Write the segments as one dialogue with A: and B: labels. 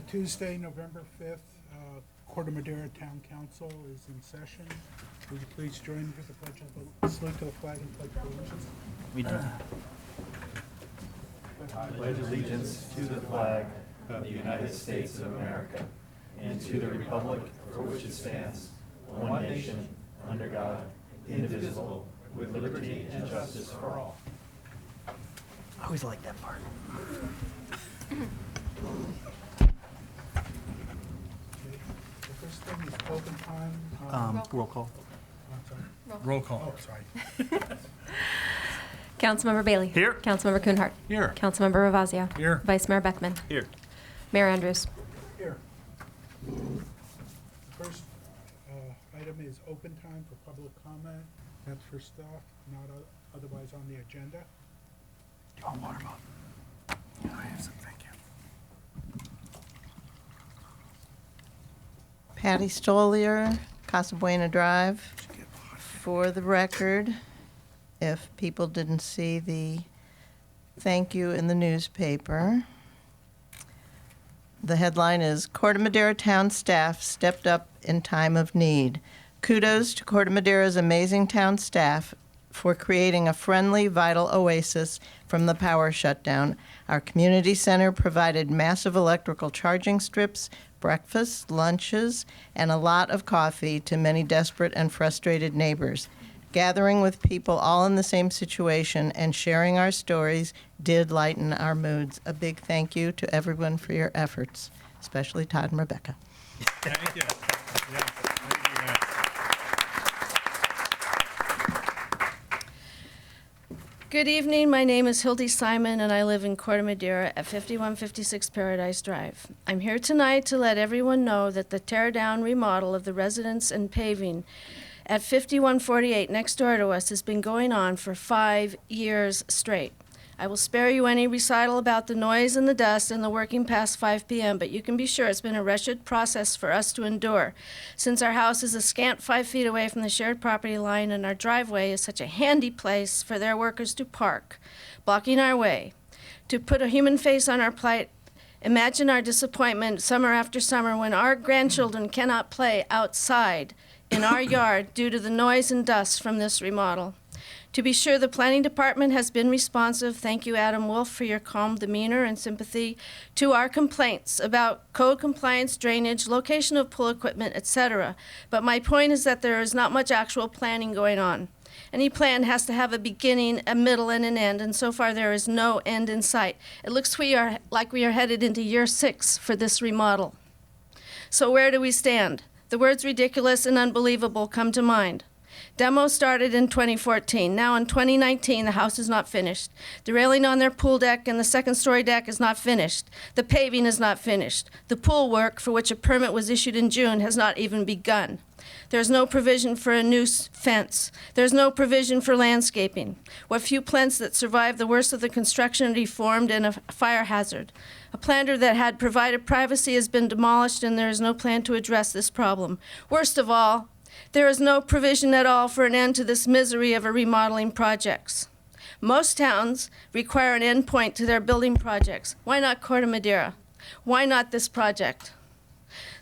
A: Tuesday, November 5th, Corte Madera Town Council is in session. Would you please join me with the pledge of salute to the flag and pledge of allegiance?
B: We do. I pledge allegiance to the flag of the United States of America and to the republic for which it stands, one nation, under God, indivisible, with liberty and justice for all.
C: I always like that part.
A: Okay. The first thing is open time.
C: Roll call.
A: I'm sorry.
C: Roll call.
A: Oh, sorry.
D: Councilmember Bailey.
C: Here.
D: Councilmember Kuhnhart.
C: Here.
D: Councilmember Ravazio.
C: Here.
D: Vice Mayor Beckman.
C: Here.
D: Mayor Andrews.
A: Here. The first item is open time for public comment. That's for stuff not otherwise on the agenda.
C: Do you want water, Bob? Yeah, I have some, thank you.
E: Patty Stolier, Casa Buena Drive. For the record, if people didn't see the thank you in the newspaper, the headline is Corte Madera Town Staff Stepped Up in Time of Need. Kudos to Corte Madera's amazing town staff for creating a friendly, vital oasis from the power shutdown. Our community center provided massive electrical charging strips, breakfasts, lunches, and a lot of coffee to many desperate and frustrated neighbors. Gathering with people all in the same situation and sharing our stories did lighten our moods. A big thank you to everyone for your efforts, especially Todd and Rebecca.
C: Thank you. Yeah, thank you, guys.
F: Good evening. My name is Hildy Simon, and I live in Corte Madera at 5156 Paradise Drive. I'm here tonight to let everyone know that the tear-down remodel of the residence and paving at 5148 next door to us has been going on for 5 years straight. I will spare you any recital about the noise and the dust and the working past 5 p.m., but you can be sure it's been a wretched process for us to endure, since our house is a scant 5 feet away from the shared property line and our driveway is such a handy place for their workers to park, blocking our way. To put a human face on our plight, imagine our disappointment summer after summer when our grandchildren cannot play outside in our yard due to the noise and dust from this remodel. To be sure, the planning department has been responsive. Thank you, Adam Wolf, for your calm demeanor and sympathy to our complaints about code compliance, drainage, location of pool equipment, etc. But my point is that there is not much actual planning going on. Any plan has to have a beginning, a middle, and an end, and so far there is no end in sight. It looks like we are headed into year 6 for this remodel. So where do we stand? The words ridiculous and unbelievable come to mind. Demo started in 2014. Now in 2019, the house is not finished. The railing on their pool deck and the second-story deck is not finished. The paving is not finished. The pool work, for which a permit was issued in June, has not even begun. There's no provision for a new fence. There's no provision for landscaping. What few plants that survived the worst of the construction are deformed and a fire hazard. A planter that had provided privacy has been demolished, and there is no plan to address this problem. Worst of all, there is no provision at all for an end to this misery of a remodeling projects. Most towns require an end point to their building projects. Why not Corte Madera? Why not this project?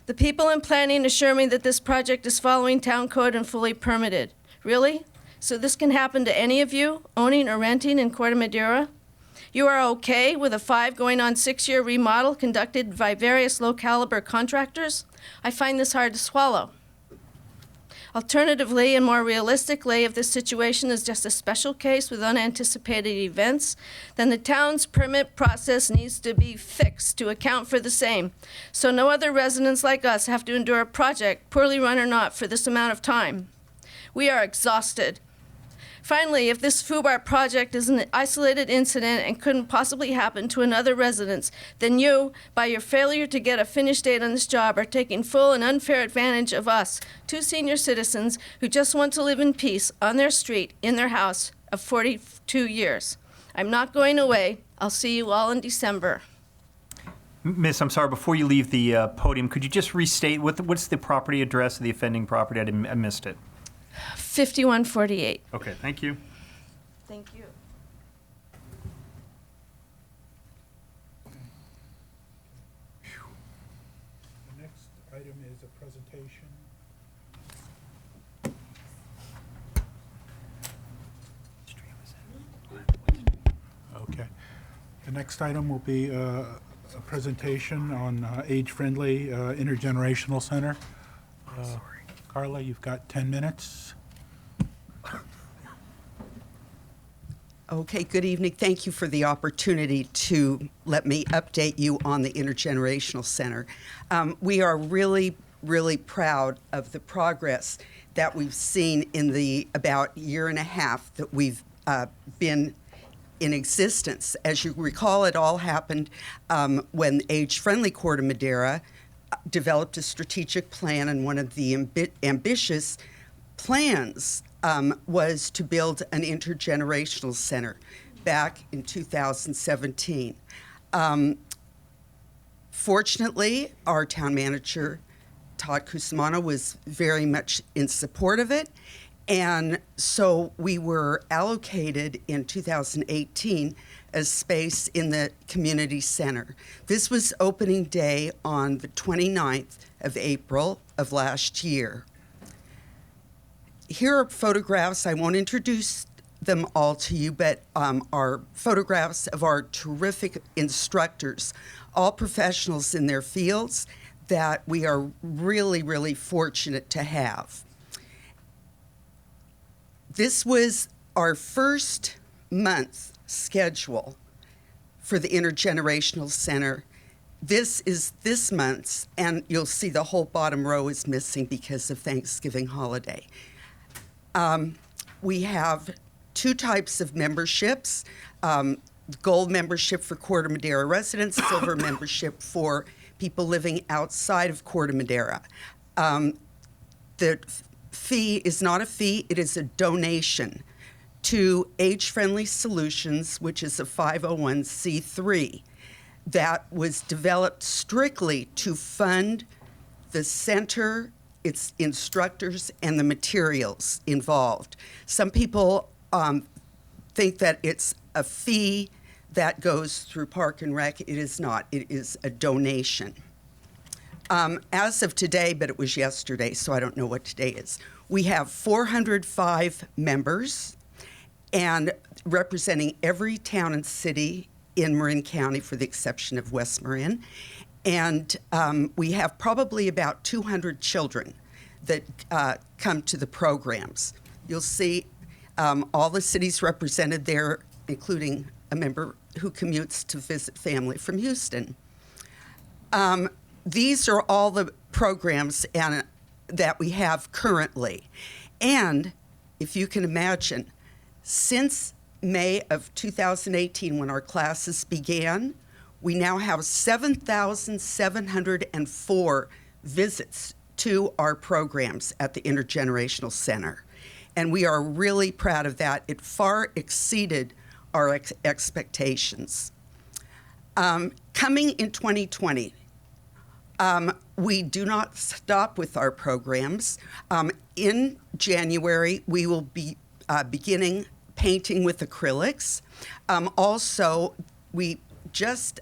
F: The people in planning assure me that this project is following town code and fully permitted. Really? So this can happen to any of you owning or renting in Corte Madera? You are okay with a 5 going on 6-year remodel conducted by various low-caliber contractors? I find this hard to swallow. Alternatively, and more realistically, if this situation is just a special case with unanticipated events, then the town's permit process needs to be fixed to account for the same, so no other residents like us have to endure a project, poorly run or not, for this amount of time. We are exhausted. Finally, if this FUBAR project is an isolated incident and couldn't possibly happen to another residence, then you, by your failure to get a finish date on this job, are taking full and unfair advantage of us, 2 senior citizens who just want to live in peace on their street, in their house of 42 years. I'm not going away. I'll see you all in December.
C: Miss, I'm sorry, before you leave the podium, could you just restate what's the property address of the offending property? I missed it.
F: 5148.
C: Okay, thank you.
F: Thank you.
A: item is a presentation. Okay. The next item will be a presentation on age-friendly intergenerational center. Carla, you've got 10 minutes.
G: Okay, good evening. Thank you for the opportunity to let me update you on the Intergenerational Center. We are really, really proud of the progress that we've seen in the about year and a half that we've been in existence. As you recall, it all happened when Age-Friendly Corte Madera developed a strategic plan, and one of the ambitious plans was to build an intergenerational center back in 2017. Fortunately, our town manager, Todd Cusimano, was very much in support of it, and so we were allocated in 2018 a space in the community center. This was opening day on the 29th of April of last year. Here are photographs. I won't introduce them all to you, but are photographs of our terrific instructors, all professionals in their fields that we are really, really fortunate to have. This was our first month schedule for the Intergenerational Center. This is this month's, and you'll see the whole bottom row is missing because of Thanksgiving holiday. We have two types of memberships, gold membership for Corte Madera residents, silver membership for people living outside of Corte Madera. The fee is not a fee, it is a donation to Age-Friendly Solutions, which is a 501c3 that was developed strictly to fund the center, its instructors, and the materials involved. Some people think that it's a fee that goes through Park and Rec. It is not. It is a donation. As of today, but it was yesterday, so I don't know what today is, we have 405 members, and representing every town and city in Marin County, for the exception of West Marin. And we have probably about 200 children that come to the programs. You'll see all the cities represented there, including a member who commutes to visit family from Houston. These are all the programs that we have currently. And if you can imagine, since May of 2018, when our classes began, we now have 7,704 visits to our programs at the Intergenerational Center. And we are really proud of that. It far exceeded our expectations. Coming in 2020, we do not stop with our programs. In January, we will be beginning painting with acrylics. Also, we just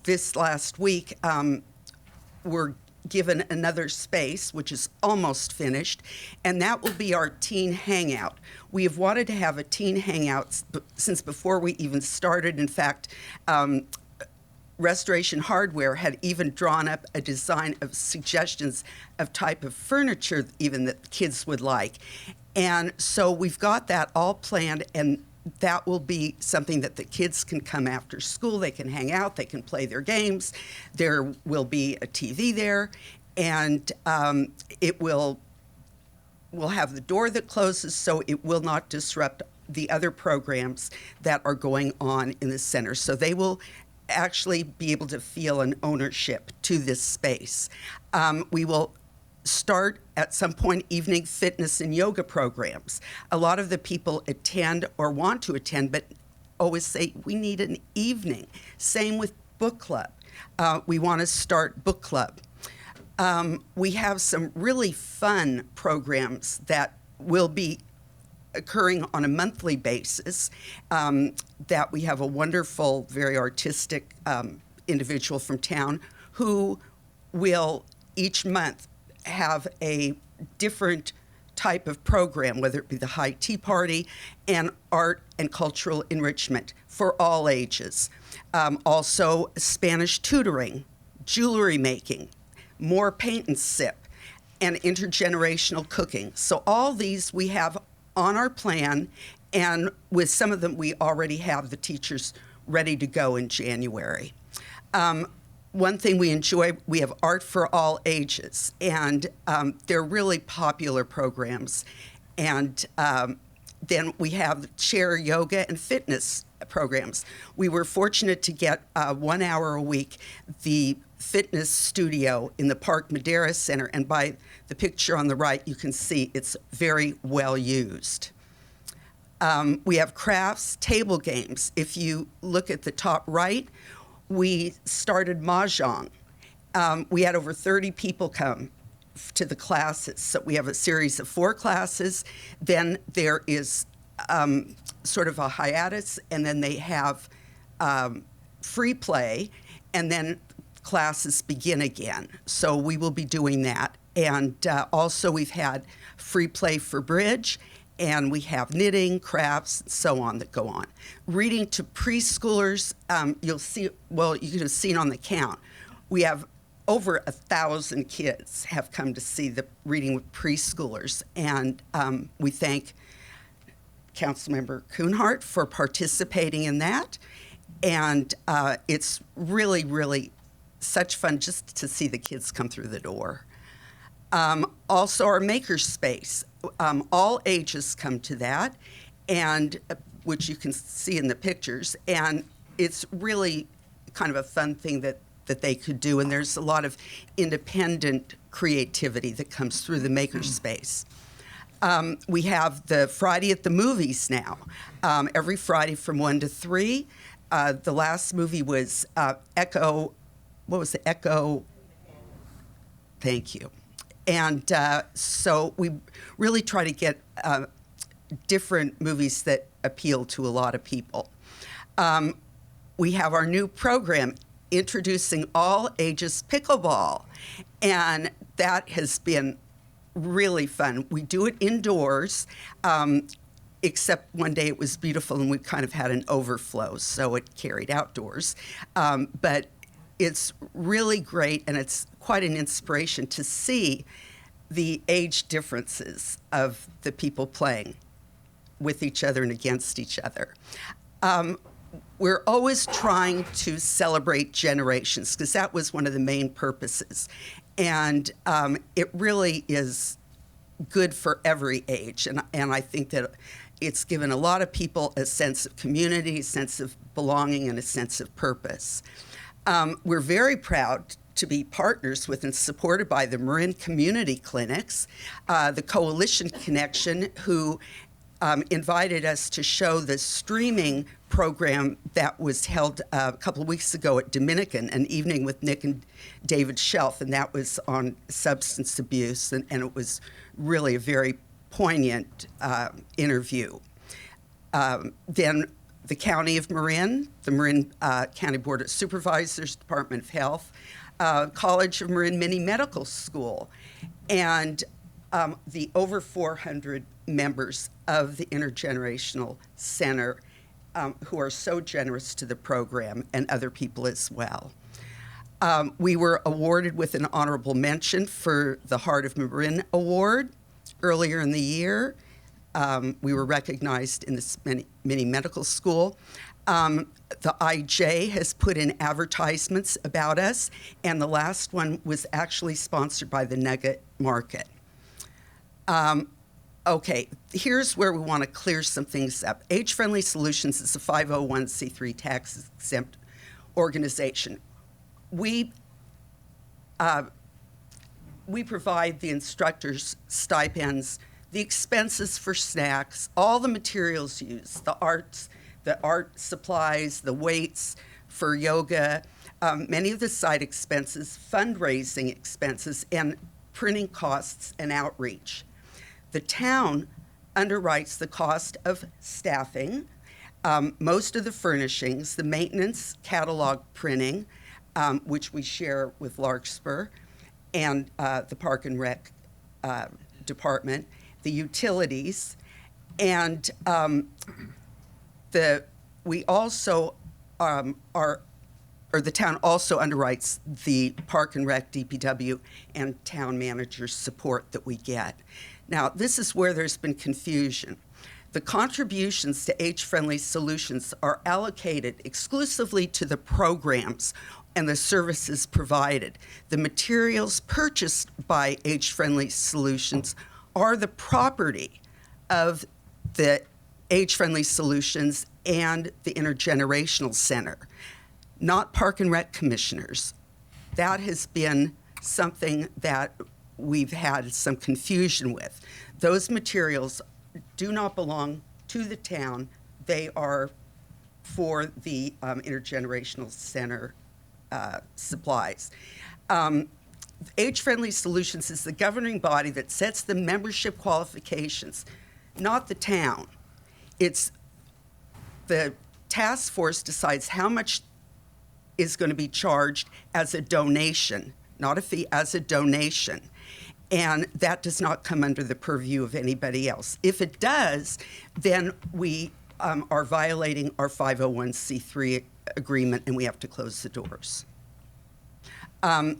G: this last week were given another space, which is almost finished, and that will be our teen hangout. We have wanted to have a teen hangout since before we even started. In fact, Restoration Hardware had even drawn up a design of suggestions of type of furniture even that kids would like. And so we've got that all planned, and that will be something that the kids can come after school. They can hang out, they can play their games. There will be a TV there, and we'll have the door that closes so it will not disrupt the other programs that are going on in the center. So they will actually be able to feel an ownership to this space. We will start at some point evening fitness and yoga programs. A lot of the people attend or want to attend, but always say, we need an evening. Same with book club. We want to start book club. We have some really fun programs that will be occurring on a monthly basis, that we have a wonderful, very artistic individual from town who will each month have a different type of program, whether it be the high tea party and art and cultural enrichment for all ages. Also, Spanish tutoring, jewelry making, more paint and sip, and intergenerational cooking. So all these we have on our plan, and with some of them we already have the teachers ready to go in January. One thing we enjoy, we have art for all ages, and they're really popular programs. And then we have chair yoga and fitness programs. We were fortunate to get 1 hour a week the fitness studio in the Corte Madera Center, and by the picture on the right, you can see it's very well used. We have crafts, table games. If you look at the top right, we started Mahjong. We had over 30 people come to the classes. So we have a series of 4 classes. Then there is sort of a hiatus, and then they have free play, and then classes begin again. So we will be doing that. And also we've had free play for bridge, and we have knitting, crafts, and so on that go on. Reading to preschoolers, you'll see, well, you could have seen on the count, we have over 1,000 kids have come to see the reading with preschoolers, and we thank Councilmember Kuhnhart for participating in that. And it's really, really such fun just to see the kids come through the door. Also, our makerspace. All ages come to that, and which you can see in the pictures. And it's really kind of a fun thing that they could do. And there's a lot of independent creativity that comes through the makerspace. We have the Friday at the Movies now, every Friday from 1 to 3. The last movie was Echo. What was the Echo? Thank you. And so we really try to get different movies that appeal to a lot of people. We have our new program, Introducing All Ages Pickleball, and that has been really fun. We do it indoors, except one day it was beautiful and we kind of had an overflow, so it carried outdoors. But it's really great, and it's quite an inspiration to see the age differences of the people playing with each other and against each other. We're always trying to celebrate generations, because that was one of the main purposes. And it really is good for every age. And I think that it's given a lot of people a sense of community, a sense of belonging, and a sense of purpose. We're very proud to be partners with and supported by the Marin Community Clinics, the Coalition Connection, who invited us to show the streaming program that was held a couple of weeks ago at Dominican, an evening with Nick and David Shelf, and that was on substance abuse, and it was really a very poignant interview. Then the County of Marin, the Marin County Board of Supervisors, Department of Health, College of Marin Mini Medical School, and the over 400 members of the Intergenerational Center who are so generous to the program, and other people as well. We were awarded with an honorable mention for the Heart of Marin Award earlier in the year. We were recognized in this mini medical school. The IJ has put in advertisements about us, and the last one was actually sponsored by the Nugget Market. Okay, here's where we want to clear some things up. Age Friendly Solutions is a 501c3 tax-exempt organization. We provide the instructors stipends, the expenses for snacks, all the materials used, the art supplies, the weights for yoga, many of the site expenses, fundraising expenses, and printing costs and outreach. The town underwrites the cost of staffing, most of the furnishings, the maintenance, catalog printing, which we share with Larkspur, and the Park and Rec Department, the utilities, and we also the town also underwrites the Park and Rec, DPW, and town manager's support that we get. Now, this is where there's been confusion. The contributions to age-friendly solutions are allocated exclusively to the programs and the services provided. The materials purchased by age-friendly solutions are the property of the age-friendly solutions and the intergenerational center, not Park and Rec commissioners. That has been something that we've had some confusion with. Those materials do not belong to the town. They are for the intergenerational center supplies. Age-Friendly Solutions is the governing body that sets the membership qualifications, not the town. It's the task force decides how much is going to be charged as a donation, not a fee, as a donation. And that does not come under the purview of anybody else. If it does, then we are violating our 501c3 agreement and we have to close the doors.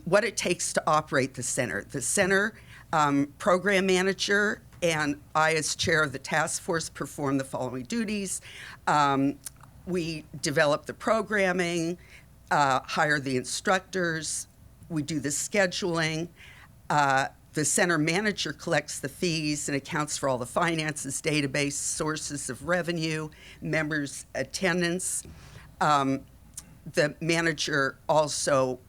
G: What it takes to operate the center. The center program manager and I, as chair of the task force, perform the following duties. We develop the programming, hire the instructors, we do the scheduling. The center manager collects the fees and accounts for all the finances, database, sources of revenue, members' attendance. The manager also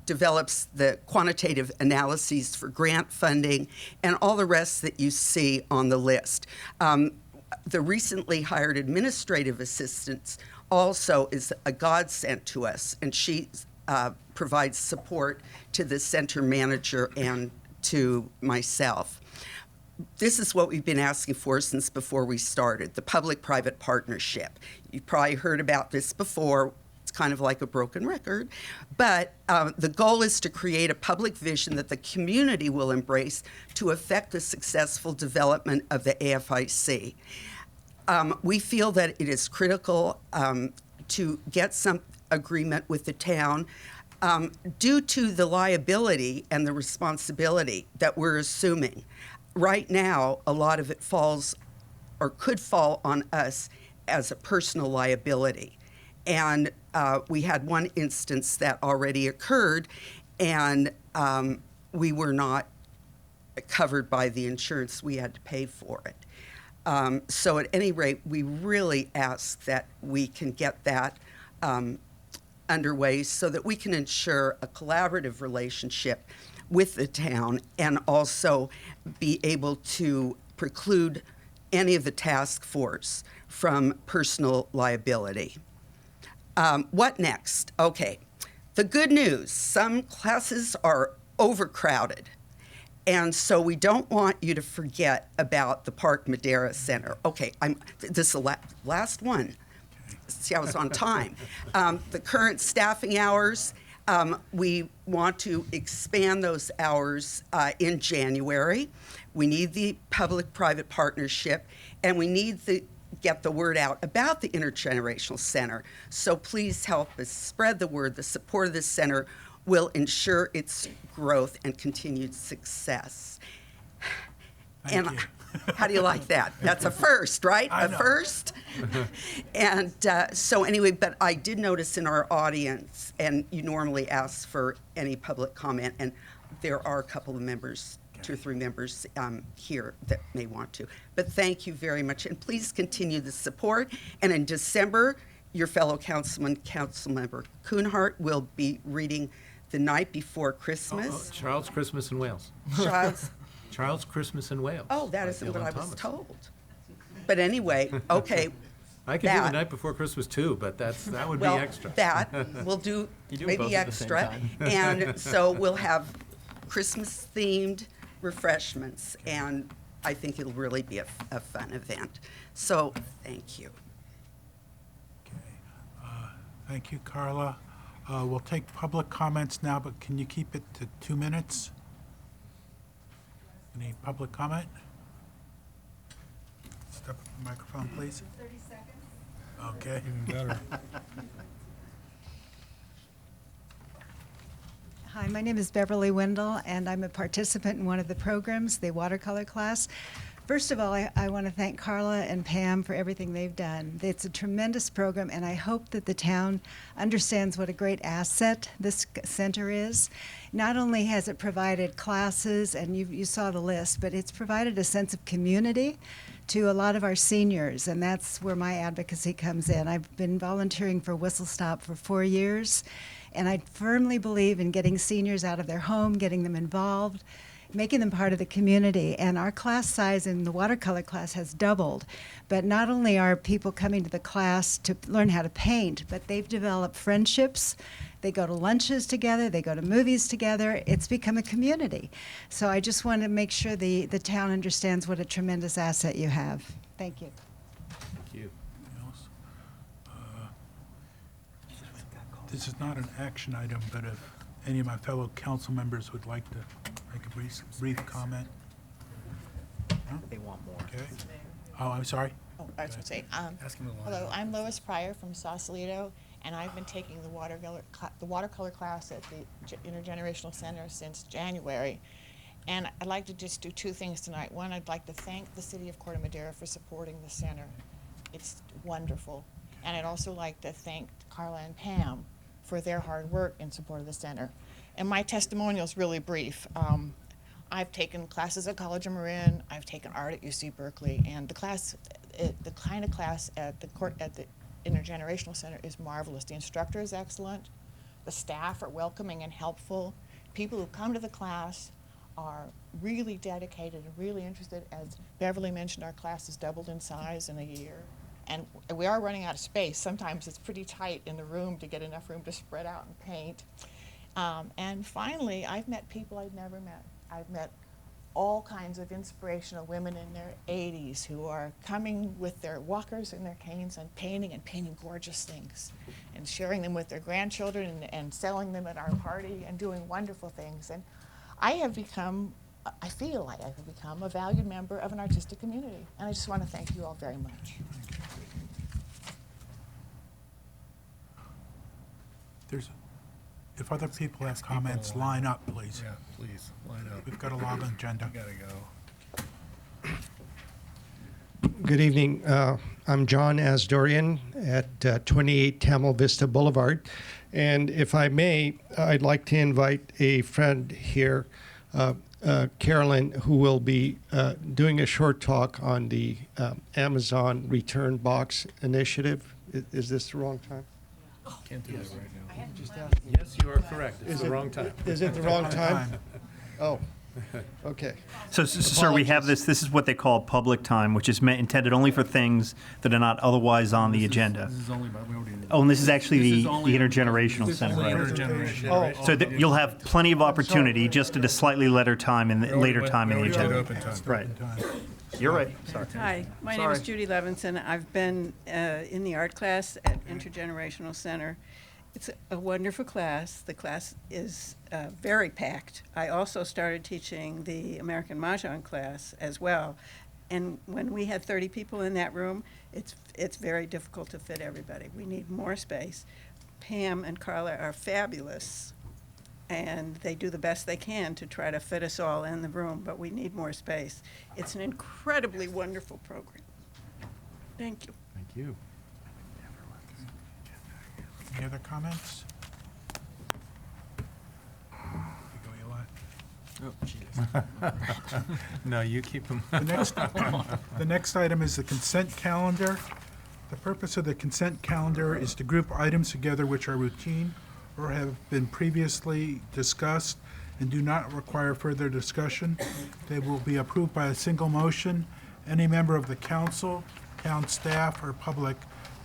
G: develops the quantitative analyses for grant funding and all the rest that you see on the list. The recently hired administrative assistant also is a godsend to us, and she provides support to the center manager and to myself. This is what we've been asking for since before we started, the public-private partnership. You've probably heard about this before. It's kind of like a broken record, but the goal is to create a public vision that the community will embrace to affect the successful development of the AFIC. We feel that it is critical to get some agreement with the town due to the liability and the responsibility that we're assuming. Right now, a lot of it falls or could fall on us as a personal liability. And we had one instance that already occurred, and we were not covered by the insurance. We had to pay for it. So at any rate, we really ask that we can get that underway so that we can ensure a collaborative relationship with the town and also be able to preclude any of the task force from personal liability. What next? Okay, the good news, some classes are overcrowded. And so we don't want you to forget about the Park Madera Center. Okay, this is the last one. See, I was on time. The current staffing hours, we want to expand those hours in January. We need the public-private partnership, and we need to get the word out about the Intergenerational Center. So please help us spread the word. The support of this center will ensure its growth and continued success.
A: Thank you.
G: How do you like that? That's a first, right?
A: I
G: A
A: know.
G: first? And so anyway, but I did notice in our audience, and you normally ask for any public comment, and there are a couple of members, 2 or 3 members here that may want to. But thank you very much, and please continue the support. And in December, your fellow Councilmember Kuhnhart will be reading The Night Before Christmas.
B: Charles Christmas in Wales.
G: Charles.
B: Charles Christmas in Wales.
G: Oh, that
B: by
G: isn't what
B: Dylan
G: I was
B: Thomas.
G: told. But anyway, okay.
B: I could do
G: that.
B: The Night Before Christmas too, but that would
G: Well,
B: be extra.
G: that we'll do
C: You do both
G: maybe
C: at the same
G: extra.
C: time.
G: And so we'll have Christmas-themed refreshments, and I think it'll really be a fun event. So, thank you.
A: Thank you, Carla. We'll take public comments now, but can you keep it to 2 minutes? Any public comment? Step up to the microphone, please. 30 seconds. Okay. Even better.
H: Hi, my name is Beverly Wendell, and I'm a participant in one of the programs, the watercolor class. First of all, I want to thank Carla and Pam for everything they've done. It's a tremendous program, and I hope that the town understands what a great asset this center is. Not only has it provided classes, and you saw the list, but it's provided a sense of community to a lot of our seniors, and that's where my advocacy comes in. I've been volunteering for Whistle Stop for 4 years, and I firmly believe in getting seniors out of their home, getting them involved, making them part of the community. And our class size in the watercolor class has doubled. But not only are people coming to the class to learn how to paint, but they've developed friendships. They go to lunches together, they go to movies together. It's become a community. So I just want to make sure the town understands what a tremendous asset you have. Thank you.
B: Thank you.
A: Anything else? This is not an action item, but if any of my fellow council members would like to make a brief comment. No?
C: They want more.
A: Okay. Oh, I'm sorry.
I: Oh, I was going to say, hello, I'm Lois Pryor from Sausalito, and I've been taking the watercolor class at the Intergenerational Center since January. And I'd like to just do 2 things tonight. One, I'd like to thank the city of Corte Madera for supporting the center. It's wonderful. And I'd also like to thank Carla and Pam for their hard work in support of the center. And my testimonial is really brief. I've taken classes at College of Marin, I've taken art at UC Berkeley, and the kind of class at the Intergenerational Center is marvelous. The instructor is excellent, the staff are welcoming and helpful. People who come to the class are really dedicated and really interested. As Beverly mentioned, our class has doubled in size in a year. And we are running out of space. Sometimes it's pretty tight in the room to get enough room to spread out and paint. And finally, I've met people I've never met. I've met all kinds of inspirational women in their 80s who are coming with their walkers and their canes and painting gorgeous things and sharing them with their grandchildren and selling them at our party and doing wonderful things. And I feel like I have become a valued member of an artistic community. And I just want to thank you all very much.
A: If other people have comments, line up, please.
J: Yeah, please, line up.
A: We've got a long agenda.
J: Gotta go. Good evening. I'm John Asdorian at 28 Tamil Vista Boulevard. And if I may, I'd like to invite a friend here, Carolyn, who will be doing a short talk on the Amazon Return Box Initiative. Is this the wrong time?
B: Can't do that right now.
J: Just asking.
B: Yes, you are correct. It's the wrong time.
J: Is it the wrong time? Oh, okay.
C: So, sir, we have this is what they call public time, which is intended only for things that are not otherwise on the agenda.
J: This is only about, we already.
C: Oh, and this is actually the intergenerational center, right?
J: Intergenerational.
C: So you'll have plenty of opportunity, just at a slightly later time in the agenda. Right. You're right. Sorry.
K: Hi, my name is Judy Levinson. I've been in the art class at Intergenerational Center. It's a wonderful class. The class is very packed. I also started teaching the American Mahjong class as well. And when we had 30 people in that room, it's very difficult to fit everybody. We need more space. Pam and Carla are fabulous, and they do the best they can to try to fit us all in the room, but we need more space. It's an incredibly wonderful program. Thank you.
B: Thank you.
A: Any other comments?
B: No, you keep them.
A: The next item is the consent calendar. The purpose of the consent calendar is to group items together which are routine or have been previously discussed and do not require further discussion. They will be approved by a single motion. Any member of the council, town staff, or public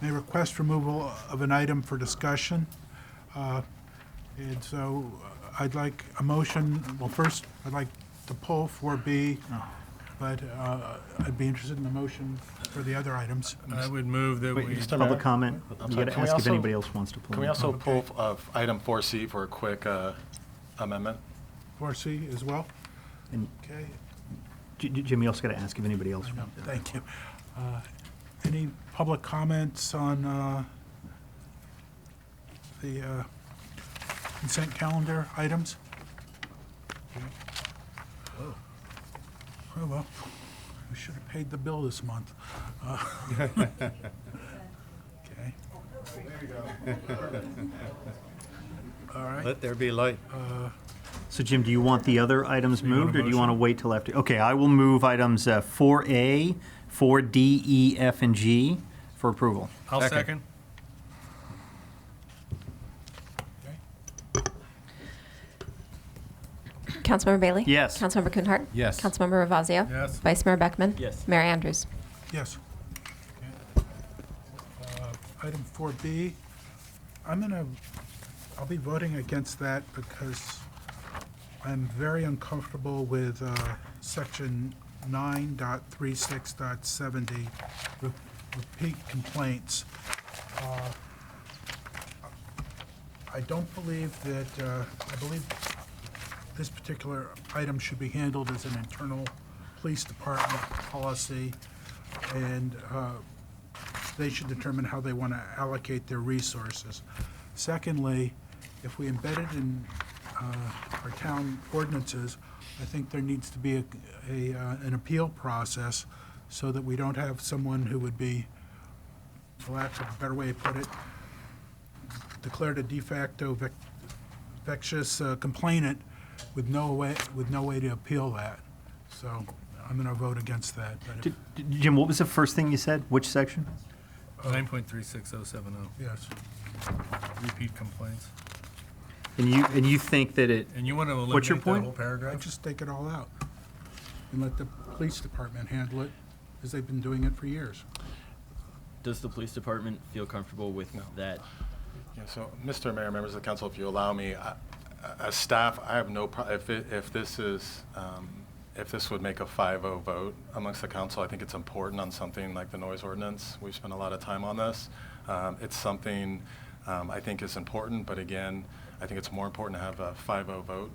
A: may request removal of an item for discussion. And so I'd like a motion, well, first, I'd like to pull 4B, but I'd be interested in the motion for the other items.
B: I would move that
C: Wait,
B: we.
C: just public comment.
L: I'm
C: You
L: sorry,
C: got to
L: can we
C: ask if
L: also-
C: anybody else wants to pull.
L: Can we
C: in.
L: also pull item 4C for a quick amendment?
A: 4C as well?
C: And
A: Okay,
C: Jim, you also got to ask if anybody else
A: I know,
C: wants.
A: thank you. Any public comments on the consent calendar items? Oh, well, we should have paid the bill this month. Okay. All right.
B: Let there be light.
C: So Jim, do you want the other items moved, or do you want to wait till after? Okay, I will move items 4A, 4D, E, F, and G for approval.
B: I'll second.
D: Councilmember Bailey?
C: Yes.
D: Councilmember Kuhnhart?
B: Yes.
D: Councilmember Ravazio?
B: Yes.
D: Vice Mayor Beckman?
C: Yes.
D: Mayor Andrews?
A: Yes. Item 4B, I'll be voting against that because I'm very uncomfortable with section 9.36.70, repeat complaints. I don't believe that, I believe this particular item should be handled as an internal police department policy, and they should determine how they want to allocate their resources. Secondly, if we embed it in our town ordinances, I think there needs to be an appeal process so that we don't have someone who would be, for lack of a better way to put it, declared a de facto vexatious complainant with no way to appeal that. So I'm going to vote against that. But
C: Jim, what was the first thing you said? Which section?
B: 9.36070,
A: yes.
B: repeat complaints.
C: And you think that it?
B: And you want to
C: What's your
B: eliminate that
C: point?
B: whole
A: I
B: paragraph?
A: just take it all out and let the police department handle it, as they've been doing it for years.
M: Does the police department feel comfortable with that?
L: Yeah, so, Mr. Mayor, members of the council, if you allow me, as staff, I have no problem, if this would make a 5-0 vote amongst the council, I think it's important on something like the noise ordinance. We've spent a lot of time on this. It's something I think is important, but again, I think it's more important to have a 5-0 vote.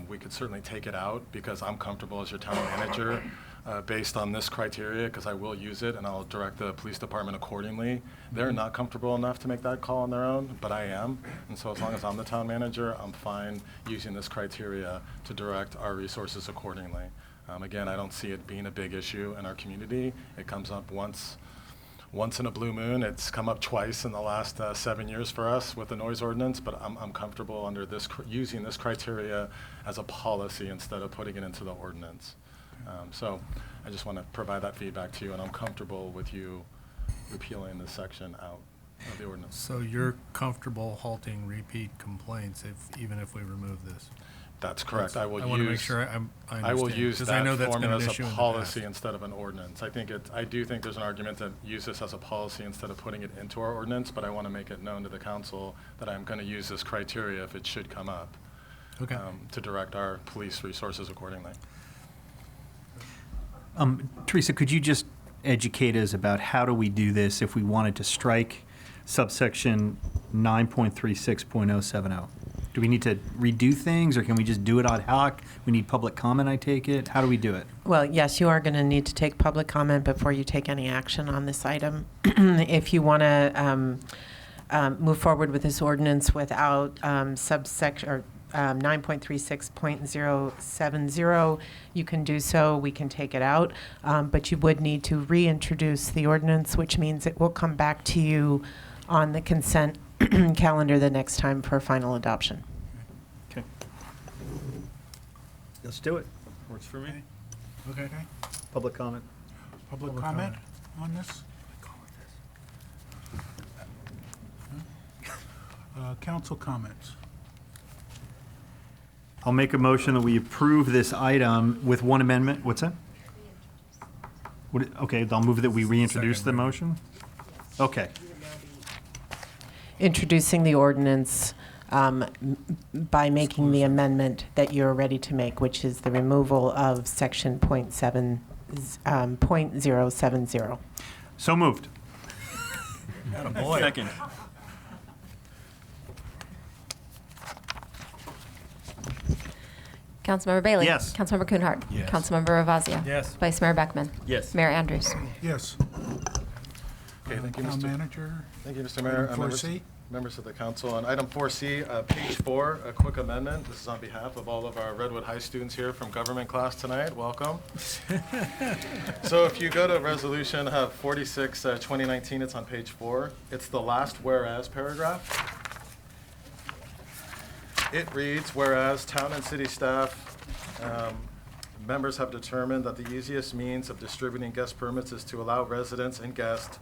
L: We could certainly take it out because I'm comfortable as your town manager based on this criteria, because I will use it and I'll direct the police department accordingly. They're not comfortable enough to make that call on their own, but I am. And so as long as I'm the town manager, I'm fine using this criteria to direct our resources accordingly. Again, I don't see it being a big issue in our community. It comes up once in a blue moon. It's come up twice in the last 7 years for us with the noise ordinance, but I'm comfortable under this, using this criteria as a policy instead of putting it into the ordinance. So I just want to provide that feedback to you, and I'm comfortable with you repealing this section out of the ordinance.
B: So you're comfortable halting repeat complaints even if we remove this?
L: That's correct. I
B: want to make sure I understand.
L: I will use
B: 'cause I know
L: that
B: that's been
L: formula
B: an
L: as
B: issue
L: a
B: in the
L: policy
B: past.
L: instead of an ordinance. I do think there's an argument to use this as a policy instead of putting it into our ordinance, but I want to make it known to the council that I'm going to use this criteria if it should come up.
B: Okay.
L: To direct our police resources accordingly.
C: Teresa, could you just educate us about how do we do this if we wanted to strike subsection 9.36.070? Do we need to redo things, or can we just do it ad hoc? We need public comment, I take it? How do we do it?
N: Well, yes, you are going to need to take public comment before you take any action on this item. If you want to move forward with this ordinance without subsection or 9.36.070, you can do so. We can take it out, but you would need to reintroduce the ordinance, which means it will come back to you on the consent calendar the next time for final adoption.
C: Okay. Let's do it. Works for me.
A: Okay.
C: Public comment.
A: Public comment on this? Council comments.
C: I'll make a motion that we approve this item with one amendment. What's that? Okay, I'll move that we reintroduce the motion. Okay.
N: Introducing the ordinance by making the amendment that you're ready to make, which is the removal of section .070.
C: So moved.
M: Second.
D: Councilmember Bailey?
C: Yes.
D: Councilmember Kuhnhart?
M: Yes.
D: Councilmember Ravazio?
M: Yes.
D: Vice Mayor Beckman?
M: Yes.
D: Mayor Andrews?
A: Yes.
L: Okay, thank you,
A: Town
L: Mr.
A: Manager?
L: Thank you, Mr. Mayor.
A: Item 4C?
L: Members of the council. On item 4C, page 4, a quick amendment. This is on behalf of all of our Redwood High students here from government class tonight. Welcome. So if you go to resolution 46, 2019, it's on page 4. It's the last whereas paragraph. It reads, whereas town and city staff members have determined that the easiest means of distributing guest permits is to allow residents and guests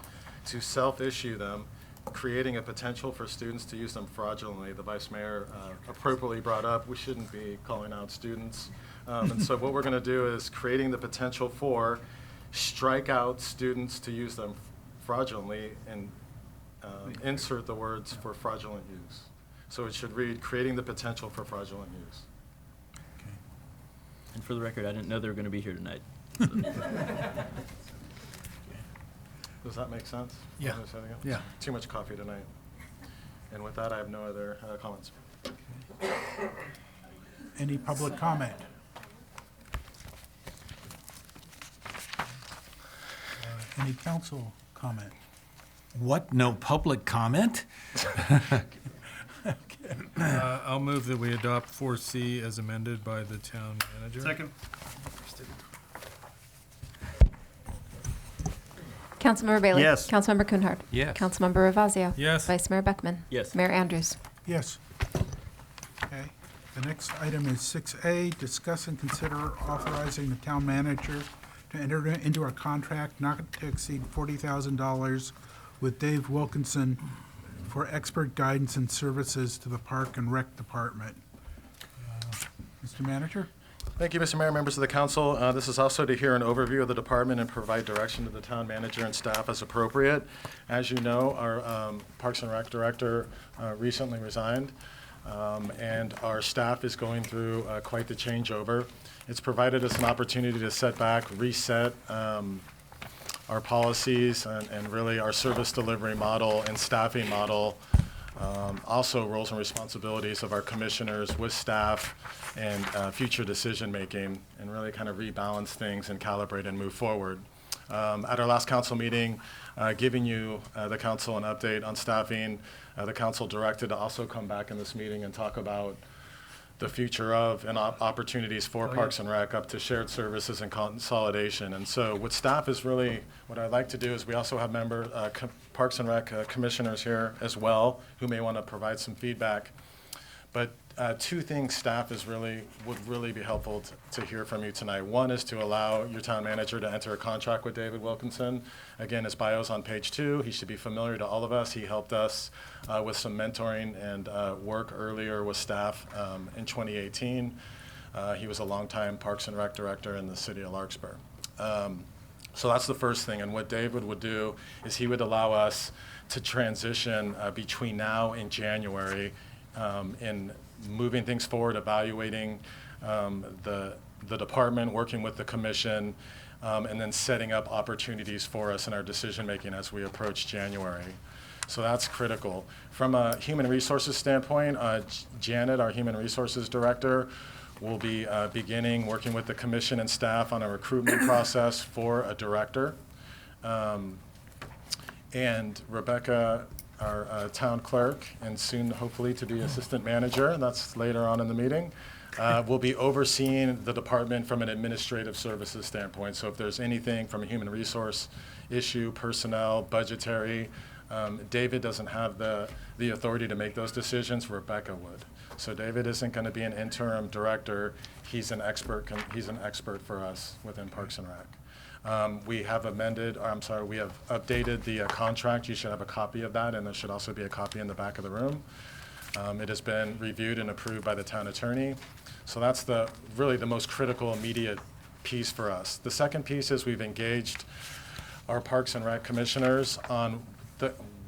L: to self-issue them, creating a potential for students to use them fraudulently. The Vice Mayor appropriately brought up, we shouldn't be calling out students. And so what we're going to do is creating the potential for strike out students to use them fraudulently and insert the words for fraudulent use. So it should read, creating the potential for fraudulent use.
M: And for the record, I didn't know they were going to be here tonight.
L: Does that make sense?
A: Yeah.
L: What am I saying again?
A: Yeah.
L: Too much coffee tonight. And with that, I have no other comments.
A: Any public comment? Any council comment?
O: What? No public comment?
P: I'll move that we adopt 4C as amended by the town manager.
O: Second.
D: Councilmember Bailey?
C: Yes.
D: Councilmember Kuhnhart?
O: Yes.
D: Councilmember Ravazio?
P: Yes.
D: Vice Mayor Beckman?
M: Yes.
D: Mayor Andrews?
A: Yes. Okay. The next item is 6A, discuss and consider authorizing the town manager to enter into a contract not to exceed $40,000 with Dave Wilkinson for expert guidance and services to the Park and Rec Department. Mr. Manager?
L: Thank you, Mr. Mayor, members of the council. This is also to hear an overview of the department and provide direction to the town manager and staff as appropriate. As you know, our Parks and Rec director recently resigned, and our staff is going through quite the changeover. It's provided us an opportunity to set back, reset our policies and really our service delivery model and staffing model. Also roles and responsibilities of our commissioners with staff and future decision-making, and really kind of rebalance things and calibrate and move forward. At our last council meeting, giving you, the council, an update on staffing, the council directed to also come back in this meeting and talk about the future of and opportunities for Parks and Rec up to shared services and consolidation. And so with staff is really, what I'd like to do is we also have Parks and Rec commissioners here as well who may want to provide some feedback. But two things staff would really be helpful to hear from you tonight. One is to allow your town manager to enter a contract with David Wilkinson. Again, his bio's on page 2. He should be familiar to all of us. He helped us with some mentoring and work earlier with staff in 2018. He was a longtime Parks and Rec director in the city of Larkspur. So that's the first thing. And what David would do is he would allow us to transition between now and January in moving things forward, evaluating the department, working with the commission, and then setting up opportunities for us in our decision-making as we approach January. So that's critical. From a human resources standpoint, Janet, our human resources director, will be beginning working with the commission and staff on a recruitment process for a director. And Rebecca, our town clerk, and soon hopefully to be assistant manager, and that's later on in the meeting, will be overseeing the department from an administrative services standpoint. So if there's anything from a human resource issue, personnel, budgetary, David doesn't have the authority to make those decisions. Rebecca would. So David isn't going to be an interim director. He's an expert. He's an expert for us within Parks and Rec. We have we have updated the contract. You should have a copy of that, and there should also be a copy in the back of the room. It has been reviewed and approved by the town attorney. So that's really the most critical, immediate piece for us. The second piece is we've engaged our Parks and Rec commissioners on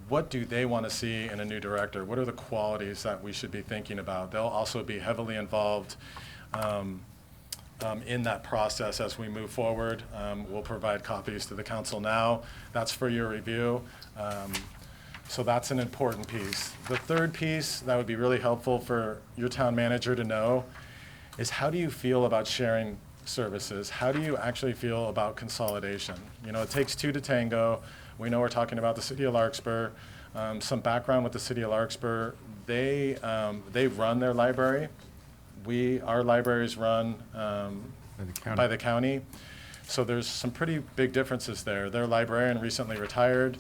L: what do they want to see in a new director? What are the qualities that we should be thinking about? They'll also be heavily involved in that process as we move forward. We'll provide copies to the council now. That's for your review. So that's an important piece. The third piece that would be really helpful for your town manager to know is, how do you feel about sharing services? How do you actually feel about consolidation? You know, it takes two to tango. We know we're talking about the city of Larkspur. Some background with the city of Larkspur: they run their library. Our libraries run by the county. So there's some pretty big differences there. Their librarian recently retired.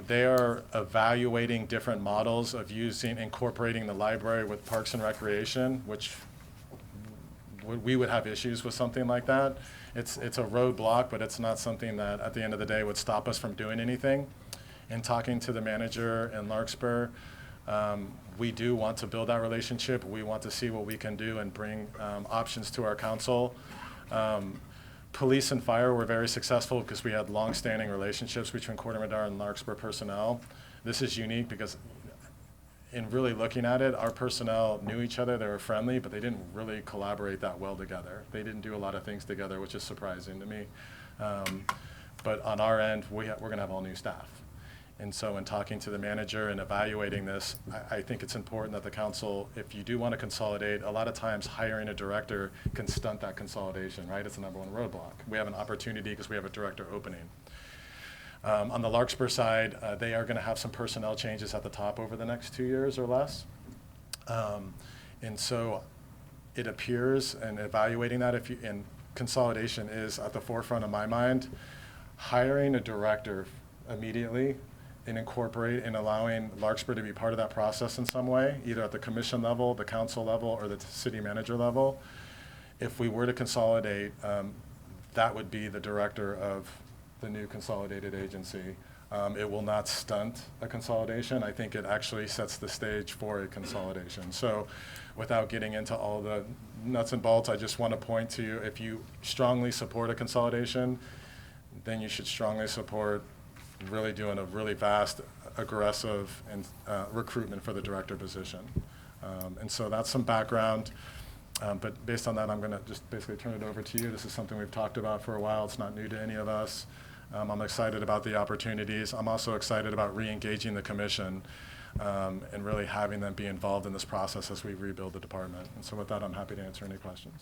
L: They are evaluating different models of incorporating the library with Parks and Recreation, which we would have issues with something like that. It's a roadblock, but it's not something that at the end of the day would stop us from doing anything. In talking to the manager in Larkspur, we do want to build that relationship. We want to see what we can do and bring options to our council. Police and fire were very successful because we had long-standing relationships between Corte Madera and Larkspur personnel. This is unique because in really looking at it, our personnel knew each other, they were friendly, but they didn't really collaborate that well together. They didn't do a lot of things together, which is surprising to me. But on our end, we're gonna have all new staff. And so in talking to the manager and evaluating this, I think it's important that the council, if you do want to consolidate, a lot of times hiring a director can stunt that consolidation, right? It's the number one roadblock. We have an opportunity because we have a director opening. On the Larkspur side, they are going to have some personnel changes at the top over the next 2 years or less. And so it appears, and evaluating that, and consolidation is at the forefront of my mind, hiring a director immediately and incorporate and allowing Larkspur to be part of that process in some way, either at the commission level, the council level, or the city manager level. If we were to consolidate, that would be the director of the new consolidated agency. It will not stunt a consolidation. I think it actually sets the stage for a consolidation. So without getting into all the nuts and bolts, I just want to point to you, if you strongly support a consolidation, then you should strongly support really doing a really vast, aggressive and recruitment for the director position. And so that's some background. But based on that, I'm going to just basically turn it over to you. This is something we've talked about for a while. It's not new to any of us. I'm excited about the opportunities. I'm also excited about re-engaging the commission and really having them be involved in this process as we rebuild the department. And so with that, I'm happy to answer any questions.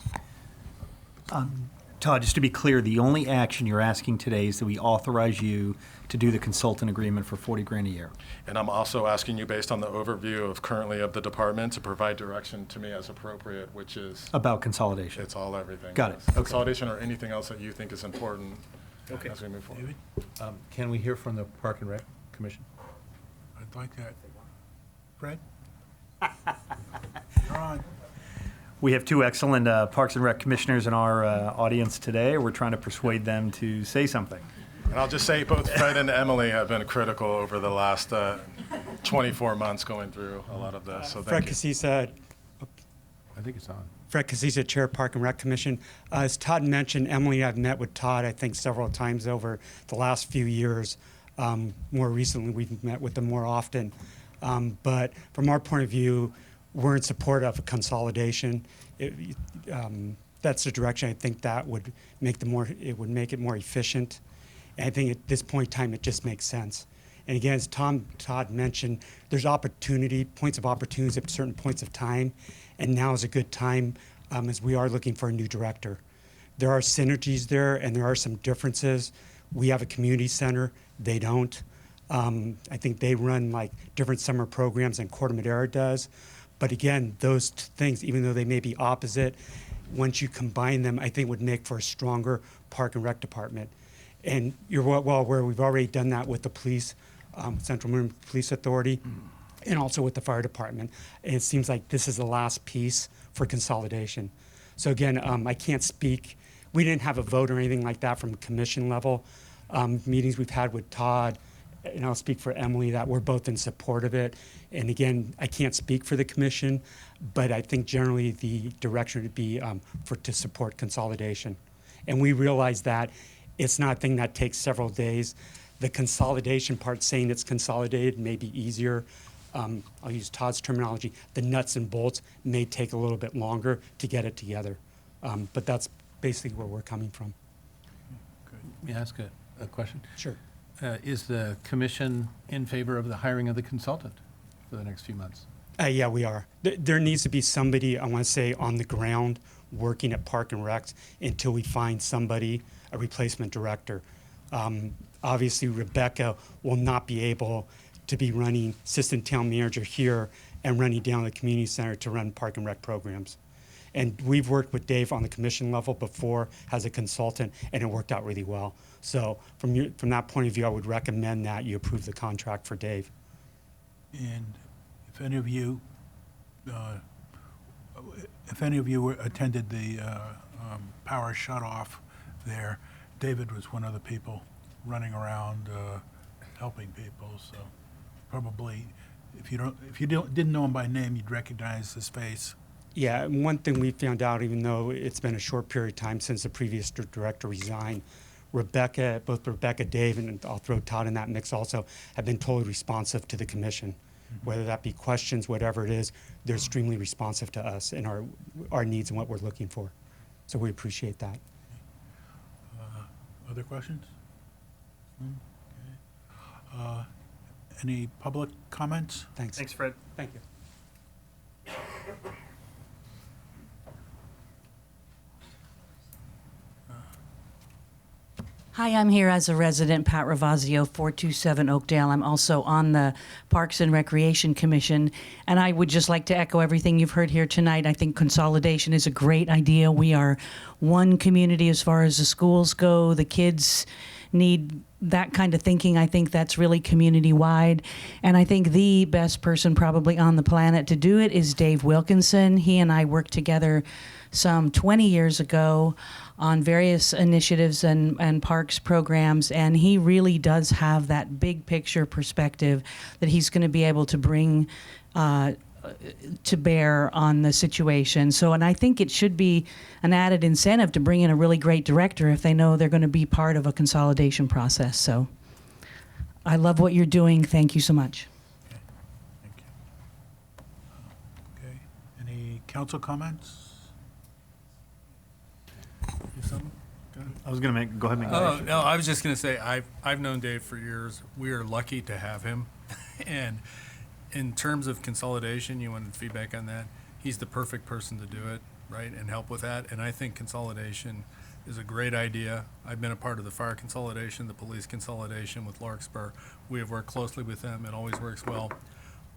C: Todd, just to be clear, the only action you're asking today is that we authorize you to do the consultant agreement for $40,000 a year.
L: And I'm also asking you, based on the overview of currently of the department, to provide direction to me as appropriate, which is
C: About consolidation.
L: It's all everything.
C: Got it.
L: Yes.
C: Okay.
L: Consolidation or anything else that you think is important as we move forward.
Q: Can we hear from the Park and Rec Commission?
A: I'd like that. Fred? You're on.
C: We have two excellent Parks and Rec commissioners in our audience today. We're trying to persuade them to say something.
L: And I'll just say both Fred and Emily have been critical over the last 24 months going through a lot of this. So
R: Fred
L: thank you.
R: Casisa,
Q: I think it's on.
R: Fred Casisa, Chair Park and Rec Commission. As Todd mentioned, Emily and I have met with Todd, I think, several times over the last few years. More recently, we've met with them more often. But from our point of view, we're in support of a consolidation. That's the direction I think that would make it would make it more efficient. And I think at this point in time, it just makes sense. And again, as Todd mentioned, there's points of opportunities at certain points of time, and now is a good time as we are looking for a new director. There are synergies there, and there are some differences. We have a community center; they don't. I think they run like different summer programs than Corte Madera does. But again, those things, even though they may be opposite, once you combine them, I think would make for a stronger Park and Rec department. And you're well aware we've already done that with the police, Central Marin Police Authority, and also with the fire department. And it seems like this is the last piece for consolidation. So again, I can't speak. We didn't have a vote or anything like that from commission level. Meetings we've had with Todd, and I'll speak for Emily, that we're both in support of it. And again, I can't speak for the commission, but I think generally the direction would be to support consolidation. And we realize that it's not a thing that takes several days. The consolidation part, saying it's consolidated, may be easier. I'll use Todd's terminology. The nuts and bolts may take a little bit longer to get it together. But that's basically where we're coming from.
Q: May I ask a question?
R: Sure.
Q: Is the commission in favor of the hiring of the consultant for the next few months?
R: Yeah, we are. There needs to be somebody, I want to say, on the ground working at Park and Recs until we find somebody, a replacement director. Obviously, Rebecca will not be able to be running assistant town manager here and running down the community center to run Park and Rec programs. And we've worked with Dave on the commission level before as a consultant, and it worked out really well. So from that point of view, I would recommend that you approve the contract for Dave.
A: And if any of you attended the power shut-off there, David was one of the people running around helping people. So probably, if you didn't know him by name, you'd recognize his face.
R: Yeah, and one thing we found out, even though it's been a short period of time since the previous director resigned, both Rebecca, Dave, and I'll throw Todd in that mix also, have been totally responsive to the commission. Whether that be questions, whatever it is, they're extremely responsive to us and our needs and what we're looking for. So we appreciate that.
A: Other questions? Okay. Any public comments?
R: Thanks.
C: Thanks, Fred.
R: Thank you.
S: Hi, I'm here as a resident, Pat Ravazio, 427 Oakdale. I'm also on the Parks and Recreation Commission, and I would just like to echo everything you've heard here tonight. I think consolidation is a great idea. We are one community as far as the schools go. The kids need that kind of thinking. I think that's really community-wide, and I think the best person probably on the planet to do it is Dave Wilkinson. He and I worked together some 20 years ago on various initiatives and parks programs, and he really does have that big picture perspective that he's going to be able to bring to bear on the situation. So, and I think it should be an added incentive to bring in a really great director if they know they're going to be part of a consolidation process. So I love what you're doing. Thank you so much.
A: Thank you. Okay. Any council comments?
C: I was going to go ahead and make a
P: Oh,
C: motion.
P: no, I was just going to say, I've known Dave for years. We are lucky to have him. And in terms of consolidation, you wanted feedback on that. He's the perfect person to do it, right, and help with that. And I think consolidation is a great idea. I've been a part of the fire consolidation, the police consolidation with Larkspur. We have worked closely with them. It always works well.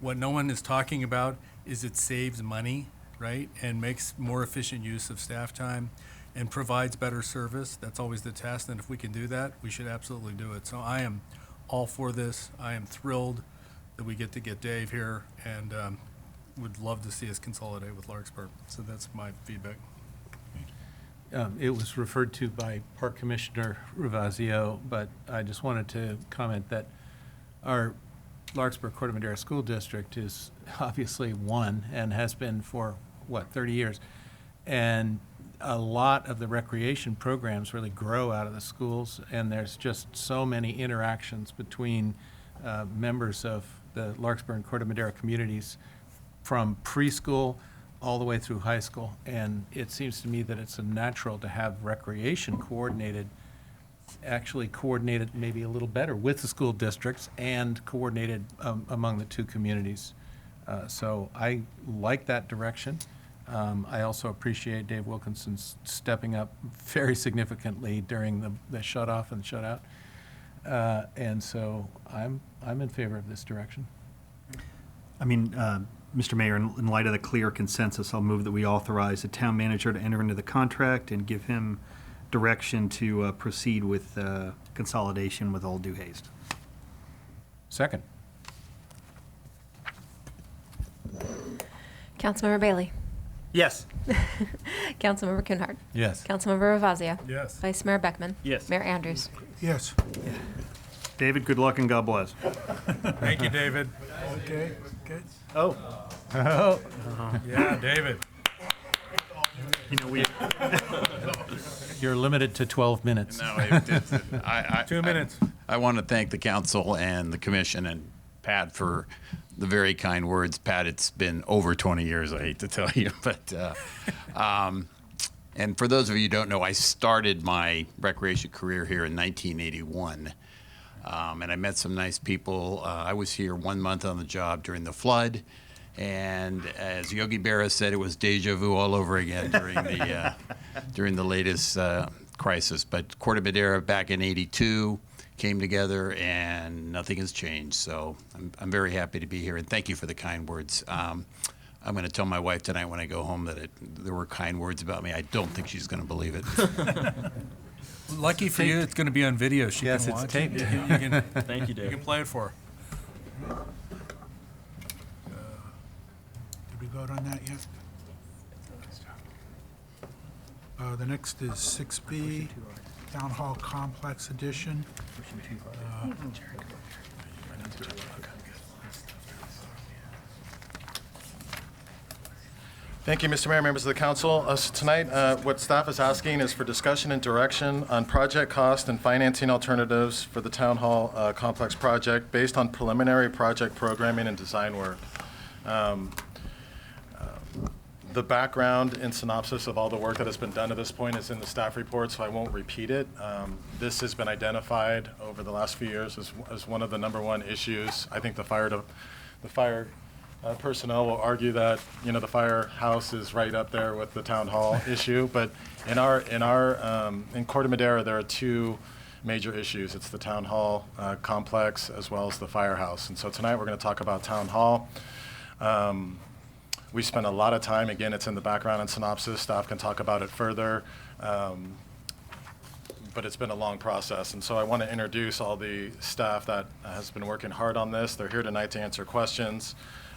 P: What no one is talking about is it saves money, right, and makes more efficient use of staff time and provides better service. That's always the test, and if we can do that, we should absolutely do it. So I am all for this. I am thrilled that we get to get Dave here, and would love to see us consolidate with Larkspur. So that's my feedback.
Q: It was referred to by Park Commissioner Ravazio, but I just wanted to comment that our Larkspur Corte Madera School District is obviously one and has been for, 30 years. And a lot of the recreation programs really grow out of the schools, and there's just so many interactions between members of the Larkspur and Corte Madera communities from preschool all the way through high school. And it seems to me that it's natural to have recreation coordinated maybe a little better with the school districts and coordinated among the two communities. So I like that direction. I also appreciate Dave Wilkinson's stepping up very significantly during the shut-off and shut-out. And so I'm in favor of this direction.
C: I mean, Mr. Mayor, in light of the clear consensus, I'll move that we authorize the town manager to enter into the contract and give him direction to proceed with consolidation with all due haste.
Q: Second.
D: Councilmember Bailey.
C: Yes.
D: Councilmember Kuhnhart.
Q: Yes.
D: Councilmember Ravazio.
P: Yes.
D: Vice Mayor Beckman.
C: Yes.
D: Mayor Andrews.
A: Yes.
C: David, good luck and God bless.
P: Thank you, David.
A: Okay, good.
C: Oh.
P: Yeah, David.
C: You know, we.
Q: You're limited to 12 minutes.
T: No,
P: 2 minutes.
T: I want to thank the council and the commission and Pat for the very kind words. Pat, it's been over 20 years, I hate to tell you, but and for those of you who don't know, I started my recreation career here in 1981, and I met some nice people. I was here 1 month on the job during the flood, and as Yogi Berra said, it was deja vu all over again during the latest crisis. But Corte Madera back in '82 came together, and nothing has changed. So I'm very happy to be here, and thank you for the kind words. I'm going to tell my wife tonight when I go home that there were kind words about me. I don't think she's going to believe it.
P: Lucky for you, it's going to be on video. She
Q: Yes,
P: can
Q: it's
P: watch
Q: taped.
P: it. You can,
M: Thank you, Dave.
P: You can play it for her.
A: Did we vote on that yet? The next is 6B, Town Hall Complex Edition.
L: Thank you, Mr. Mayor, members of the council. So tonight, what staff is asking is for discussion and direction on project cost and financing alternatives for the Town Hall Complex project based on preliminary project programming and design work. The background and synopsis of all the work that has been done to this point is in the staff report, so I won't repeat it. This has been identified over the last few years as one of the #1 issues. I think the fire personnel will argue that, you know, the firehouse is right up there with the town hall issue, but in Corte Madera, there are 2 major issues. It's the town hall complex as well as the firehouse. And so tonight we're going to talk about town hall. We spent a lot of time, again, it's in the background and synopsis, staff can talk about it further, but it's been a long process. And so I want to introduce all the staff that has been working hard on this. They're here tonight to answer questions.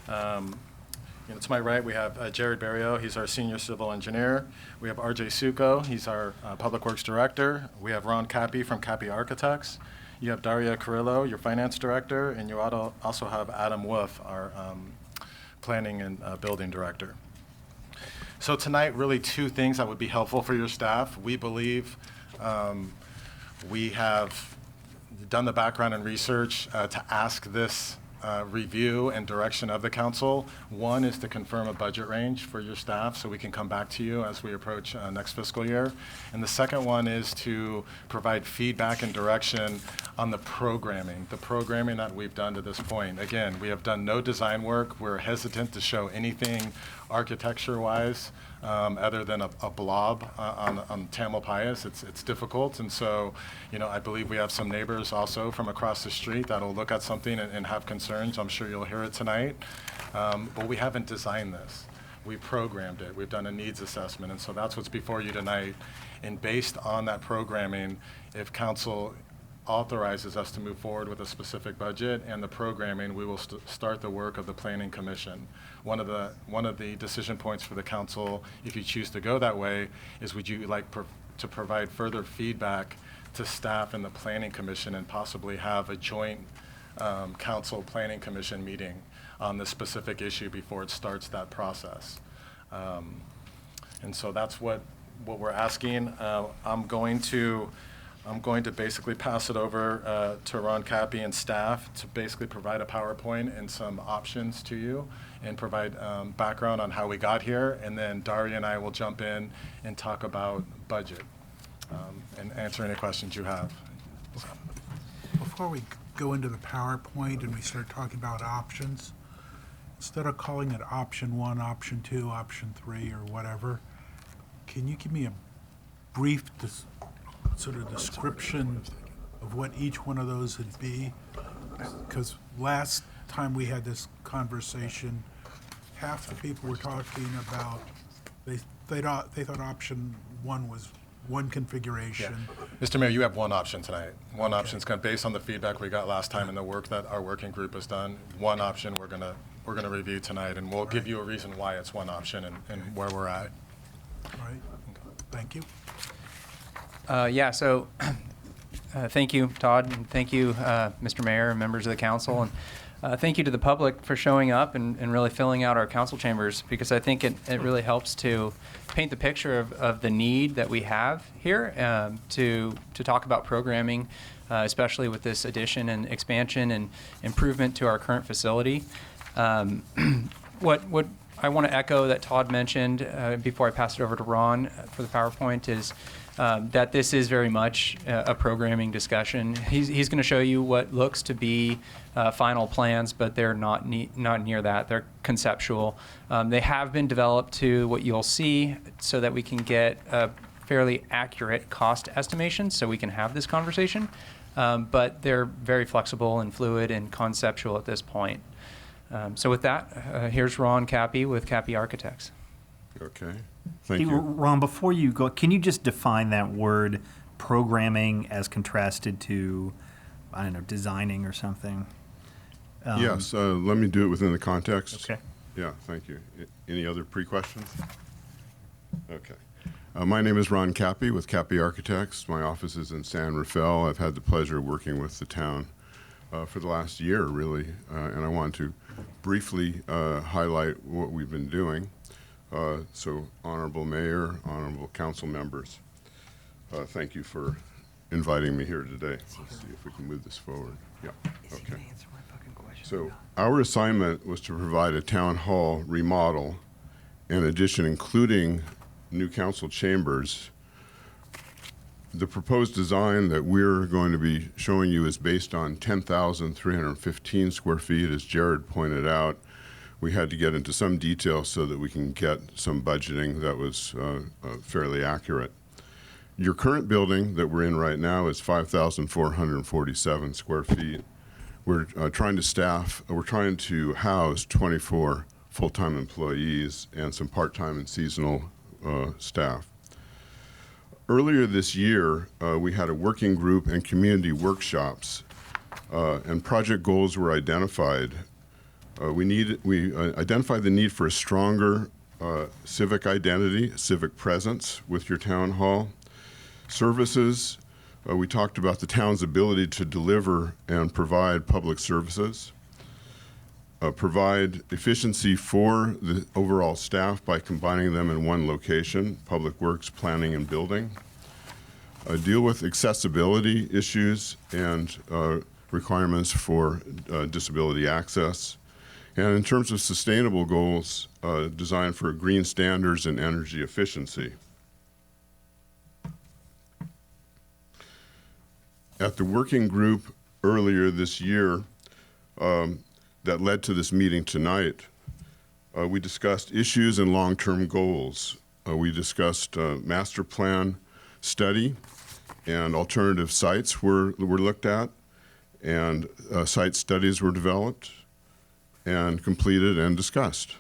L: To my right, we have Jared Barrio. He's our senior civil engineer. We have RJ Suko. He's our public works director. We have Ron Cappy from Cappy Architects. You have Daria Carrillo, your finance director, and you also have Adam Wolf, our planning and building director. So tonight, really 2 things that would be helpful for your staff. We believe we have done the background and research to ask this review and direction of the council. One is to confirm a budget range for your staff so we can come back to you as we approach next fiscal year. And the second one is to provide feedback and direction on the programming that we've done to this point. Again, we have done no design work. We're hesitant to show anything architecture-wise other than a blob on Tamalpais. It's difficult, and so, you know, I believe we have some neighbors also from across the street that'll look at something and have concerns. I'm sure you'll hear it tonight, but we haven't designed this. We programmed it. We've done a needs assessment, and so that's what's before you tonight. And based on that programming, if council authorizes us to move forward with a specific budget and the programming, we will start the work of the Planning Commission. One of the decision points for the council, if you choose to go that way, is would you like to provide further feedback to staff in the Planning Commission and possibly have a joint council Planning Commission meeting on this specific issue before it starts that process. And so that's what we're asking. I'm going to basically pass it over to Ron Cappy and staff to basically provide a PowerPoint and some options to you and provide background on how we got here. And then Daria and I will jump in and talk about budget and answer any questions you have.
A: Before we go into the PowerPoint and we start talking about options, instead of calling it option 1, option 2, option 3, or whatever, can you give me a brief sort of description of what each one of those would be? Because last time we had this conversation, half the people were talking about they thought option 1 was one configuration.
L: Yeah. Mr. Mayor, you have one option tonight. One option is kind of based on the feedback we got last time and the work that our working group has done. One option we're gonna review tonight, and we'll give you a reason why it's one option and where we're at.
A: All right. Thank you.
U: So thank you, Todd, and thank you, Mr. Mayor and members of the council. thank you to the public for showing up and really filling out our council chambers, because I think it really helps to paint the picture of the need that we have here to talk about programming, especially with this addition and expansion and improvement to our current facility. What I want to echo that Todd mentioned before I pass it over to Ron for the PowerPoint is that this is very much a programming discussion. He's going to show you what looks to be final plans, but they're not near that. They're conceptual. They have been developed to what you'll see so that we can get a fairly accurate cost estimation so we can have this conversation. But they're very flexible and fluid and conceptual at this point. So with that, here's Ron Cappy with Cappy Architects.
V: Okay, thank
C: Hey,
V: you.
C: Ron, before you go, can you just define that word programming as contrasted to, I don't know, designing or something?
V: Yes, let me do it within the context.
C: Okay.
V: Yeah, thank you. Any other pre-questions? Okay. My name is Ron Cappy with Cappy Architects. My office is in San Rafael. I've had the pleasure of working with the town for the last year, really, and I want to briefly highlight what we've been doing. So, Honorable Mayor, Honorable Council members, thank you for inviting me here today. Let's see if we can move this forward. Yeah, okay. So, our assignment was to provide a town hall remodel and addition, including new council chambers. The proposed design that we're going to be showing you is based on 10,315 square feet, as Jared pointed out. We had to get into some detail so that we can get some budgeting that was fairly accurate. Your current building that we're in right now is 5,447 square feet. We're trying to house 24 full-time employees and some part-time and seasonal staff. Earlier this year, we had a working group and community workshops, and project goals were identified. We identified the need for a stronger civic identity, civic presence with your town hall. Services, we talked about the town's ability to deliver and provide public services. Provide efficiency for the overall staff by combining them in one location, Public Works, Planning, and Building. Deal with accessibility issues and requirements for disability access. And in terms of sustainable goals, designed for green standards and energy efficiency. At the working group earlier this year, that led to this meeting tonight, we discussed issues and long-term goals. We discussed master plan study and alternative sites were looked at, and site studies were developed and completed and discussed.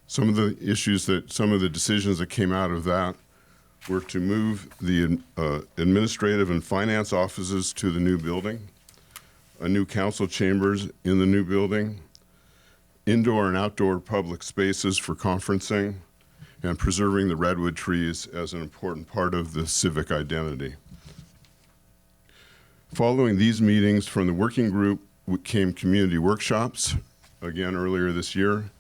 V: Some of the decisions that came out of that were to move the administrative and finance offices to the new building, a new council chambers in the new building, indoor and outdoor public spaces for conferencing, and preserving the redwood trees as an important part of the civic identity. Following these meetings from the working group came community workshops, again earlier this year.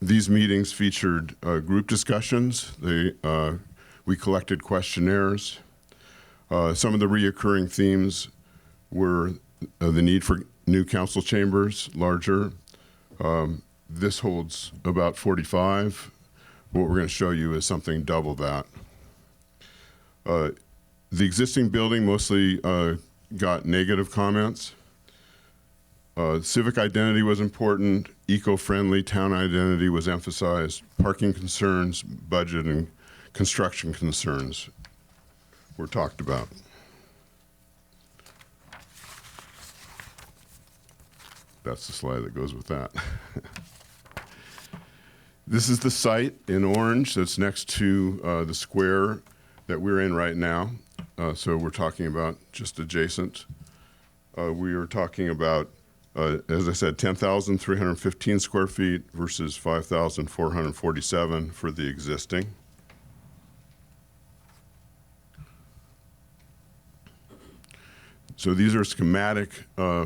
V: These meetings featured group discussions. We collected questionnaires. Some of the reoccurring themes were the need for new council chambers, larger. This holds about 45. What we're going to show you is something double that. The existing building mostly got negative comments. Civic identity was important. Eco-friendly town identity was emphasized. Parking concerns, budget, and construction concerns were talked about. That's the slide that goes with that. This is the site in orange that's next to the square that we're in right now. So we're talking about just adjacent. We are talking about, as I said, 10,315 square feet versus 5,447 for the existing. So these are schematic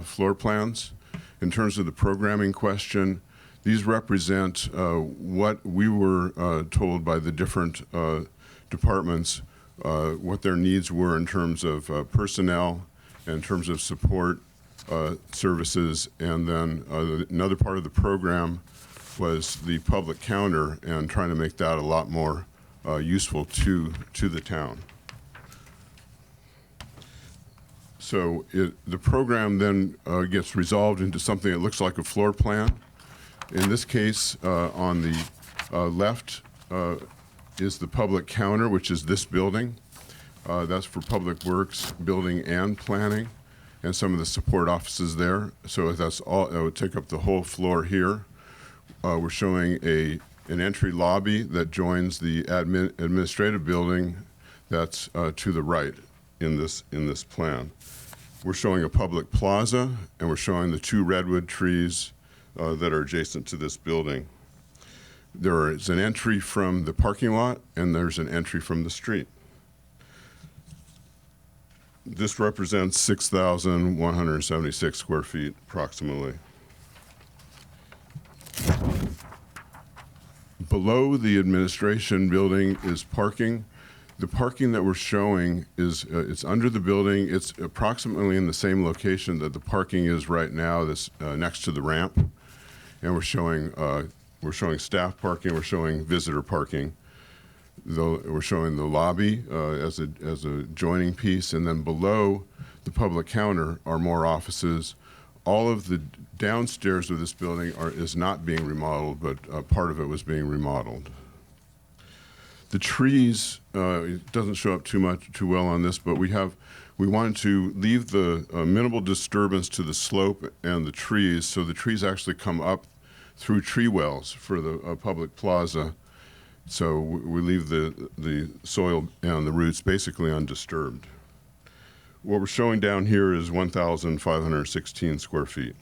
V: floor plans. In terms of the programming question, these represent what we were told by the different departments, what their needs were in terms of personnel, in terms of support services, and then another part of the program was the public counter and trying to make that a lot more useful to the town. So the program then gets resolved into something that looks like a floor plan. In this case, on the left is the public counter, which is this building. That's for Public Works, building and planning, and some of the support offices there. So that's all, it would take up the whole floor here. We're showing an entry lobby that joins the administrative building that's to the right in this plan. We're showing a public plaza, and we're showing the 2 redwood trees that are adjacent to this building. There is an entry from the parking lot, and there's an entry from the street. This represents 6,176 square feet approximately. Below the administration building is parking. The parking that we're showing is it's under the building. It's approximately in the same location that the parking is right now, this next to the ramp. And we're showing staff parking. We're showing visitor parking. We're showing the lobby as a joining piece, and then below the public counter are more offices. All of the downstairs of this building is not being remodeled, but part of it was being remodeled. The trees, it doesn't show up too well on this, but we wanted to leave the minimal disturbance to the slope and the trees, so the trees actually come up through tree wells for the public plaza. So we leave the soil and the roots basically undisturbed. What we're showing down here is 1,516 square feet.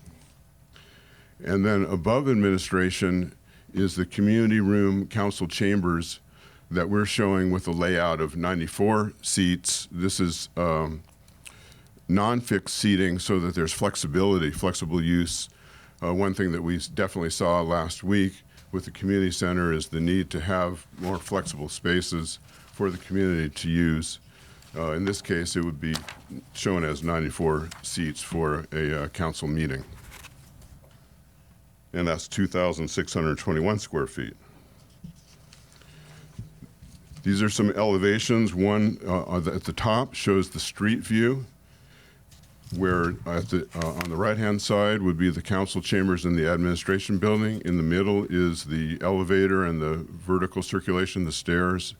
V: And then above administration is the community room council chambers that we're showing with a layout of 94 seats. This is non-fixed seating so that there's flexible use. One thing that we definitely saw last week with the community center is the need to have more flexible spaces for the community to use. In this case, it would be shown as 94 seats for a council meeting. And that's 2,621 square feet. These are some elevations. One at the top shows the street view, where on the right-hand side would be the council chambers in the administration building. In the middle is the elevator and the vertical circulation, the stairs.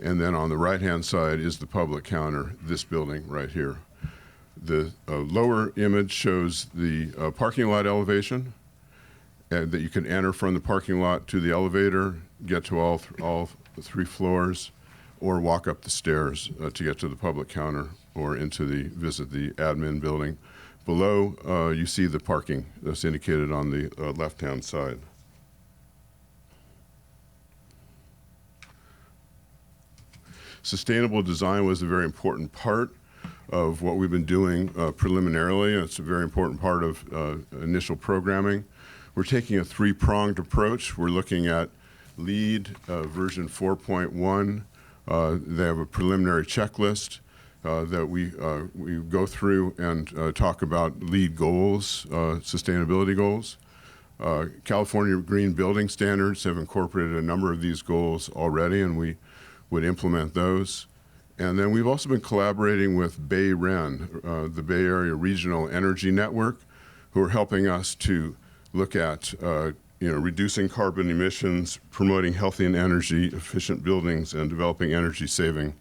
V: And then on the right-hand side is the public counter, this building right here. The lower image shows the parking lot elevation, and that you can enter from the parking lot to the elevator, get to all 3 floors, or walk up the stairs to get to the public counter or visit the admin building. Below, you see the parking that's indicated on the left-hand side. Sustainable design was a very important part of what we've been doing preliminarily, and it's a very important part of initial programming. We're taking a 3-pronged approach. We're looking at LEED version 4.1. They have a preliminary checklist that we go through and talk about LEED goals, sustainability goals. California Green Building Standards have incorporated a number of these goals already, and we would implement those. And then we've also been collaborating with BayREN, the Bay Area Regional Energy Network, who are helping us to look at reducing carbon emissions, promoting healthy and energy efficient buildings, and developing energy saving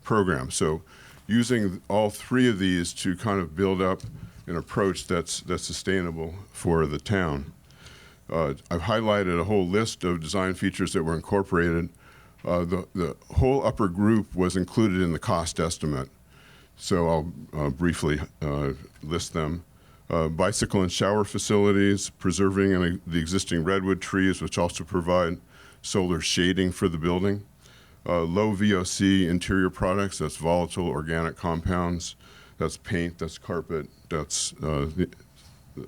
V: programs. So using all 3 of these to kind of build up an approach that's sustainable for the town. I've highlighted a whole list of design features that were incorporated. The whole upper group was included in the cost estimate, so I'll briefly list them. Bicycle and shower facilities, preserving the existing redwood trees, which also provide solar shading for the building. Low VOC interior products, that's volatile organic compounds, that's paint, that's carpet, that's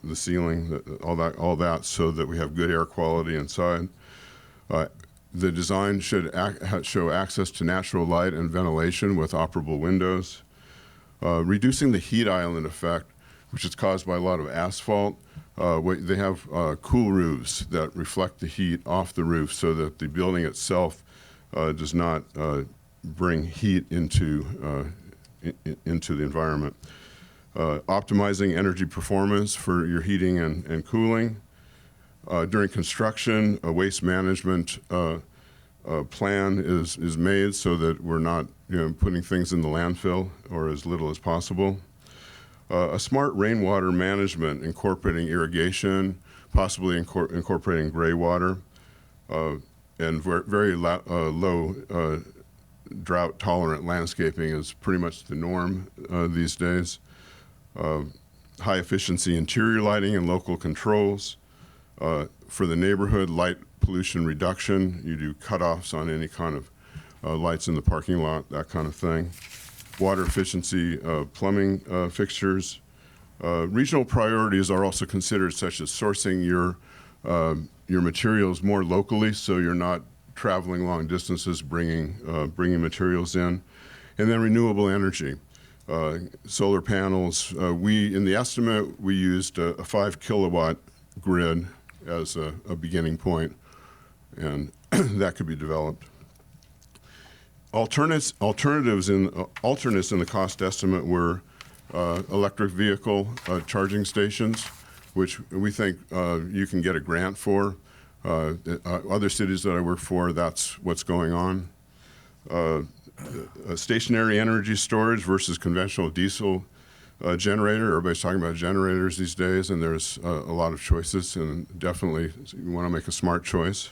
V: the ceiling, all that, so that we have good air quality inside. The design should show access to natural light and ventilation with operable windows. Reducing the heat island effect, which is caused by a lot of asphalt. They have cool roofs that reflect the heat off the roof so that the building itself does not bring heat into the environment. Optimizing energy performance for your heating and cooling. During construction, a waste management plan is made so that we're not putting things in the landfill, or as little as possible. A smart rainwater management incorporating irrigation, possibly incorporating gray water, and very low drought-tolerant landscaping is pretty much the norm these days. High-efficiency interior lighting and local controls. For the neighborhood, light pollution reduction. You do cutoffs on any kind of lights in the parking lot, that kind of thing. Water efficiency, plumbing fixtures. Regional priorities are also considered, such as sourcing your materials more locally, so you're not traveling long distances bringing materials in. And then renewable energy. Solar panels. In the estimate, we used a 5 kilowatt grid as a beginning point, and that could be developed. Alternates in the cost estimate were electric vehicle charging stations, which we think you can get a grant for. Other cities that I work for, that's what's going on. Stationary energy storage versus conventional diesel generator. Everybody's talking about generators these days, and there's a lot of choices, and definitely you want to make a smart choice.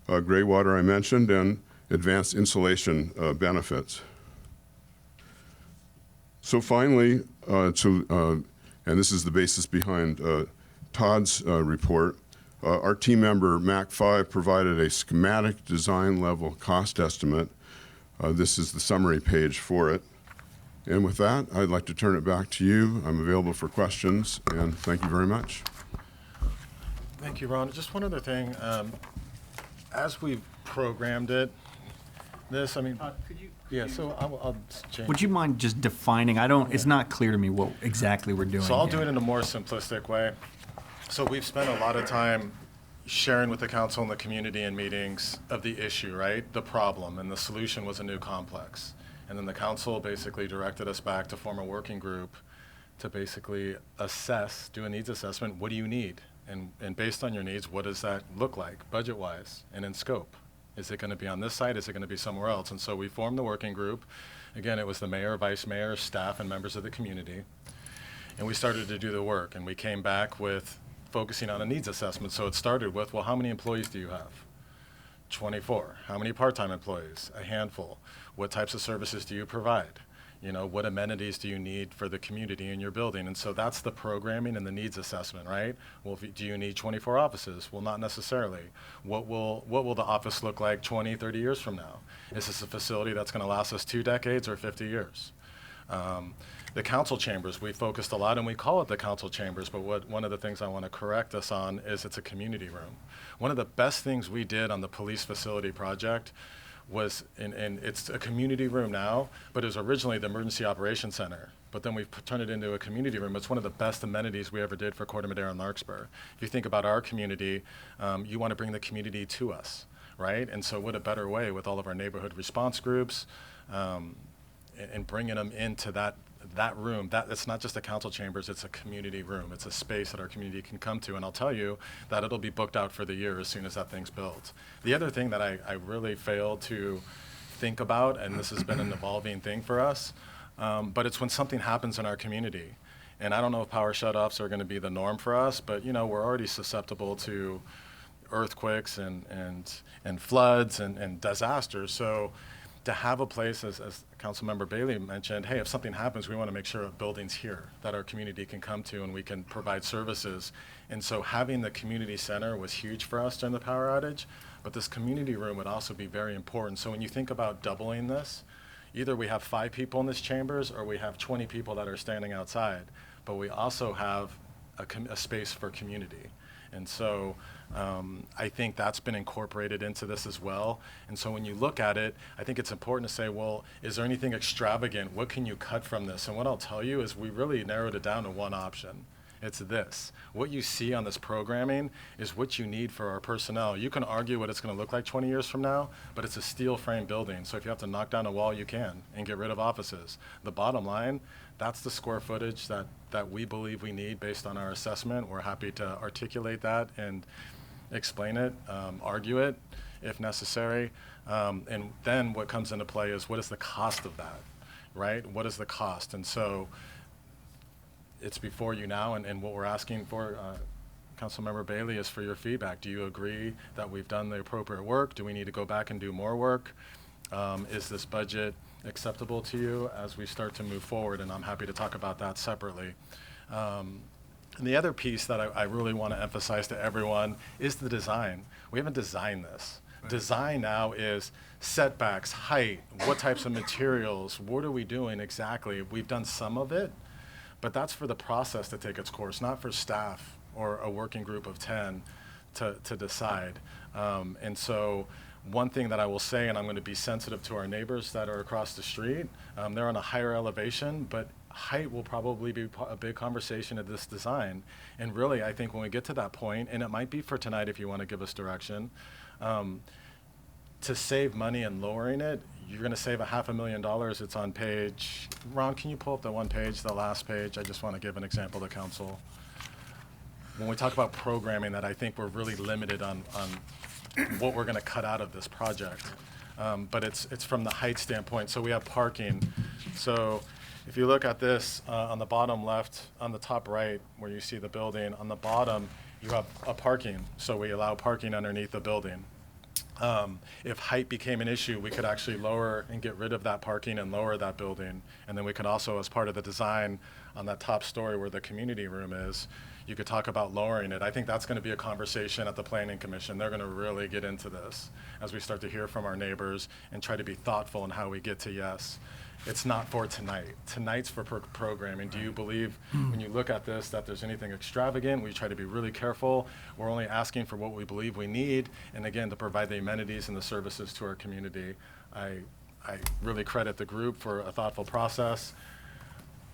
V: Gray water I mentioned, and advanced insulation benefits. So finally, and this is the basis behind Todd's report, our team member, MAC5, provided a schematic design level cost estimate. This is the summary page for it. And with that, I'd like to turn it back to you. I'm available for questions, and thank you very much.
L: Thank you, Ron. Just one other thing. As we've programmed it, this, I mean, yeah, so I'll change.
C: Would you mind just defining? It's not clear to me what exactly we're doing.
L: So I'll
C: here.
L: do it in a more simplistic way. So we've spent a lot of time sharing with the council and the community in meetings of the issue, right? The problem, and the solution was a new complex. And then the council basically directed us back to form a working group to basically assess, do a needs assessment. What do you need? And based on your needs, what does that look like budget-wise and in scope? Is it going to be on this site? Is it going to be somewhere else? And so we formed the working group. Again, it was the mayor, vice mayor, staff, and members of the community. And we started to do the work. And we came back with focusing on a needs assessment. So it started with, well, how many employees do you have? 24. How many part-time employees? A handful. What types of services do you provide? You know, what amenities do you need for the community in your building? And so that's the programming and the needs assessment, right? Well, do you need 24 offices? Well, not necessarily. What will the office look like 20, 30 years from now? Is this a facility that's going to last us 2 decades or 50 years? The council chambers, we focused a lot, and we call it the council chambers, but one of the things I want to correct us on is it's a community room. One of the best things we did on the police facility project was, and it's a community room now, but it was originally the Emergency Operations Center. But then we've turned it into a community room. It's one of the best amenities we ever did for Corte Madera and Larkspur. If you think about our community, you want to bring the community to us, right? And so what a better way with all of our neighborhood response groups and bringing them into that room. It's not just a council chambers, it's a community room. It's a space that our community can come to. And I'll tell you that it'll be booked out for the year as soon as that thing's built. The other thing that I really failed to think about, and this has been an evolving thing for us, but it's when something happens in our community. And I don't know if power shutoffs are going to be the norm for us, but we're already susceptible to earthquakes and floods and disasters. So to have a place, as Councilmember Bailey mentioned, hey, if something happens, we want to make sure a building's here that our community can come to and we can provide services. And so having the community center was huge for us during the power outage, but this community room would also be very important. So when you think about doubling this, either we have 5 people in this chambers or we have 20 people that are standing outside, but we also have a space for community. And so I think that's been incorporated into this as well. And so when you look at it, I think it's important to say, well, is there anything extravagant? What can you cut from this? And what I'll tell you is we really narrowed it down to one option. It's this. What you see on this programming is what you need for our personnel. You can argue what it's going to look like 20 years from now, but it's a steel frame building. So if you have to knock down a wall, you can, and get rid of offices. The bottom line, that's the square footage that we believe we need based on our assessment. We're happy to articulate that and explain it, argue it if necessary. And then what comes into play is what is the cost of that, right? What is the cost? And so it's before you now, and what we're asking for, Councilmember Bailey, is for your feedback. Do you agree that we've done the appropriate work? Do we need to go back and do more work? Is this budget acceptable to you as we start to move forward? And I'm happy to talk about that separately. And the other piece that I really want to emphasize to everyone is the design. We haven't designed this. Right. Design now is setbacks, height, what types of materials, what are we doing exactly? We've done some of it, but that's for the process to take its course, not for staff or a working group of 10 to decide. And so one thing that I will say, and I'm going to be sensitive to our neighbors that are across the street, they're on a higher elevation, but height will probably be a big conversation of this design. And really, I think when we get to that point, and it might be for tonight if you want to give us direction, to save money and lowering it, you're going to save $500,000. It's on page, Ron, can you pull up the one page, the last page? I just want to give an example to council. When we talk about programming, that I think we're really limited on what we're going to cut out of this project. But it's from the height standpoint. So we have parking. So if you look at this on the bottom left, on the top right, where you see the building, on the bottom, you have a parking. So we allow parking underneath the building. If height became an issue, we could actually lower and get rid of that parking and lower that building. And then we could also, as part of the design on that top story where the community room is, you could talk about lowering it. I think that's going to be a conversation at the Planning Commission. They're going to really get into this as we start to hear from our neighbors and try to be thoughtful in how we get to yes. It's not for tonight. Tonight's for programming. Do you believe, when you look at this, that there's anything extravagant? We try to be really careful. We're only asking for what we believe we need, and again, to provide the amenities and the services to our community. I really credit the group for a thoughtful process,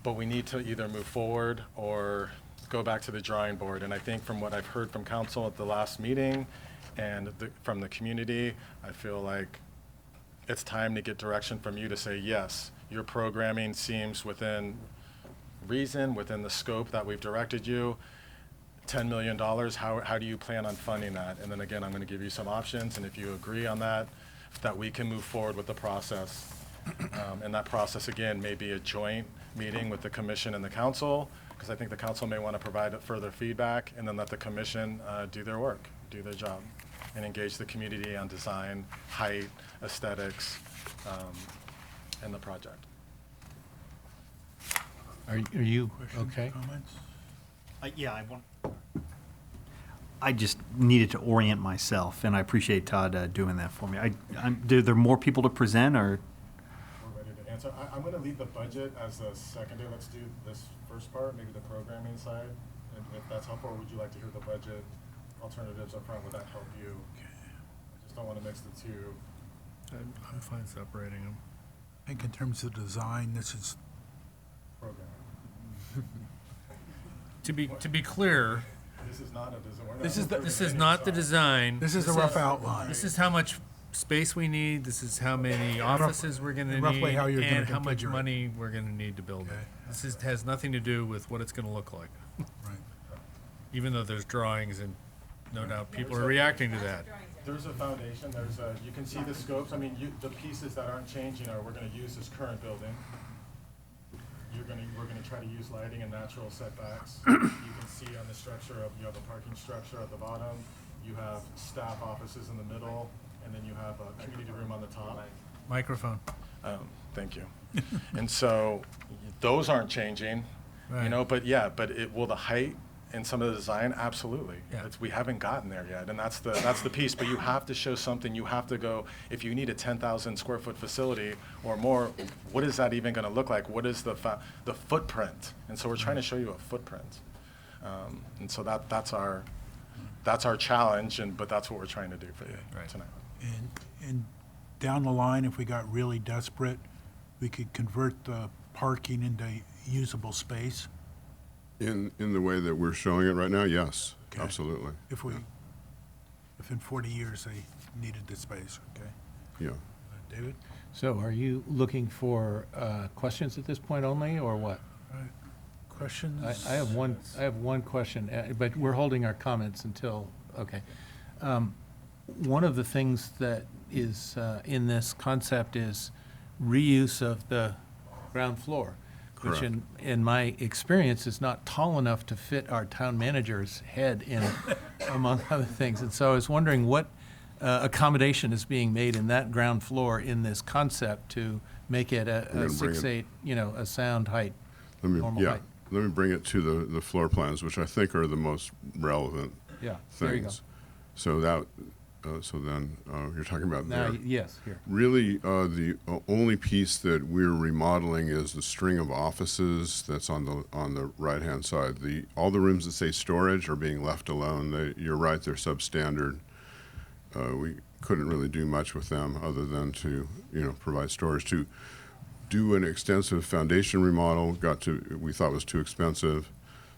L: but we need to either move forward or go back to the drawing board. And I think from what I've heard from council at the last meeting and from the community, I feel like it's time to get direction from you to say, yes, your programming seems within reason, within the scope that we've directed you. $10 million, how do you plan on funding that? And then again, I'm going to give you some options, and if you agree on that we can move forward with the process. And that process, again, may be a joint meeting with the commission and the council, because I think the council may want to provide further feedback, and then let the commission do their work, do their job, and engage the community on design, height, aesthetics, and the project.
Q: Are you
A: Questions,
Q: okay?
A: comments?
C: Yeah, I just needed to orient myself, and I appreciate Todd doing that for me. Are there more people to present, or?
L: We're ready to answer. I'm going to leave the budget as a secondary. Let's do this first part, maybe the programming side, and if that's helpful. Or would you like to hear the budget alternatives up front? Would that help you? I just don't want to mix the two.
P: I'm fine separating them.
A: I think in terms of design, this is
L: Programming.
P: To be clear,
L: This is not a design.
P: this is not the design.
A: This is a rough outline.
P: This is how much space we need. This is how many offices we're going to need,
A: roughly how you're gonna
P: and how much
A: configure it.
P: money we're going to need to build
A: Okay.
P: it. This has nothing to do with what it's going to look like.
A: Right.
P: Even though there's drawings, and no doubt people are reacting to that.
L: There's a foundation. You can see the scopes. I mean, the pieces that aren't changing are we're going to use this current building. We're going to try to use lighting and natural setbacks. You can see on the structure you have a parking structure at the bottom. You have staff offices in the middle, and then you have a community room on the top.
P: Microphone.
L: Thank you. And so those aren't changing,
P: Right.
L: but will the height and some of the design, absolutely.
P: Yeah.
L: We haven't gotten there yet, and that's the piece. But you have to show something. You have to go, if you need a 10,000 square foot facility or more, what is that even going to look like? What is the footprint? And so we're trying to show you a footprint. And so that's our challenge, but that's what we're trying to do for you tonight.
A: And down the line, if we got really desperate, we could convert the parking into usable space.
V: In the way that we're showing it right now, yes,
A: Okay.
V: absolutely.
A: If in 40 years they needed the space, okay?
V: Yeah.
A: David?
Q: So are you looking for questions at this point only, or what?
A: Questions?
Q: I have one question, but we're holding our comments until, okay. One of the things that is in this concept is reuse of the ground floor, which in my experience is not tall enough to fit our town manager's head in, among other things. And so I was wondering what accommodation is being made in that ground floor in this concept to make it a 6'8", a sound height, normal height.
V: Let me bring it to the floor plans, which I think are the most relevant
Q: Yeah,
V: things.
Q: there you go.
V: So that, so then you're talking about
Q: Now,
V: there.
Q: yes, here.
V: Really, the only piece that we're remodeling is the string of offices that's on the right-hand side. All the rooms that say storage are being left alone. You're right, they're substandard. We couldn't really do much with them other than to, provide storage. To do an extensive foundation remodel we thought was too expensive,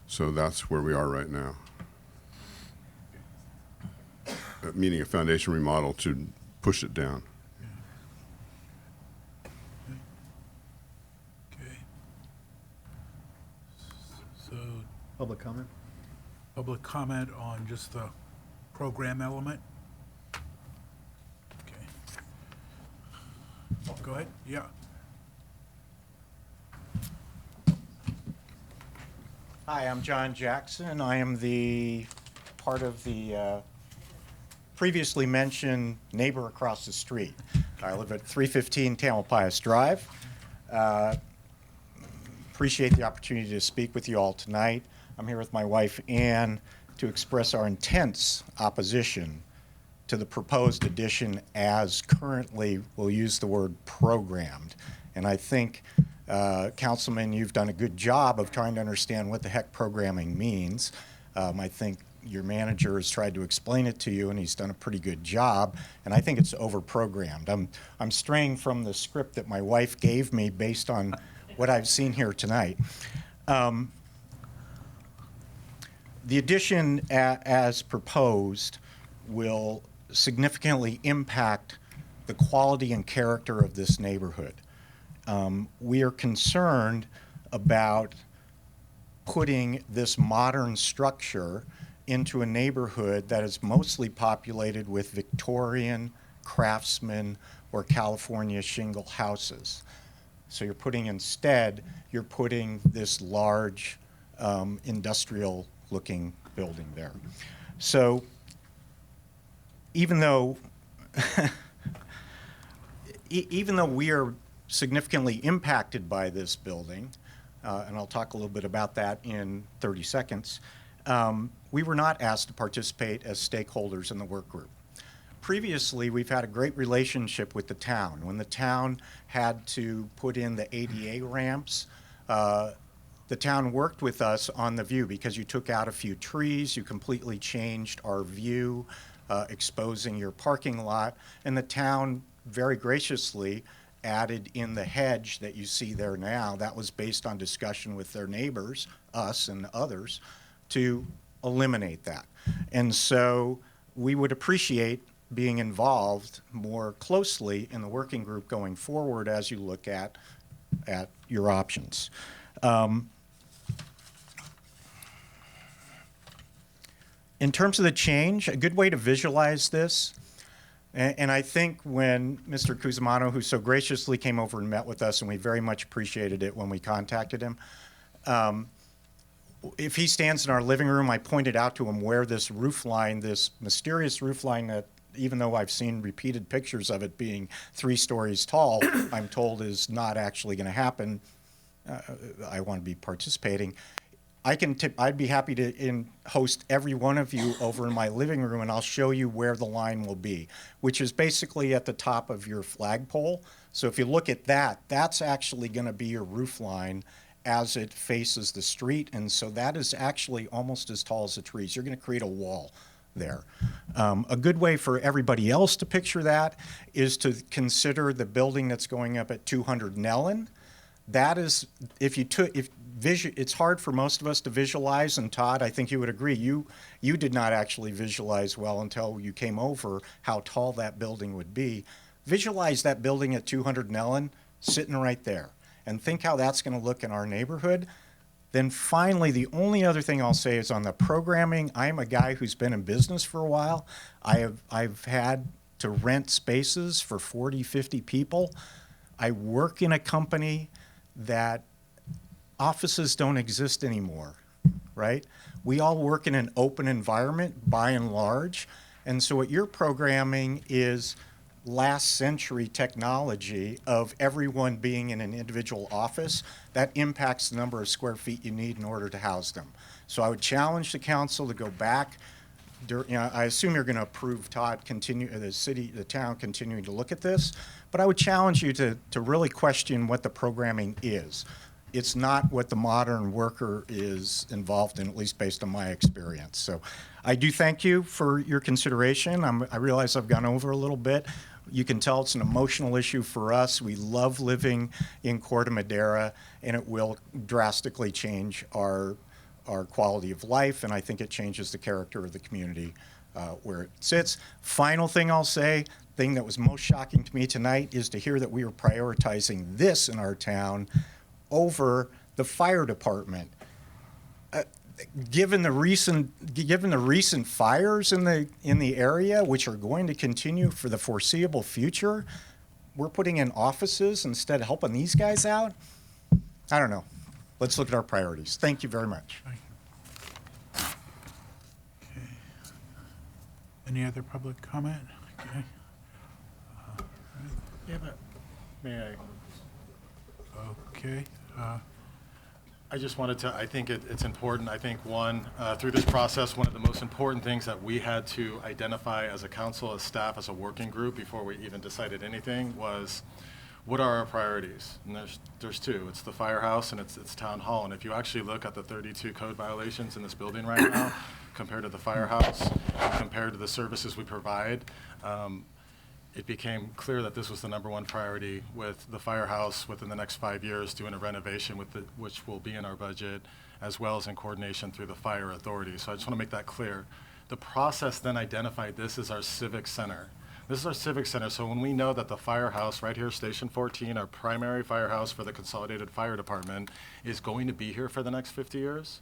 V: so that's where we are right now. Meaning a foundation remodel to push it down.
A: Okay. So,
C: Public comment?
A: public comment on just the program element? Okay. Go ahead, yeah.
E: Hi, I'm John Jackson. I am the part of the previously mentioned neighbor across the street. I live at 315 Tamalpais Drive. Appreciate the opportunity to speak with you all tonight. I'm here with my wife, Ann, to express our intense opposition to the proposed addition as currently, we'll use the word programmed. And I think, Councilman, you've done a good job of trying to understand what the heck programming means. I think your manager has tried to explain it to you, and he's done a pretty good job, and I think it's over-programmed. I'm straying from the script that my wife gave me based on what I've seen here tonight. The addition as proposed will significantly impact the quality and character of this neighborhood. We are concerned about putting this modern structure into a neighborhood that is mostly populated with Victorian, Craftsman, or California shingle houses. So you're putting this large industrial-looking building there. So even though we are significantly impacted by this building, and I'll talk a little bit about that in 30 seconds, we were not asked to participate as stakeholders in the work group. Previously, we've had a great relationship with the town. When the town had to put in the ADA ramps, the town worked with us on the view because you took out a few trees, you completely changed our view, exposing your parking lot, and the town very graciously added in the hedge that you see there now. That was based on discussion with their neighbors, us and others, to eliminate that. And so we would appreciate being involved more closely in the working group going forward as you look at your options. In terms of the change, a good way to visualize this, and I think when Mr. Cusimano, who so graciously came over and met with us, and we very much appreciated it when we contacted him, if he stands in our living room, I pointed out to him where this roof line, this mysterious roof line that, even though I've seen repeated pictures of it being 3 stories tall, I'm told is not actually going to happen. I want to be participating. I'd be happy to host every one of you over in my living room, and I'll show you where the line will be, which is basically at the top of your flagpole. So if you look at that, that's actually going to be your roof line as it faces the street, and so that is actually almost as tall as the trees. You're going to create a wall there. A good way for everybody else to picture that is to consider the building that's going up at 200 Nellen. That is, it's hard for most of us to visualize, and Todd, I think you would agree, you did not actually visualize well until you came over how tall that building would be. Visualize that building at 200 Nellen sitting right there, and think how that's going to look in our neighborhood. Then finally, the only other thing I'll say is on the programming. I'm a guy who's been in business for a while. I've had to rent spaces for 40, 50 people. I work in a company that offices don't exist anymore, right? We all work in an open environment by and large. And so what you're programming is last century technology of everyone being in an individual office that impacts the number of square feet you need in order to house them. So I would challenge the council to go back. I assume you're going to approve Todd the town continuing to look at this, but I would challenge you to really question what the programming is. It's not what the modern worker is involved in, at least based on my experience. So I do thank you for your consideration. I realize I've gone over a little bit. You can tell it's an emotional issue for us. We love living in Corte Madera, and it will drastically change our quality of life, and I think it changes the character of the community where it sits. Final thing I'll say, thing that was most shocking to me tonight is to hear that we are prioritizing this in our town over the fire department. Given the recent fires in the area, which are going to continue for the foreseeable future, we're putting in offices instead of helping these guys out. I don't know. Let's look at our priorities. Thank you very much.
A: Okay. Any other public comment? Okay.
L: Yeah, but may I?
A: Okay.
L: I just wanted to, I think it's important. I think through this process, one of the most important things that we had to identify as a council, as staff, as a working group before we even decided anything was, what are our priorities? And there's two. It's the firehouse and it's town hall. And if you actually look at the 32 code violations in this building right now, compared to the firehouse, compared to the services we provide, it became clear that this was the #1 priority with the firehouse within the next 5 years, doing a renovation which will be in our budget, as well as in coordination through the fire authority. So I just want to make that clear. The process then identified this as our civic center. This is our civic center, so when we know that the firehouse right here, Station 14, our primary firehouse for the Consolidated Fire Department, is going to be here for the next 50 years,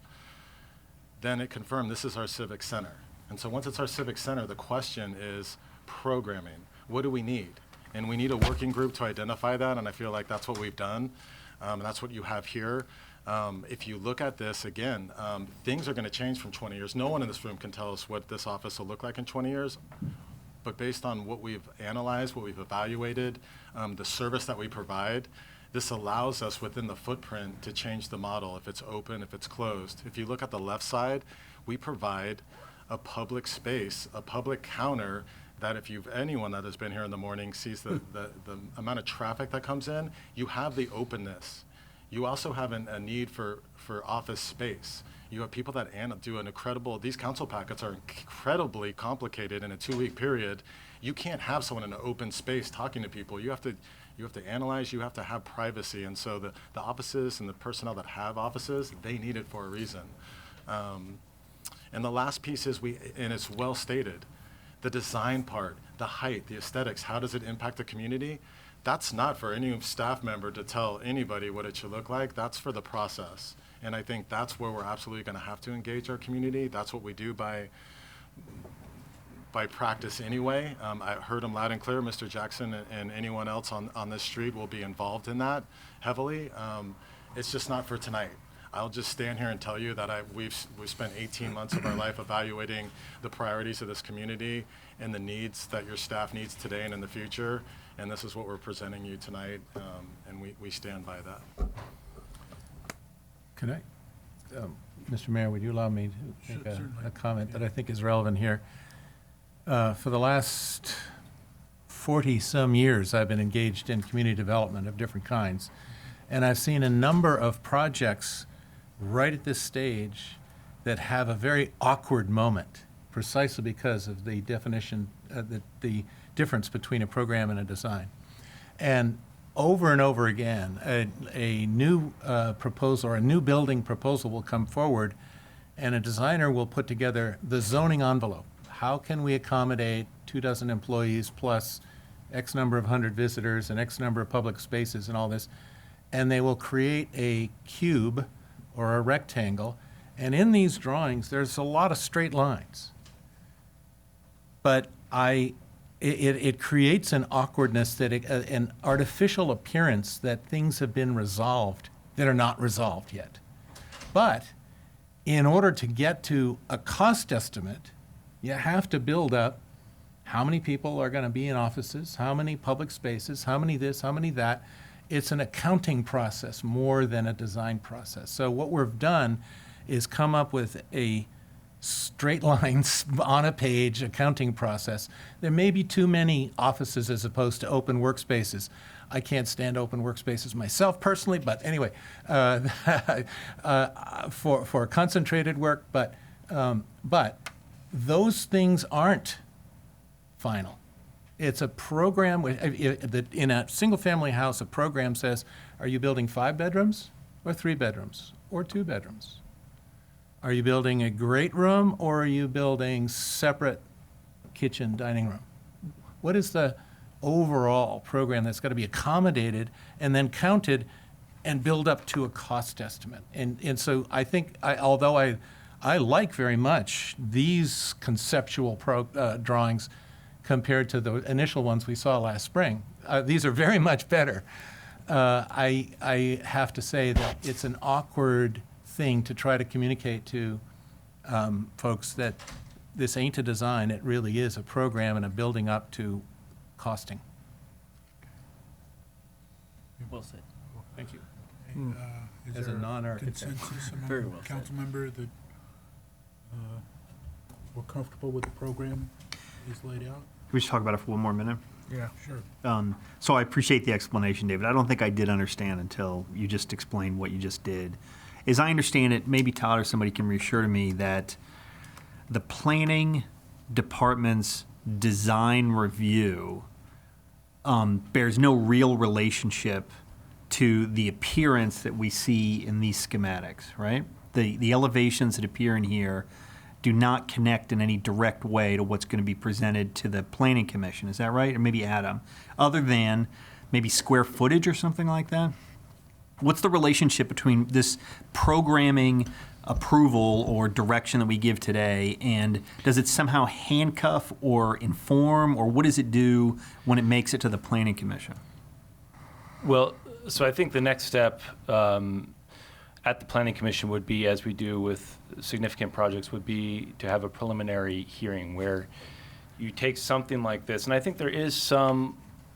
L: then it confirmed this is our civic center. And so once it's our civic center, the question is programming. What do we need? And we need a working group to identify that, and I feel like that's what we've done, and that's what you have here. If you look at this again, things are going to change from 20 years. No one in this room can tell us what this office will look like in 20 years, but based on what we've analyzed, what we've evaluated, the service that we provide, this allows us within the footprint to change the model, if it's open, if it's closed. If you look at the left side, we provide a public space, a public counter that if anyone that has been here in the morning sees the amount of traffic that comes in, you have the openness. You also have a need for office space. You have people that do these council packets are incredibly complicated in a 2-week period. You can't have someone in an open space talking to people. You have to analyze, you have to have privacy. And so the offices and the personnel that have offices, they need it for a reason. And the last piece is and it's well stated, the design part, the height, the aesthetics, how does it impact the community? That's not for any staff member to tell anybody what it should look like. That's for the process. And I think that's where we're absolutely going to have to engage our community. That's what we do by practice anyway. I heard him loud and clear. Mr. Jackson and anyone else on this street will be involved in that heavily. It's just not for tonight. I'll just stand here and tell you that we've spent 18 months of our life evaluating the priorities of this community and the needs that your staff needs today and in the future, and this is what we're presenting you tonight, and we stand by that.
Q: Can I, Mr. Mayor, would you allow me to make a comment that I think is relevant here? For the last 40-some years, I've been engaged in community development of different kinds. And I've seen a number of projects right at this stage that have a very awkward moment, precisely because of the definition, the difference between a program and a design. And over and over again, a new proposal or a new building proposal will come forward, and a designer will put together the zoning envelope. How can we accommodate 24 employees plus X number of 100 visitors and X number of public spaces and all this? And they will create a cube or a rectangle. And in these drawings, there's a lot of straight lines. But it creates an awkwardness, that an artificial appearance that things have been resolved that are not resolved yet. But in order to get to a cost estimate, you have to build up how many people are going to be in offices, how many public spaces, how many this, how many that. It's an accounting process more than a design process. So what we've done is come up with a straight lines on a page accounting process. There may be too many offices as opposed to open workspaces. I can't stand open workspaces myself personally, but anyway, for concentrated work, but those things aren't final. It's a program. In a single-family house, a program says, are you building 5 bedrooms or 3 bedrooms or 2 bedrooms? Are you building a great room, or are you building separate kitchen, dining room? What is the overall program that's got to be accommodated and then counted and build up to a cost estimate? And so I think, although I like very much these conceptual drawings compared to the initial ones we saw last spring, these are very much better. I have to say that it's an awkward thing to try to communicate to folks that this ain't a design, it really is a program and a building up to costing.
M: Well said.
Q: Thank you.
A: Is
Q: As a
A: there
Q: non-architect.
A: consensus among
M: Very well said.
A: council member that we're comfortable with the program is laid out?
C: Can we just talk about it for one more minute?
A: Yeah, sure.
C: So I appreciate the explanation, David. I don't think I did understand until you just explained what you just did. As I understand it, maybe Todd or somebody can reassure me that the planning department's design review bears no real relationship to the appearance that we see in these schematics, right? The elevations that appear in here do not connect in any direct way to what's going to be presented to the planning commission. Is that right? Or maybe Adam, other than maybe square footage or something like that? What's the relationship between this programming approval or direction that we give today, and does it somehow handcuff or inform, or what does it do when it makes it to the planning commission?
U: Well, so I think the next step at the planning commission would be, as we do with significant projects, would be to have a preliminary hearing where you take something like this, and I think there is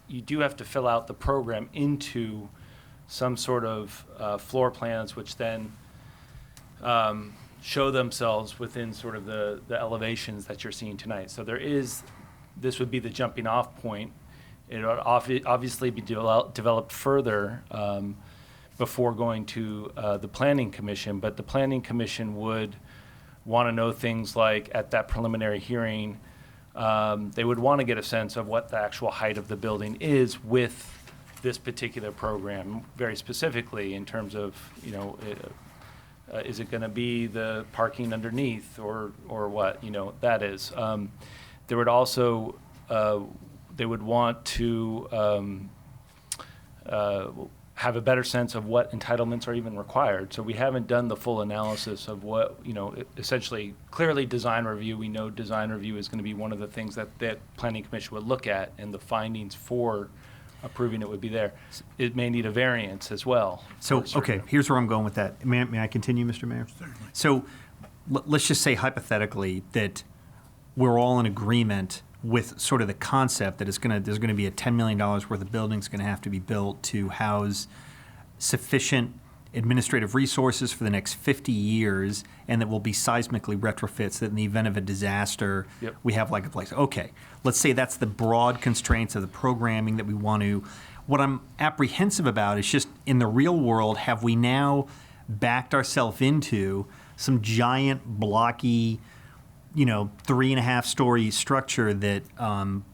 U: you do have to fill out the program into some sort of floor plans, which then show themselves within sort of the elevations that you're seeing tonight. So this would be the jumping off point. It would obviously be developed further before going to the planning commission, but the planning commission would want to know things like, at that preliminary hearing, they would want to get a sense of what the actual height of the building is with this particular program, very specifically in terms of, is it going to be the parking underneath or what, that is. There would also, they would want to have a better sense of what entitlements are even required. So we haven't done the full analysis of what, essentially, clearly design review. We know design review is going to be one of the things that planning commission would look at, and the findings for approving it would be there. It may need a variance as well.
C: So, okay, here's where I'm going with that. May I continue, Mr. Mayor? Certainly. So let's just say hypothetically that we're all in agreement with sort of the concept that there's going to be a $10 million worth of buildings going to have to be built to house sufficient administrative resources for the next 50 years, and that will be seismically retrofits that in the event of a disaster, we have like a place. Okay, let's say that's the broad constraints of the programming that we want to. What I'm apprehensive about is just in the real world, have we now backed ourselves into some giant blocky, 3.5-story structure that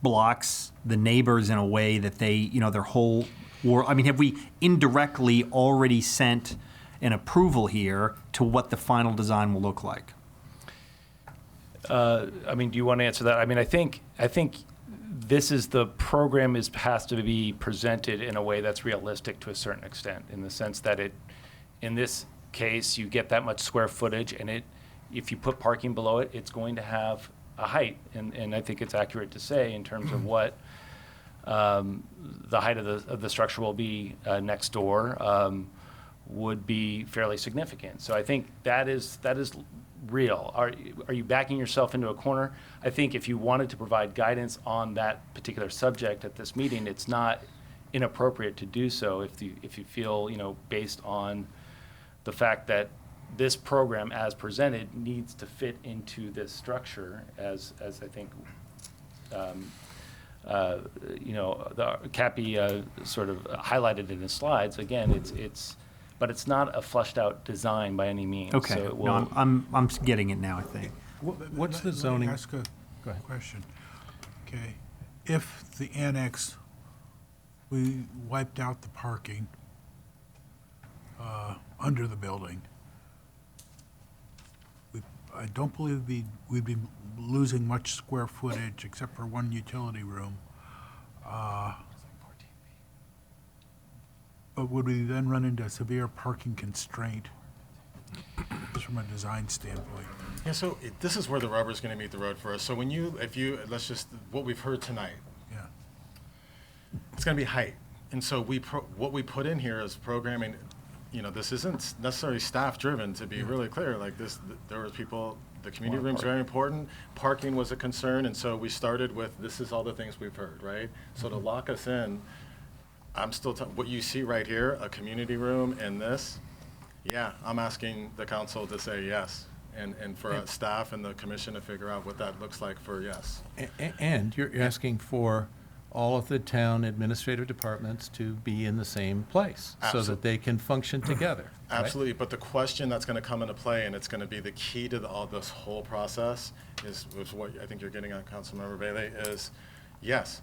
C: blocks the neighbors in a way that they, their whole world. I mean, have we indirectly already sent an approval here to what the final design will look like?
F: Do you want to answer that? I think this is the program has to be presented in a way that's realistic to a certain extent, in the sense that in this case, you get that much square footage, and if you put parking below it, it's going to have a height, and I think it's accurate to say in terms of what the height of the structure will be next door would be fairly significant. So I think that is real. Are you backing yourself into a corner? I think if you wanted to provide guidance on that particular subject at this meeting, it's not inappropriate to do so if you feel, based on the fact that this program as presented needs to fit into this structure as I think the Cappy sort of highlighted in his slides. Again, but it's not a fleshed out design by any means.
C: Okay,
F: So it will,
C: no, I'm getting it now, I think.
Q: What's the
A: Let me
Q: zoning?
A: ask a
Q: Go ahead.
A: question. Okay, if the annex, we wiped out the parking under the building, I don't believe we'd be losing much square footage except for one utility room. But would we then run into a severe parking constraint, just from a design standpoint?
L: Yeah, so this is where the rubber's going to meet the road for us. So let's just, what we've heard tonight,
A: Yeah.
L: it's going to be height. And so what we put in here is programming, this isn't necessarily staff-driven, to be really clear. Like this, there was people, the community room's very important, parking was a concern, and so we started with, this is all the things we've heard, right? So to lock us in, I'm still, what you see right here, a community room and this, yeah, I'm asking the council to say yes, and for staff and the commission to figure out what that looks like for yes.
Q: And you're asking for all of the town administrative departments to be in the same place so that they can function together. Right?
L: Absolutely, but the question that's going to come into play, and it's going to be the key to all this whole process, is what I think you're getting at, Councilmember Bailey, is yes.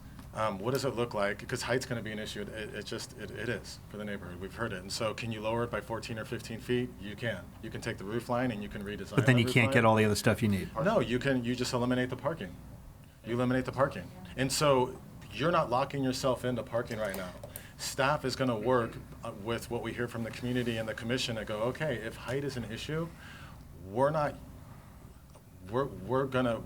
L: What does it look like? Because height's going to be an issue. It is for the neighborhood. We've heard it. And so can you lower it by 14 or 15 feet? You can. You can take the roof line and you can redesign.
C: But then
L: the
C: you
L: roof
C: can't
L: line.
C: get all the other stuff you need.
L: No, you just eliminate the parking. You eliminate the parking. And so you're not locking yourself into parking right now. Staff is going to work with what we hear from the community and the commission and go, okay, if height is an issue,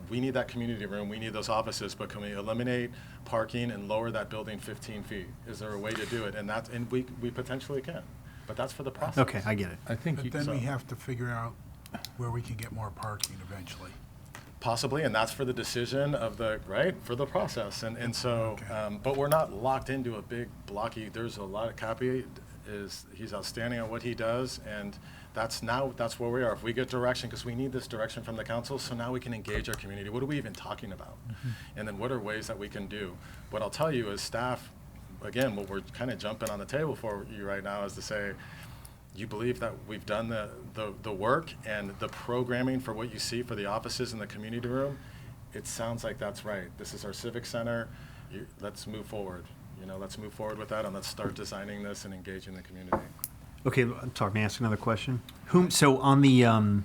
L: we need that community room, we need those offices, but can we eliminate parking and lower that building 15 feet? Is there a way to do it? And we potentially can, but that's for the process.
C: Okay, I get it.
Q: I think
A: But then we have to figure out where we can get more parking eventually.
L: Possibly, and that's for the decision of for the process. And so, but we're not locked into a big blocky, there's a lot of he's outstanding at what he does, and that's where we are. If we get direction, because we need this direction from the council, so now we can engage our community. What are we even talking about? And then what are ways that we can do? What I'll tell you is staff, again, what we're kind of jumping on the table for you right now is to say, you believe that we've done the work and the programming for what you see for the offices in the community room? It sounds like that's right. This is our civic center. Let's move forward. Let's move forward with that, and let's start designing this and engaging the community.
C: Okay, may I ask another question? So on the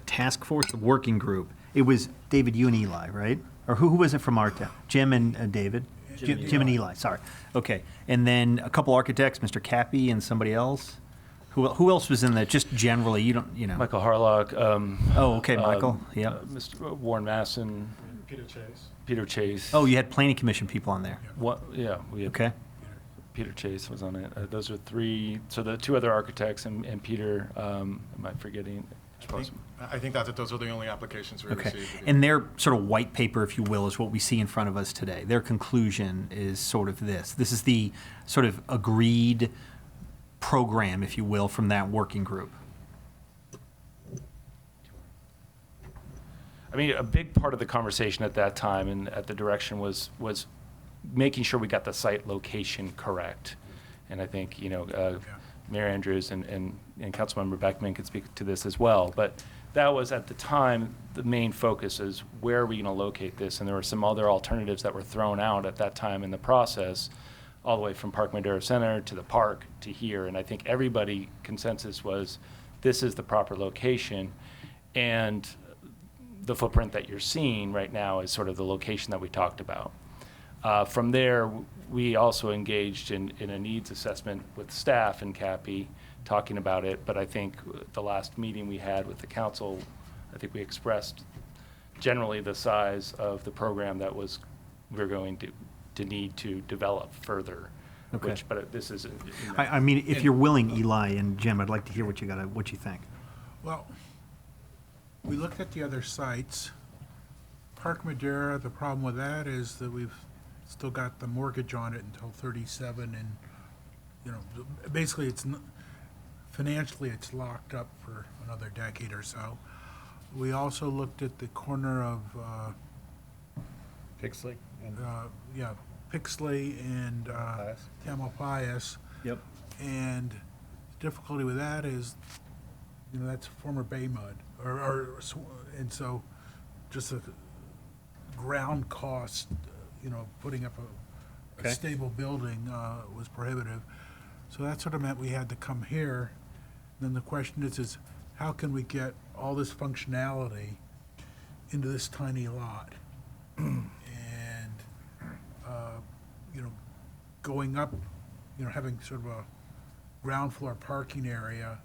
C: task force, the working group, it was David, you and Eli, right? Or who was it from our town? Jim and David? Jim and Eli, sorry. Okay, and then a couple architects, Mr. Cappy and somebody else? Who else was in that, just generally,
F: Michael Harlock.
C: Michael, yeah.
F: Mr. Warren Masson. Peter Chase.
C: Oh, you had planning commission people on there?
F: We had
C: Okay.
F: Peter Chase was on it. Those are three. So the two other architects and Peter. Am I forgetting?
L: I think those are the only applications we received.
C: And their sort of white paper, if you will, is what we see in front of us today. Their conclusion is sort of this. This is the sort of agreed program, if you will, from that working group.
F: A big part of the conversation at that time and at the direction was making sure we got the site location correct. And I think, Mayor Andrews and Councilmember Beckman could speak to this as well. But that was, at the time, the main focus is where are we going to locate this? And there were some other alternatives that were thrown out at that time in the process, all the way from Park Madera Center to the park to here. And I think everybody consensus was this is the proper location. And the footprint that you're seeing right now is sort of the location that we talked about. From there, we also engaged in a needs assessment with staff and CAPI, talking about it. But I think the last meeting we had with the council, I think we expressed generally the size of the program that we're going to need to develop further.
C: Okay.
F: But this is.
C: I mean, if you're willing, Eli and Jim, I'd like to hear what you think.
A: Well, we looked at the other sites. Park Madera, the problem with that is that we've still got the mortgage on it until 37, and, basically financially it's locked up for another decade or so. We also looked at the corner of,
Q: Pixley.
A: Pixley and Tamalpais.
C: Yep.
A: And the difficulty with that is, that's former bay mud, and so just the ground cost, putting up a
C: Okay.
A: stable building was prohibitive. So that sort of meant we had to come here. Then the question is how can we get all this functionality into this tiny lot? And, going up, having sort of a ground floor parking area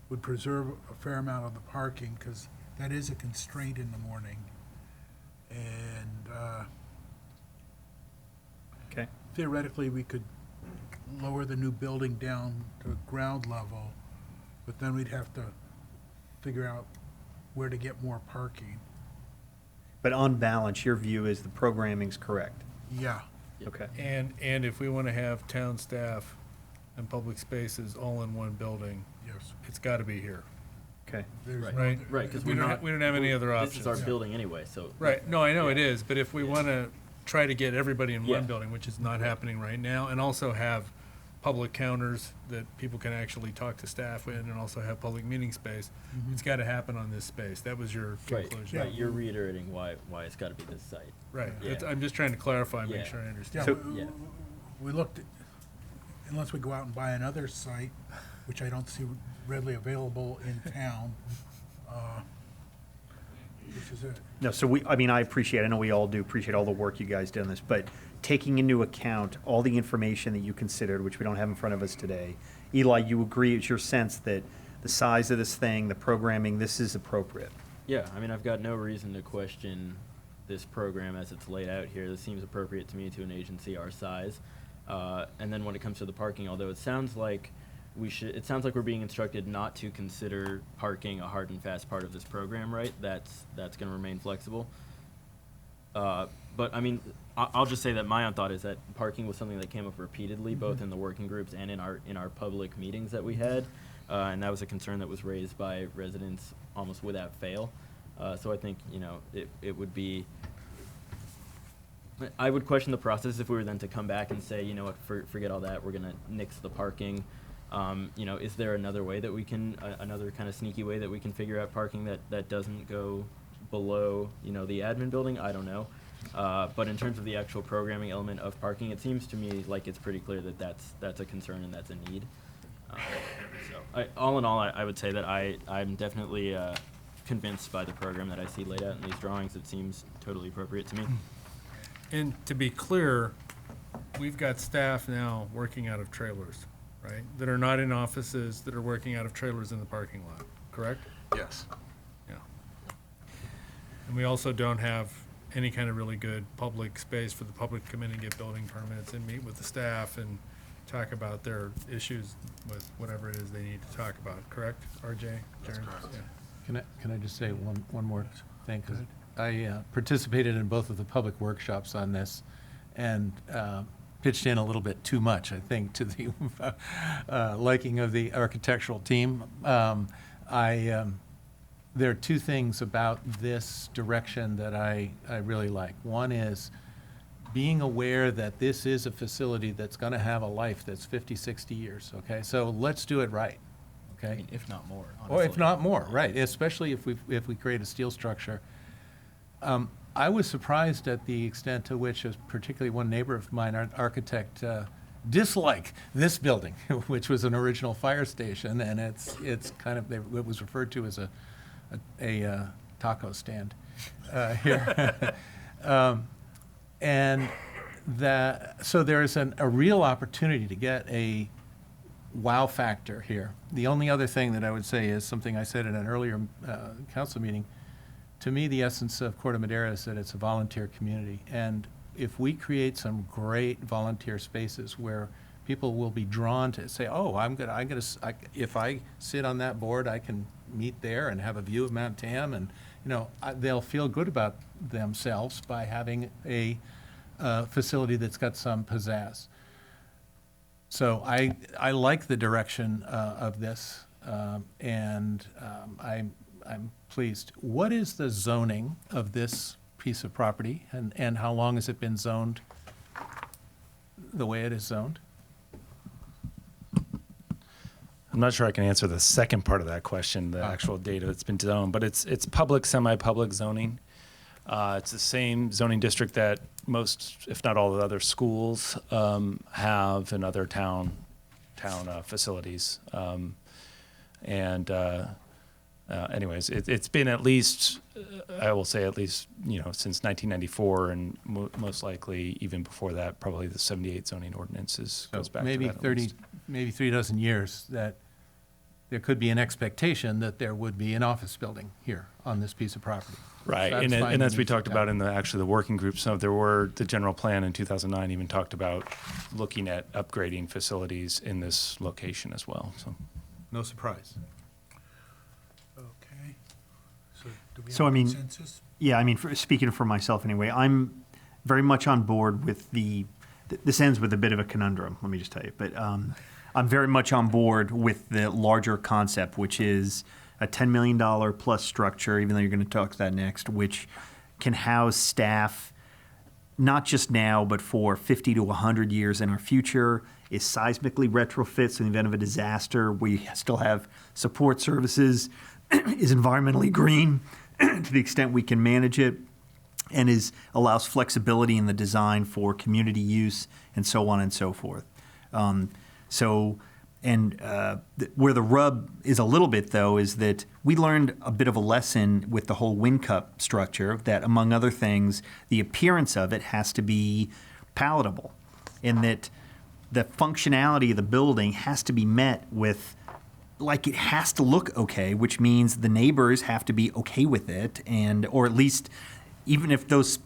A: would preserve a fair amount of the parking, because that is a constraint in the morning. And
C: Okay.
A: theoretically, we could lower the new building down to ground level, but then we'd have to figure out where to get more parking.
C: But on balance, your view is the programming's correct.
A: Yeah.
C: Okay.
P: And if we want to have town staff and public spaces all in one building,
A: Yes.
P: it's got to be here.
C: Okay.
A: There's
M: Right.
A: no-
P: Right.
M: Right, because
P: We don't have any other
M: This
P: options.
M: is our
P: Yeah.
M: building anyway, so.
P: Right, no, I know it
M: Yeah.
P: is, but if we want to try to get everybody in one
M: Yeah.
P: building, which is not happening right now, and also have public counters that people can actually talk to staff in, and also have public meeting space, it's got to happen on this space. That was your
M: Right,
P: conclusion.
M: right, you're reiterating why it's gotta be this site.
P: Right,
M: Yeah.
P: I'm just trying to clarify,
M: Yeah.
P: make sure I
A: Yeah,
P: understand.
C: So-
A: we looked, unless we go out and buy another site, which I don't see readily available in town, this is it.
C: No, so I appreciate, I know we all do appreciate all the work you guys did on this, but taking into account all the information that you considered, which we don't have in front of us today, Eli, you agree, it's your sense that the size of this thing, the programming, this is appropriate?
M: Yeah, I mean, I've got no reason to question this program as it's laid out here. This seems appropriate to me to an agency our size. And then when it comes to the parking, although it sounds like we're being instructed not to consider parking a hard and fast part of this program, right? That's going to remain flexible. But I mean, I'll just say that my own thought is that parking was something that came up repeatedly, both in the working groups and in our public meetings that we had, and that was a concern that was raised by residents almost without fail. So I think it would be. I would question the process if we were then to come back and say, you know what, forget all that, we're gonna nix the parking. Is there another way that we can, another kind of sneaky way that we can figure out parking that doesn't go below, the admin building? I don't know. But in terms of the actual programming element of parking, it seems to me like it's pretty clear that that's a concern and that's a need. All in all, I would say that I'm definitely convinced by the program that I see laid out in these drawings. It seems totally appropriate to me.
P: And to be clear, we've got staff now working out of trailers, right? That are not in offices, that are working out of trailers in the parking lot, correct?
L: Yes.
P: Yeah. And we also don't have any kind of really good public space for the public to come in and get building permits and meet with the staff and talk about their issues with whatever it is they need to talk about, correct? RJ?
L: That's
P: Jaren?
L: correct.
P: Yeah.
Q: Can I just say one more thing? 'Cause I participated in both of the public workshops on this and pitched in a little bit too much, I think, to the liking of the architectural team. There are two things about this direction that I really like. One is being aware that this is a facility that's going to have a life that's 50, 60 years, okay? So let's do it right, okay?
M: I mean, if not more,
Q: Or if
M: honestly.
Q: not more, right, especially if we create a steel structure. I was surprised at the extent to which, particularly one neighbor of mine, our architect, disliked this building, which was an original fire station, and it's kind of, it was referred to as a taco stand here. And so there is a real opportunity to get a wow factor here. The only other thing that I would say is something I said in an earlier council meeting. To me, the essence of Corte Madera is that it's a volunteer community. And if we create some great volunteer spaces where people will be drawn to say, oh, if I sit on that board, I can meet there and have a view of Mount Tam, and they'll feel good about themselves by having a facility that's got some pizzazz. So I like the direction of this, and I'm pleased. What is the zoning of this piece of property, and how long has it been zoned the way it is zoned?
F: I'm not sure I can answer the second part of that question, the actual data that's been zoned, but it's public, semi-public zoning. It's the same zoning district that most, if not all, the other schools have in other town facilities. Anyways, it's been at least, I will say at least, since 1994, and most likely even before that, probably the 78 zoning ordinances goes back
Q: maybe
F: to that.
Q: 30, maybe 3 dozen years that there could be an expectation that there would be an office building here on this piece of property.
F: Right,
Q: That's fine
F: and
Q: with
F: as we
Q: me.
F: talked about in the working group, so the general plan in 2009 even talked about looking at upgrading facilities in this location as well, so.
Q: No surprise.
A: Okay. So do we
C: So,
A: have
C: I mean,
A: consensus?
C: yeah, I mean, speaking for myself anyway, I'm very much on board with this ends with a bit of a conundrum, let me just tell you, but I'm very much on board with the larger concept, which is a $10 million plus structure, even though you're going to talk to that next, which can house staff not just now, but for 50 to 100 years in our future, is seismically retrofits in the event of a disaster. We still have support services, is environmentally green to the extent we can manage it, and allows flexibility in the design for community use and so on and so forth. Where the rub is a little bit, though, is that we learned a bit of a lesson with the whole wind cup structure, that among other things, the appearance of it has to be palatable, and that the functionality of the building has to be met with, like, it has to look okay, which means the neighbors have to be okay with it, or at least even if there's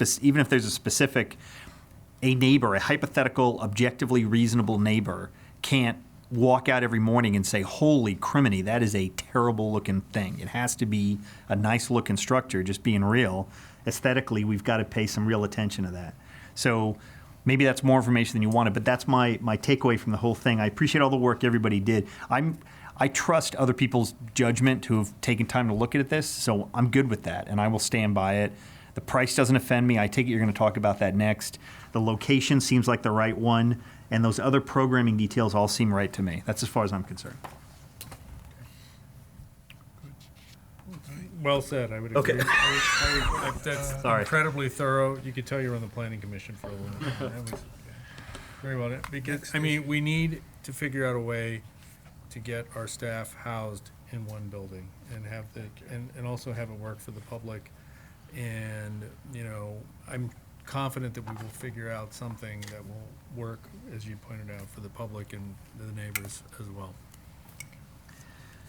C: a neighbor, a hypothetical, objectively reasonable neighbor, can't walk out every morning and say, holy criminy, that is a terrible looking thing. It has to be a nice looking structure, just being real. Aesthetically, we've got to pay some real attention to that. So maybe that's more information than you wanted, but that's my takeaway from the whole thing. I appreciate all the work everybody did. I trust other people's judgment who have taken time to look at this, so I'm good with that, and I will stand by it. The price doesn't offend me. I take it you're going to talk about that next. The location seems like the right one, and those other programming details all seem right to me. That's as far as I'm concerned.
P: Well said, I would
C: Okay.
P: agree. That's
C: Sorry.
P: incredibly thorough. You could tell you were on the planning commission for a little bit. That was very well done. Because, I mean, we need to figure out a way to get our staff housed in one building and have and also have it work for the public. And, I'm confident that we will figure out something that will work, as you pointed out, for the public and the neighbors as well.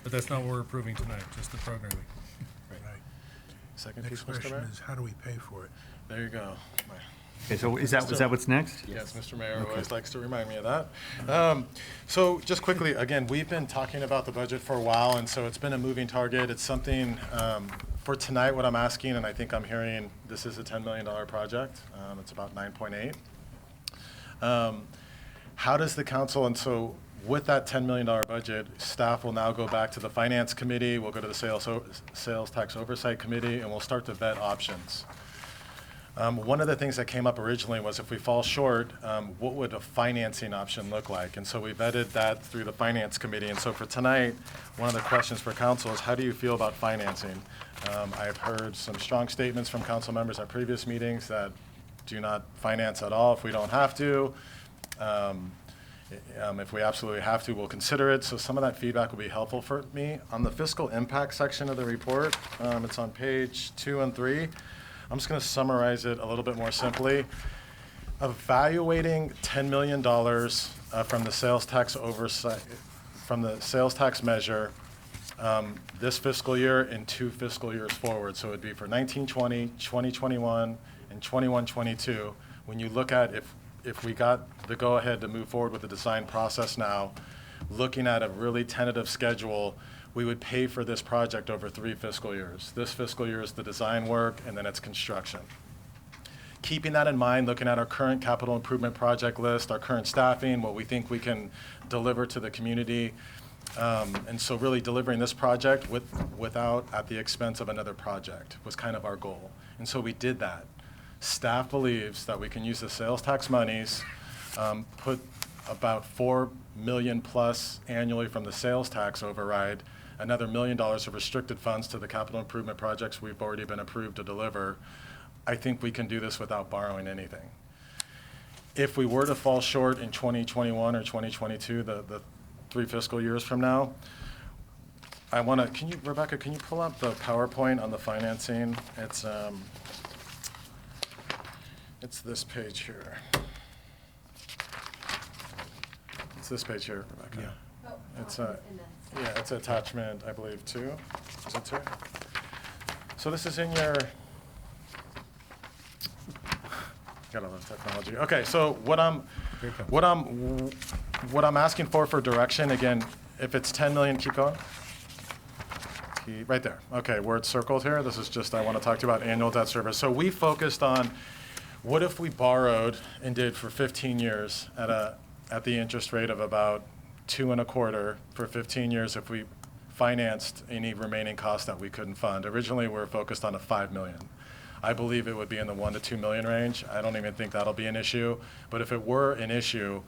P: But that's not what we're approving tonight, just the programming.
A: Right.
L: Second
A: Next
L: piece, Mr.
A: question
L: Mayor?
A: is, how do we pay for it?
L: There you go.
C: Okay, so is that what's next?
L: Yes, Mr. Mayor always likes to remind me of that. So just quickly, again, we've been talking about the budget for a while, and so it's been a moving target. It's something, for tonight, what I'm asking, and I think I'm hearing this is a $10 million project. It's about 9.8. How does the council, and so with that $10 million budget, staff will now go back to the finance committee, we'll go to the sales tax oversight committee, and we'll start to vet options. One of the things that came up originally was if we fall short, what would a financing option look like? And so we vetted that through the Finance Committee. And so for tonight, one of the questions for council is, how do you feel about financing? I've heard some strong statements from council members at previous meetings that do not finance at all if we don't have to. If we absolutely have to, we'll consider it. So some of that feedback will be helpful for me. On the fiscal impact section of the report, it's on page 2 and 3. I'm just going to summarize it a little bit more simply. Evaluating $10 million from the sales tax oversight, from the sales tax measure this fiscal year and 2 fiscal years forward. So it would be for 1920, 2021, and 21-22. When you look at if we got the go-ahead to move forward with the design process now, looking at a really tentative schedule, we would pay for this project over 3 fiscal years. This fiscal year is the design work, and then it's construction. Keeping that in mind, looking at our current capital improvement project list, our current staffing, what we think we can deliver to the community, and so really delivering this project without at the expense of another project was kind of our goal. And so we did that. Staff believes that we can use the sales tax monies, put about $4 million plus annually from the sales tax override, another $1 million of restricted funds to the capital improvement projects we've already been approved to deliver. I think we can do this without borrowing anything. If we were to fall short in 2021 or 2022, the 3 fiscal years from now, Rebecca, can you pull up the PowerPoint on the financing? It's this page here. It's this page here, Rebecca. Yeah. It's attachment, I believe, 2. Is it 2? So this is in your. Got all the technology. Okay, so what I'm asking for direction, again, if it's 10 million, keep going. Right there. Okay, where it's circled here, this is just, I want to talk to you about annual debt service. So we focused on, what if we borrowed and did for 15 years at the interest rate of about 2.25% for 15 years if we financed any remaining costs that we couldn't fund. Originally, we were focused on a $5 million. I believe it would be in the $1 to $2 million range. I don't even think that'll be an issue. But if it were an issue,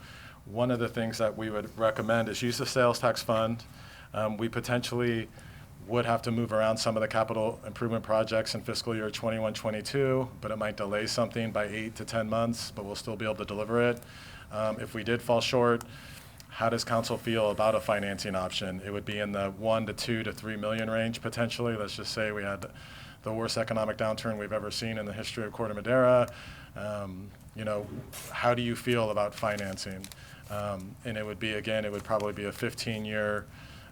L: one of the things that we would recommend is use the sales tax fund. We potentially would have to move around some of the capital improvement projects in fiscal year 21-22, but it might delay something by 8 to 10 months, but we'll still be able to deliver it. If we did fall short, how does council feel about a financing option? It would be in the $1 to $2 to $3 million range potentially. Let's just say we had the worst economic downturn we've ever seen in the history of Corte Madera. How do you feel about financing? And it would be, again, it would probably be a 15-year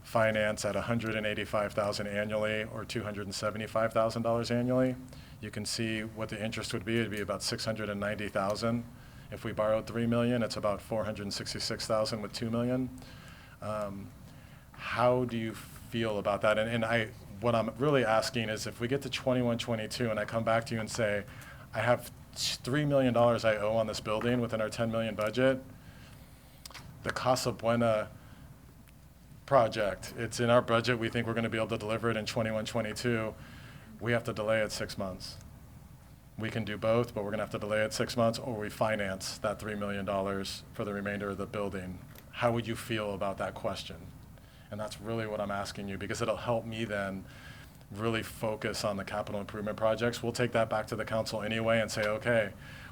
L: finance at $185,000 annually or $275,000 annually. You can see what the interest would be. It'd be about $690,000. If we borrowed $3 million, it's about $466,000 with $2 million. How do you feel about that? What I'm really asking is, if we get to 21-22 and I come back to you and say, I have $3 million I owe on this building within our $10 million budget, the Casa Buena project, it's in our budget, we think we're going to be able to deliver it in 21-22, we have to delay it 6 months. We can do both, but we're going to have to delay it 6 months, or we finance that $3 million for the remainder of the building. How would you feel about that question? And that's really what I'm asking you, because it'll help me then really focus on the capital improvement projects. We'll take that back to the council anyway and say, okay,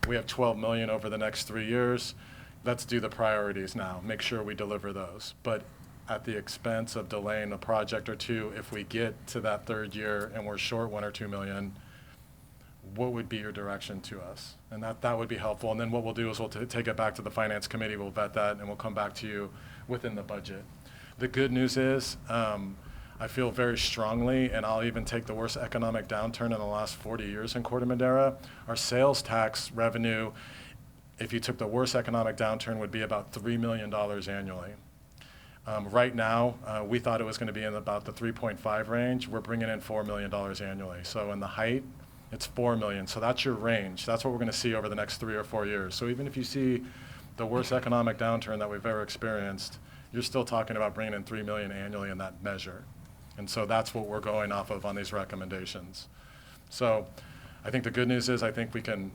L: we have $12 million over the next 3 years. Let's do the priorities now. Make sure we deliver those. But at the expense of delaying a project or two, if we get to that 3rd year and we're short $1 or $2 million, what would be your direction to us? And that would be helpful. And then what we'll do is we'll take it back to the Finance Committee, we'll vet that, and we'll come back to you within the budget. The good news is, I feel very strongly, and I'll even take the worst economic downturn in the last 40 years in Corte Madera, our sales tax revenue, if you took the worst economic downturn, would be about $3 million annually. Right now, we thought it was going to be in about the 3.5 range. We're bringing in $4 million annually. So in the height, it's $4 million. So that's your range. That's what we're going to see over the next 3 or 4 years. So even if you see the worst economic downturn that we've ever experienced, you're still talking about bringing in $3 million annually in that measure. And so that's what we're going off of on these recommendations. So I think the good news is I think we can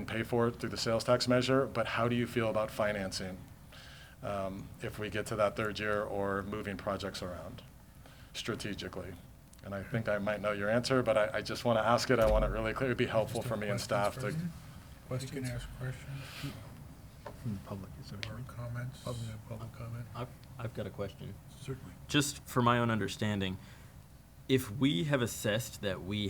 L: pay for it through the sales tax measure, but how do you feel about financing if we get to that third year or moving projects around strategically? And I think I might know your answer, but I just want to ask it. I want it really clear. It'd be helpful for me and staff to.
A: You can ask questions.
C: Public, is that what you mean?
A: Or comments.
P: Public comment.
M: I've got a question.
A: Certainly.
M: Just for my own understanding, if we have assessed that we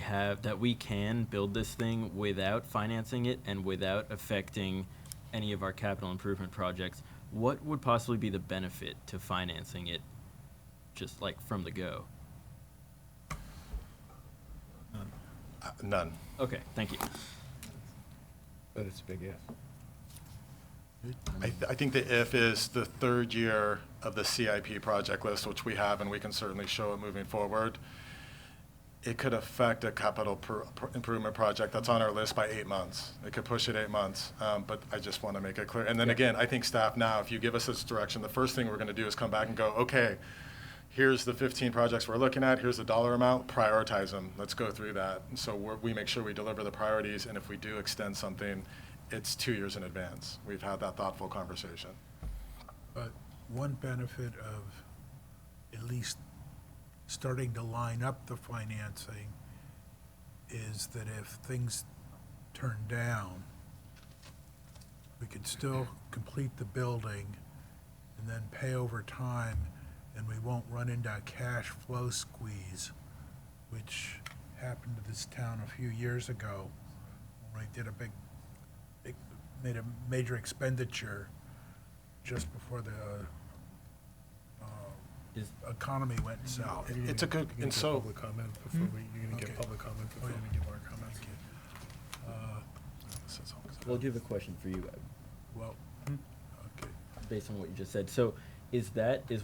M: can build this thing without financing it and without affecting any of our capital improvement projects, what would possibly be the benefit to financing it just like from the go?
L: None.
M: Okay, thank you.
Q: But it's a big if.
L: I think the if is the third year of the CIP project list, which we have, and we can certainly show it moving forward. It could affect a capital improvement project that's on our list by 8 months. It could push it 8 months, but I just want to make it clear. And then again, I think staff now, if you give us this direction, the first thing we're going to do is come back and go, okay, here's the 15 projects we're looking at, here's the dollar amount, prioritize them. Let's go through that. And so we make sure we deliver the priorities, and if we do extend something, it's 2 years in advance. We've had that thoughtful conversation.
A: But one benefit of at least starting to line up the financing is that if things turn down, we could still complete the building and then pay over time, and we won't run into a cash flow squeeze, which happened to this town a few years ago when we did made a major expenditure just before the economy went south.
L: It's a good, and so.
P: Public comment before you're going to get public comment before we give our comments.
M: Well, I do have a question for you.
A: Well, okay.
M: Based on what you just said. So is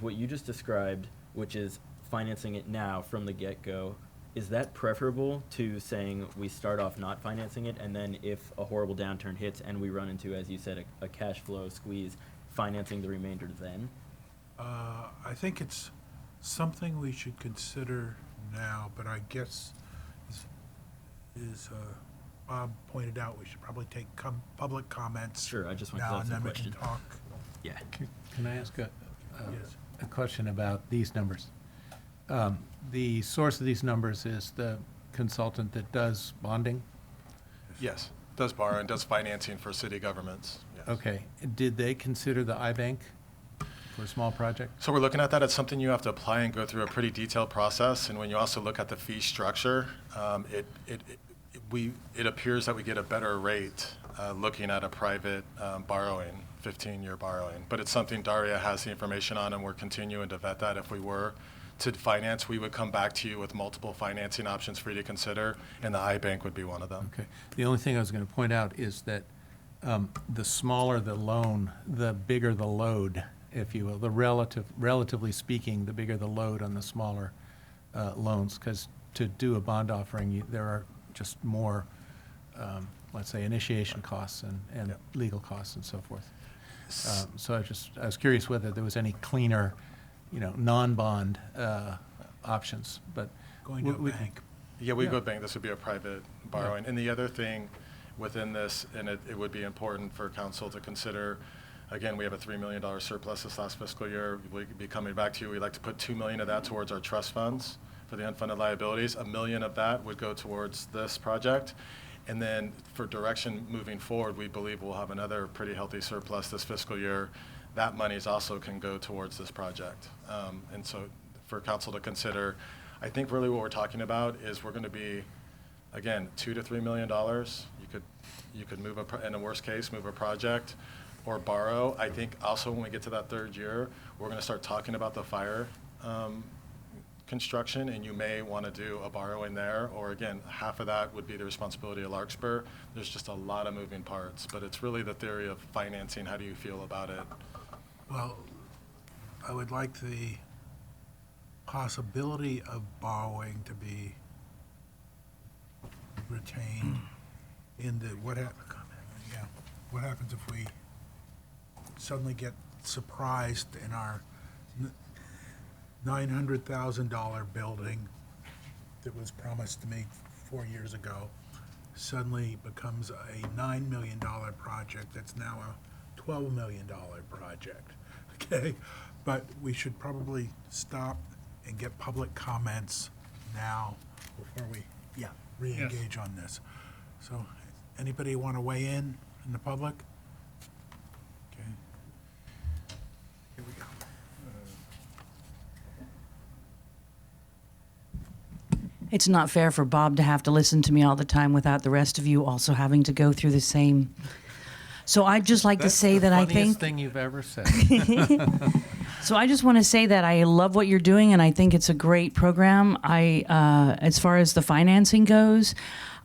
M: what you just described, which is financing it now from the get-go, is that preferable to saying we start off not financing it, and then if a horrible downturn hits and we run into, as you said, a cash flow squeeze, financing the remainder then?
A: I think it's something we should consider now, but I guess, as Bob pointed out, we should probably take public comments.
M: Sure, I just want to
A: now,
M: ask
A: and
M: a
A: then we
M: question.
A: can talk.
M: Yeah.
Q: Can I ask
A: Yes.
Q: a question about these numbers? The source of these numbers is the consultant that does bonding?
L: Yes, does borrow and does financing for city governments. Yes.
Q: Okay. Did they consider the iBank for a small project?
L: So we're looking at that. It's something you have to apply and go through a pretty detailed process. And when you also look at the fee structure, it appears that we get a better rate looking at a private borrowing, 15-year borrowing. But it's something Daria has the information on, and we're continuing to vet that. If we were to finance, we would come back to you with multiple financing options for you to consider, and the iBank would be one of them.
Q: Okay. The only thing I was going to point out is that the smaller the loan, the bigger the load, if you will. Relatively speaking, the bigger the load on the smaller loans, because to do a bond offering, there are just more, let's say, initiation costs and legal costs and so forth. So I was curious whether there was any cleaner, non-bond options, but.
A: Going to a bank.
L: Yeah, we go bank. This would be a private borrowing. And the other thing within this, and it would be important for council to consider, again, we have a $3 million surplus this last fiscal year. We'll be coming back to you. We'd like to put $2 million of that towards our trust funds for the unfunded liabilities. $1 million of that would go towards this project. And then for direction moving forward, we believe we'll have another pretty healthy surplus this fiscal year. That monies also can go towards this project. And so for council to consider, I think really what we're talking about is we're going to be, again, $2 to $3 million. You could move in a worst case, move a project or borrow. I think also when we get to that third year, we're going to start talking about the fire construction, and you may want to do a borrowing there, or again, half of that would be the responsibility of Larkspur. There's just a lot of moving parts, but it's really the theory of financing. How do you feel about it?
A: Well, I would like the possibility of borrowing to be retained in the, what happens if we suddenly get surprised in our $900,000 building that was promised to me 4 years ago suddenly becomes a $9 million project that's now a $12 million project, okay? But we should probably stop and get public comments now before we, re-engage on this. So, anybody want to weigh in the public? Okay. Here we go.
S: It's not fair for Bob to have to listen to me all the time without the rest of you also having to go through the same. So I'd just like to say that I think.
Q: Funniest thing you've ever said.
S: So I just want to say that I love what you're doing, and I think it's a great program. As far as the financing goes,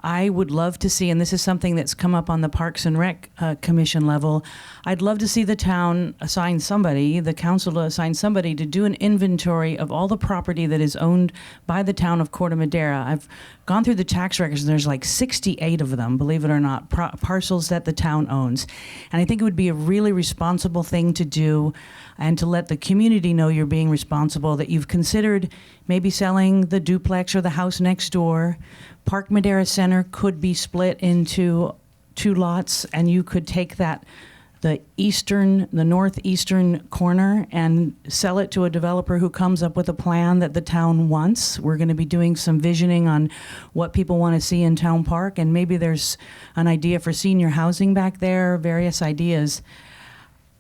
S: I would love to see, and this is something that's come up on the Parks and Rec Commission level, I'd love to see the town assign somebody, the council to assign somebody to do an inventory of all the property that is owned by the town of Corte Madera. I've gone through the tax records, and there's like 68 of them, believe it or not, parcels that the town owns. And I think it would be a really responsible thing to do, and to let the community know you're being responsible, that you've considered maybe selling the duplex or the house next door. Park Madera Center could be split into 2 lots, and you could take that, the northeastern corner, and sell it to a developer who comes up with a plan that the town wants. We're going to be doing some visioning on what people want to see in Town Park, and maybe there's an idea for senior housing back there, various ideas.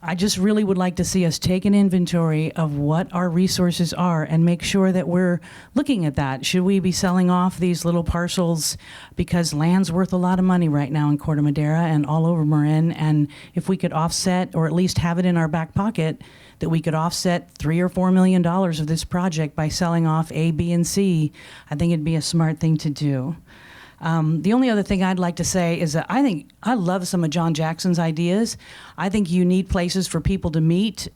S: I just really would like to see us take an inventory of what our resources are and make sure that we're looking at that. Should we be selling off these little parcels, because land's worth a lot of money right now in Corte Madera and all over Marin, and if we could offset, or at least have it in our back pocket, that we could offset $3 or $4 million of this project by selling off A, B, and C, I think it'd be a smart thing to do. The only other thing I'd like to say is that I love some of John Jackson's ideas. I think you need places for people to meet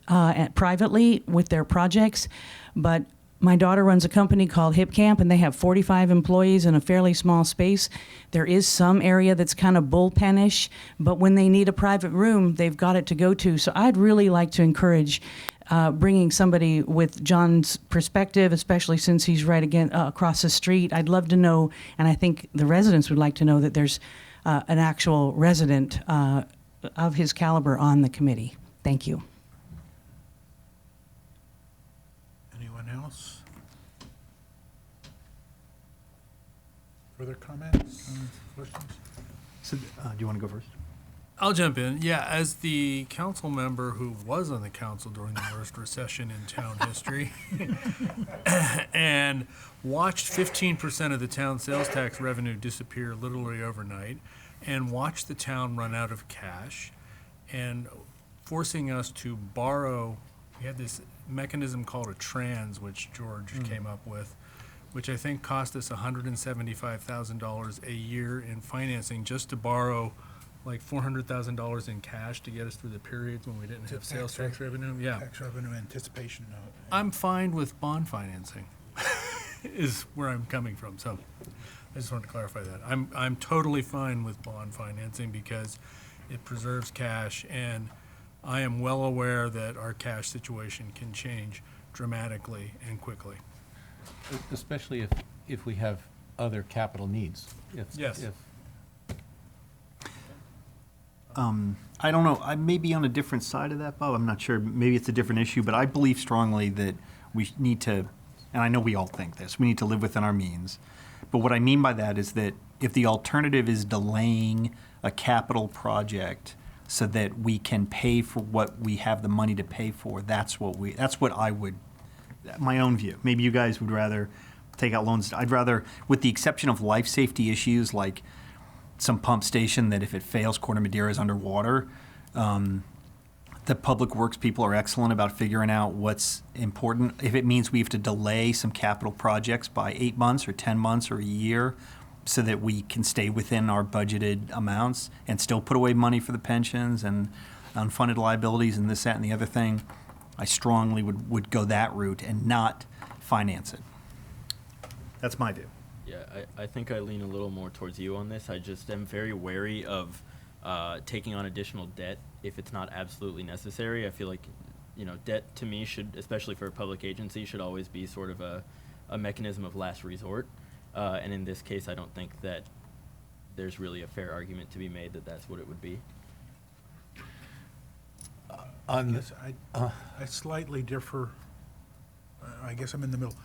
S: privately with their projects. But my daughter runs a company called Hip Camp, and they have 45 employees in a fairly small space. There is some area that's kind of bullpen-ish, but when they need a private room, they've got it to go to. So I'd really like to encourage bringing somebody with John's perspective, especially since he's right again across the street. I'd love to know, and I think the residents would like to know, that there's an actual resident of his caliber on the committee. Thank you.
A: Anyone else? Further comments, questions?
C: So, do you want to go first?
P: I'll jump in. Yeah, as the council member who was on the council during the worst recession in town history and watched 15% of the town sales tax revenue disappear literally overnight, and watched the town run out of cash, and forcing us to borrow. We had this mechanism called a trans, which George came up with, which I think cost us $175,000 a year in financing just to borrow like $400,000 in cash to get us through the periods when we didn't have sales tax revenue. Yeah.
A: Tax revenue anticipation note.
P: I'm fine with bond financing, is where I'm coming from. So I just wanted to clarify that. I'm totally fine with bond financing because it preserves cash, and I am well aware that our cash situation can change dramatically and quickly.
Q: Especially if we have other capital needs.
P: Yes.
C: I don't know. I may be on a different side of that, Bob. I'm not sure. Maybe it's a different issue, but I believe strongly that we need to, and I know we all think this, we need to live within our means. But what I mean by that is that if the alternative is delaying a capital project so that we can pay for what we have the money to pay for, that's what I would, my own view. Maybe you guys would rather take out loans. I'd rather, with the exception of life safety issues like some pump station that if it fails, Corte Madera is underwater. The public works people are excellent about figuring out what's important. If it means we have to delay some capital projects by 8 months or 10 months or a year so that we can stay within our budgeted amounts and still put away money for the pensions and unfunded liabilities and this, that, and the other thing, I strongly would go that route and not finance it. That's my view.
M: Yeah, I think I lean a little more towards you on this. I just am very wary of taking on additional debt if it's not absolutely necessary. I feel like, debt to me should, especially for a public agency, should always be sort of a mechanism of last resort. And in this case, I don't think that there's really a fair argument to be made that that's what it would be.
A: Yes, I slightly differ. I guess I'm in the middle.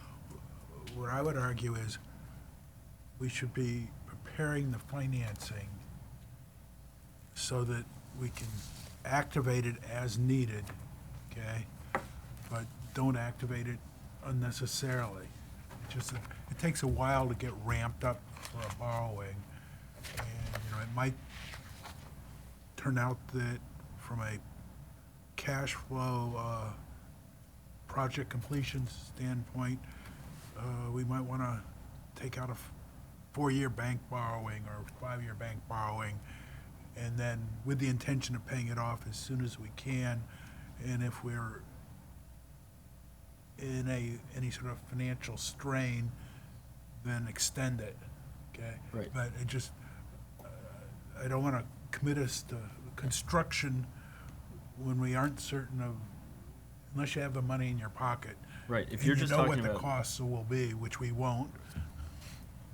A: What I would argue is we should be preparing the financing so that we can activate it as needed, okay? But don't activate it unnecessarily. It takes a while to get ramped up for a borrowing. And, it might turn out that from a cash flow project completion standpoint, we might want to take out a 4-year bank borrowing or 5-year bank borrowing, and then with the intention of paying it off as soon as we can. And if we're in any sort of financial strain, then extend it, okay?
M: Right.
A: But it just, I don't want to commit us to construction when we aren't certain of, unless you have the money in your pocket.
M: Right, if
A: and
M: you're just
A: you know
M: talking
A: what the
M: about-
A: costs will be, which we won't.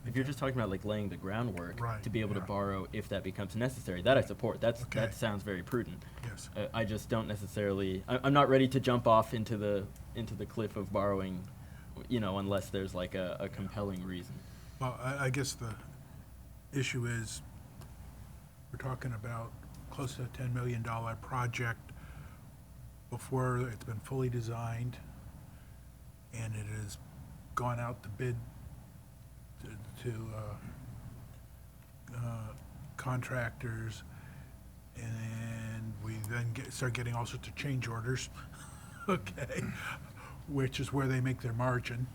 M: If you're just talking about like laying the groundwork
A: Right,
M: to be able to
A: yeah.
M: borrow if that becomes necessary, that I support. That
A: Okay.
M: sounds very prudent.
A: Yes.
M: I just don't necessarily. I'm not ready to jump off into the cliff of borrowing, unless there's like a compelling reason.
A: Well, I guess the issue is, we're talking about close to a $10 million project before it's been fully designed, and it has gone out to bid to contractors, and we then start getting all sorts of change orders, okay, which is where they make their margin.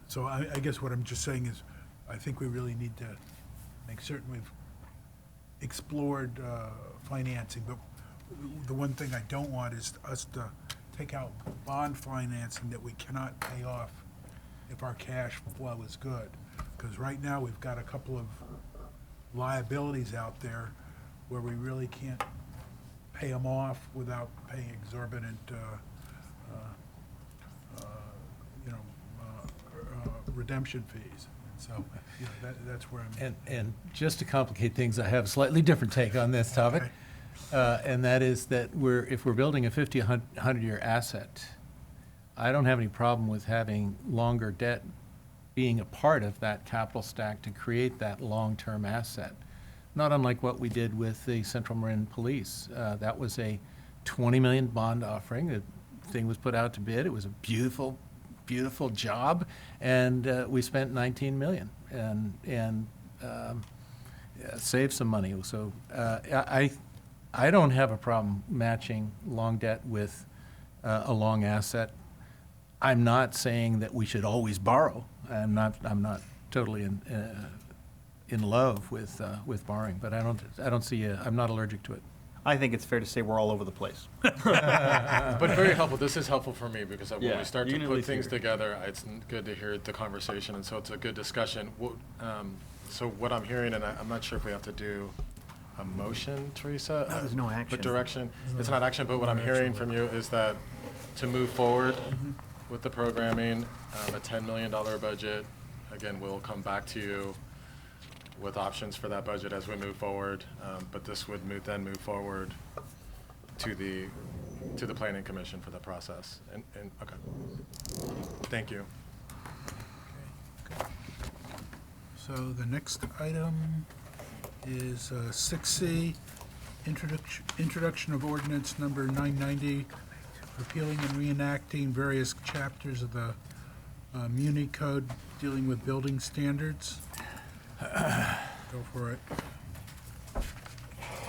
A: So I guess what I'm just saying is, I think we really need to make certain we've explored financing, but the one thing I don't want is us to take out bond financing that we cannot pay off if our cash flow is good. Because right now, we've got a couple of liabilities out there where we really can't pay them off without paying exorbitant redemption fees. And so, that's where I'm.
Q: And just to complicate things, I have a slightly different take on this topic. And that is that if we're building a 50, 100-year asset, I don't have any problem with having longer debt being a part of that capital stack to create that long-term asset. Not unlike what we did with the Central Marin Police. That was a $20 million bond offering. The thing was put out to bid. It was a beautiful, beautiful job, and we spent $19 million and saved some money. So I don't have a problem matching long debt with a long asset. I'm not saying that we should always borrow. I'm not totally in love with borrowing, but I don't see I'm not allergic to it.
C: I think it's fair to say we're all over the place.
L: But very helpful. This is helpful for me because when
M: Yeah,
L: we start
M: you
L: to
M: can at
L: put
M: least
L: things
M: hear it.
L: together, it's good to hear the conversation, and so it's a good discussion. So what I'm hearing, and I'm not sure if we have to do a motion, Teresa?
C: No, there's no action.
L: But direction. It's not action, but what I'm hearing from you is that to move forward with the programming, a $10 million budget, again, we'll come back to you with options for that budget as we move forward. But this would then move forward to the Planning Commission for the process. And okay. Thank you.
A: So the next item is 6C, introduction of ordinance number 990, repealing and reenacting various chapters of the Muni Code dealing with building standards. Go for it.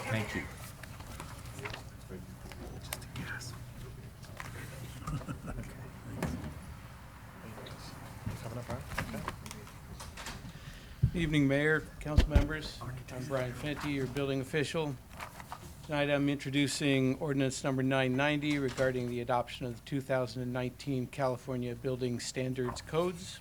C: Thank you.
L: Coming up, right? Okay.
G: Evening, Mayor, council members. I'm Brian Fenty, your building official. Tonight I'm introducing ordinance number 990 regarding the adoption of the 2019 California Building Standards Codes.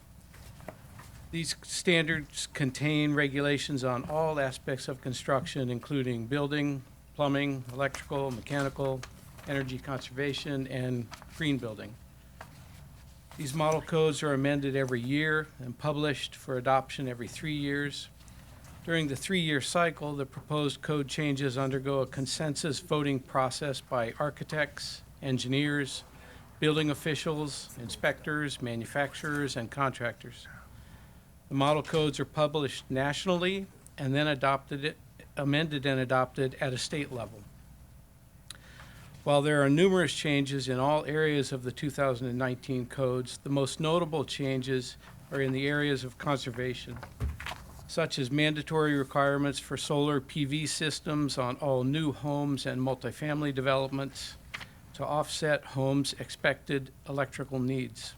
G: These standards contain regulations on all aspects of construction, including building, plumbing, electrical, mechanical, energy conservation, and green building. These model codes are amended every year and published for adoption every 3 years. During the 3-year cycle, the proposed code changes undergo a consensus voting process by architects, engineers, building officials, inspectors, manufacturers, and contractors. The model codes are published nationally and then amended and adopted at a state level. While there are numerous changes in all areas of the 2019 codes, the most notable changes are in the areas of conservation, such as mandatory requirements for solar PV systems on all new homes and multifamily developments to offset homes' expected electrical needs.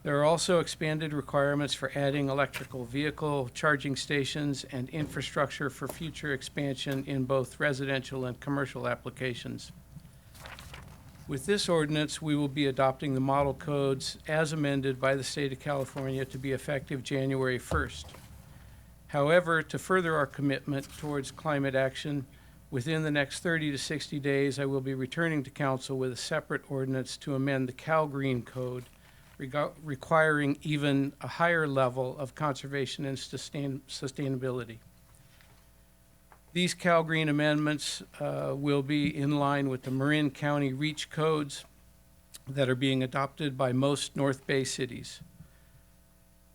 G: There are also expanded requirements for adding electrical vehicle charging stations and infrastructure for future expansion in both residential and commercial applications. With this ordinance, we will be adopting the model codes as amended by the state of California to be effective January 1st. However, to further our commitment towards climate action, within the next 30 to 60 days, I will be returning to council with a separate ordinance to amend the Cal Green Code, requiring even a higher level of conservation and sustainability. These Cal Green amendments will be in line with the Marin County REACH codes that are being adopted by most North Bay cities.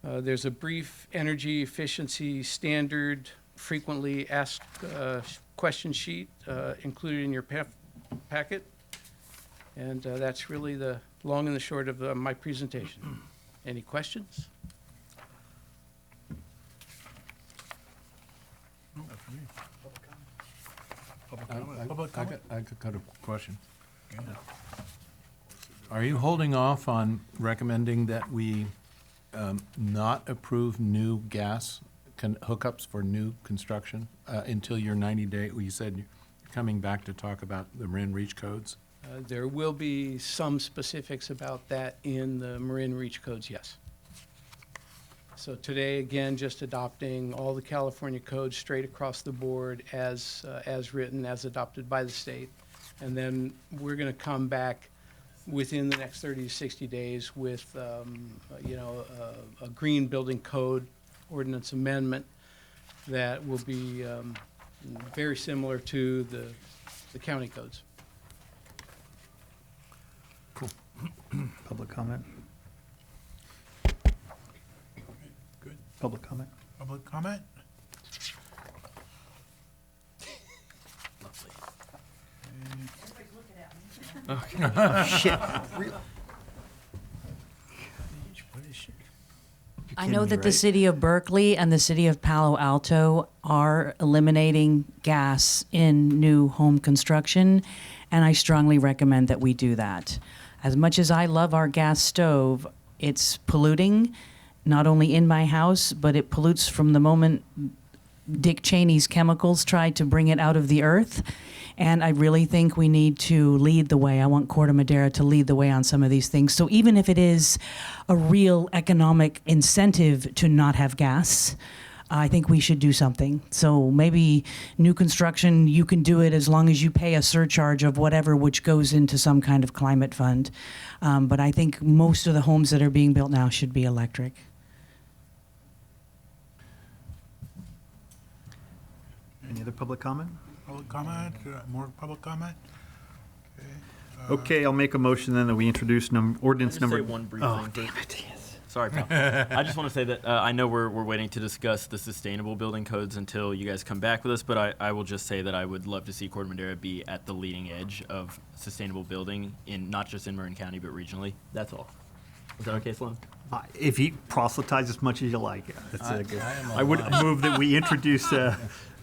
G: There's a brief energy efficiency standard, frequently asked question sheet included in your packet. And that's really the long and the short of my presentation. Any questions?
Q: I got a question. Are you holding off on recommending that we not approve new gas hookups for new construction until your 90-day, you said you're coming back to talk about the Marin REACH codes?
G: There will be some specifics about that in the Marin REACH codes, yes. So today, again, just adopting all the California codes straight across the board as written, as adopted by the state. And then we're going to come back within the next 30 to 60 days with, a green building code ordinance amendment that will be very similar to the county codes.
C: Cool. Public comment?
A: Good.
C: Public comment?
A: Public comment?
C: Oh, shit.
S: I know that the city of Berkeley and the city of Palo Alto are eliminating gas in new home construction, and I strongly recommend that we do that. As much as I love our gas stove, it's polluting, not only in my house, but it pollutes from the moment Dick Cheney's chemicals tried to bring it out of the earth. And I really think we need to lead the way. I want Corte Madera to lead the way on some of these things. So even if it is a real economic incentive to not have gas, I think we should do something. So maybe new construction, you can do it as long as you pay a surcharge of whatever, which goes into some kind of climate fund. But I think most of the homes that are being built now should be electric.
C: Any other public comment?
A: Public comment? More public comment?
C: Okay, I'll make a motion then that we introduce ordinance number.
M: Say one brief
C: Oh,
M: thing.
C: damn it, yes.
M: Sorry, pal. I just want to say that I know we're waiting to discuss the sustainable building codes until you guys come back with us, but I will just say that I would love to see Corte Madera be at the leading edge of sustainable building, not just in Marin County, but regionally. That's all. Is that okay, Sloan?
C: If you proselytize as much as you like, that's good.
O: I
C: I would move that we introduce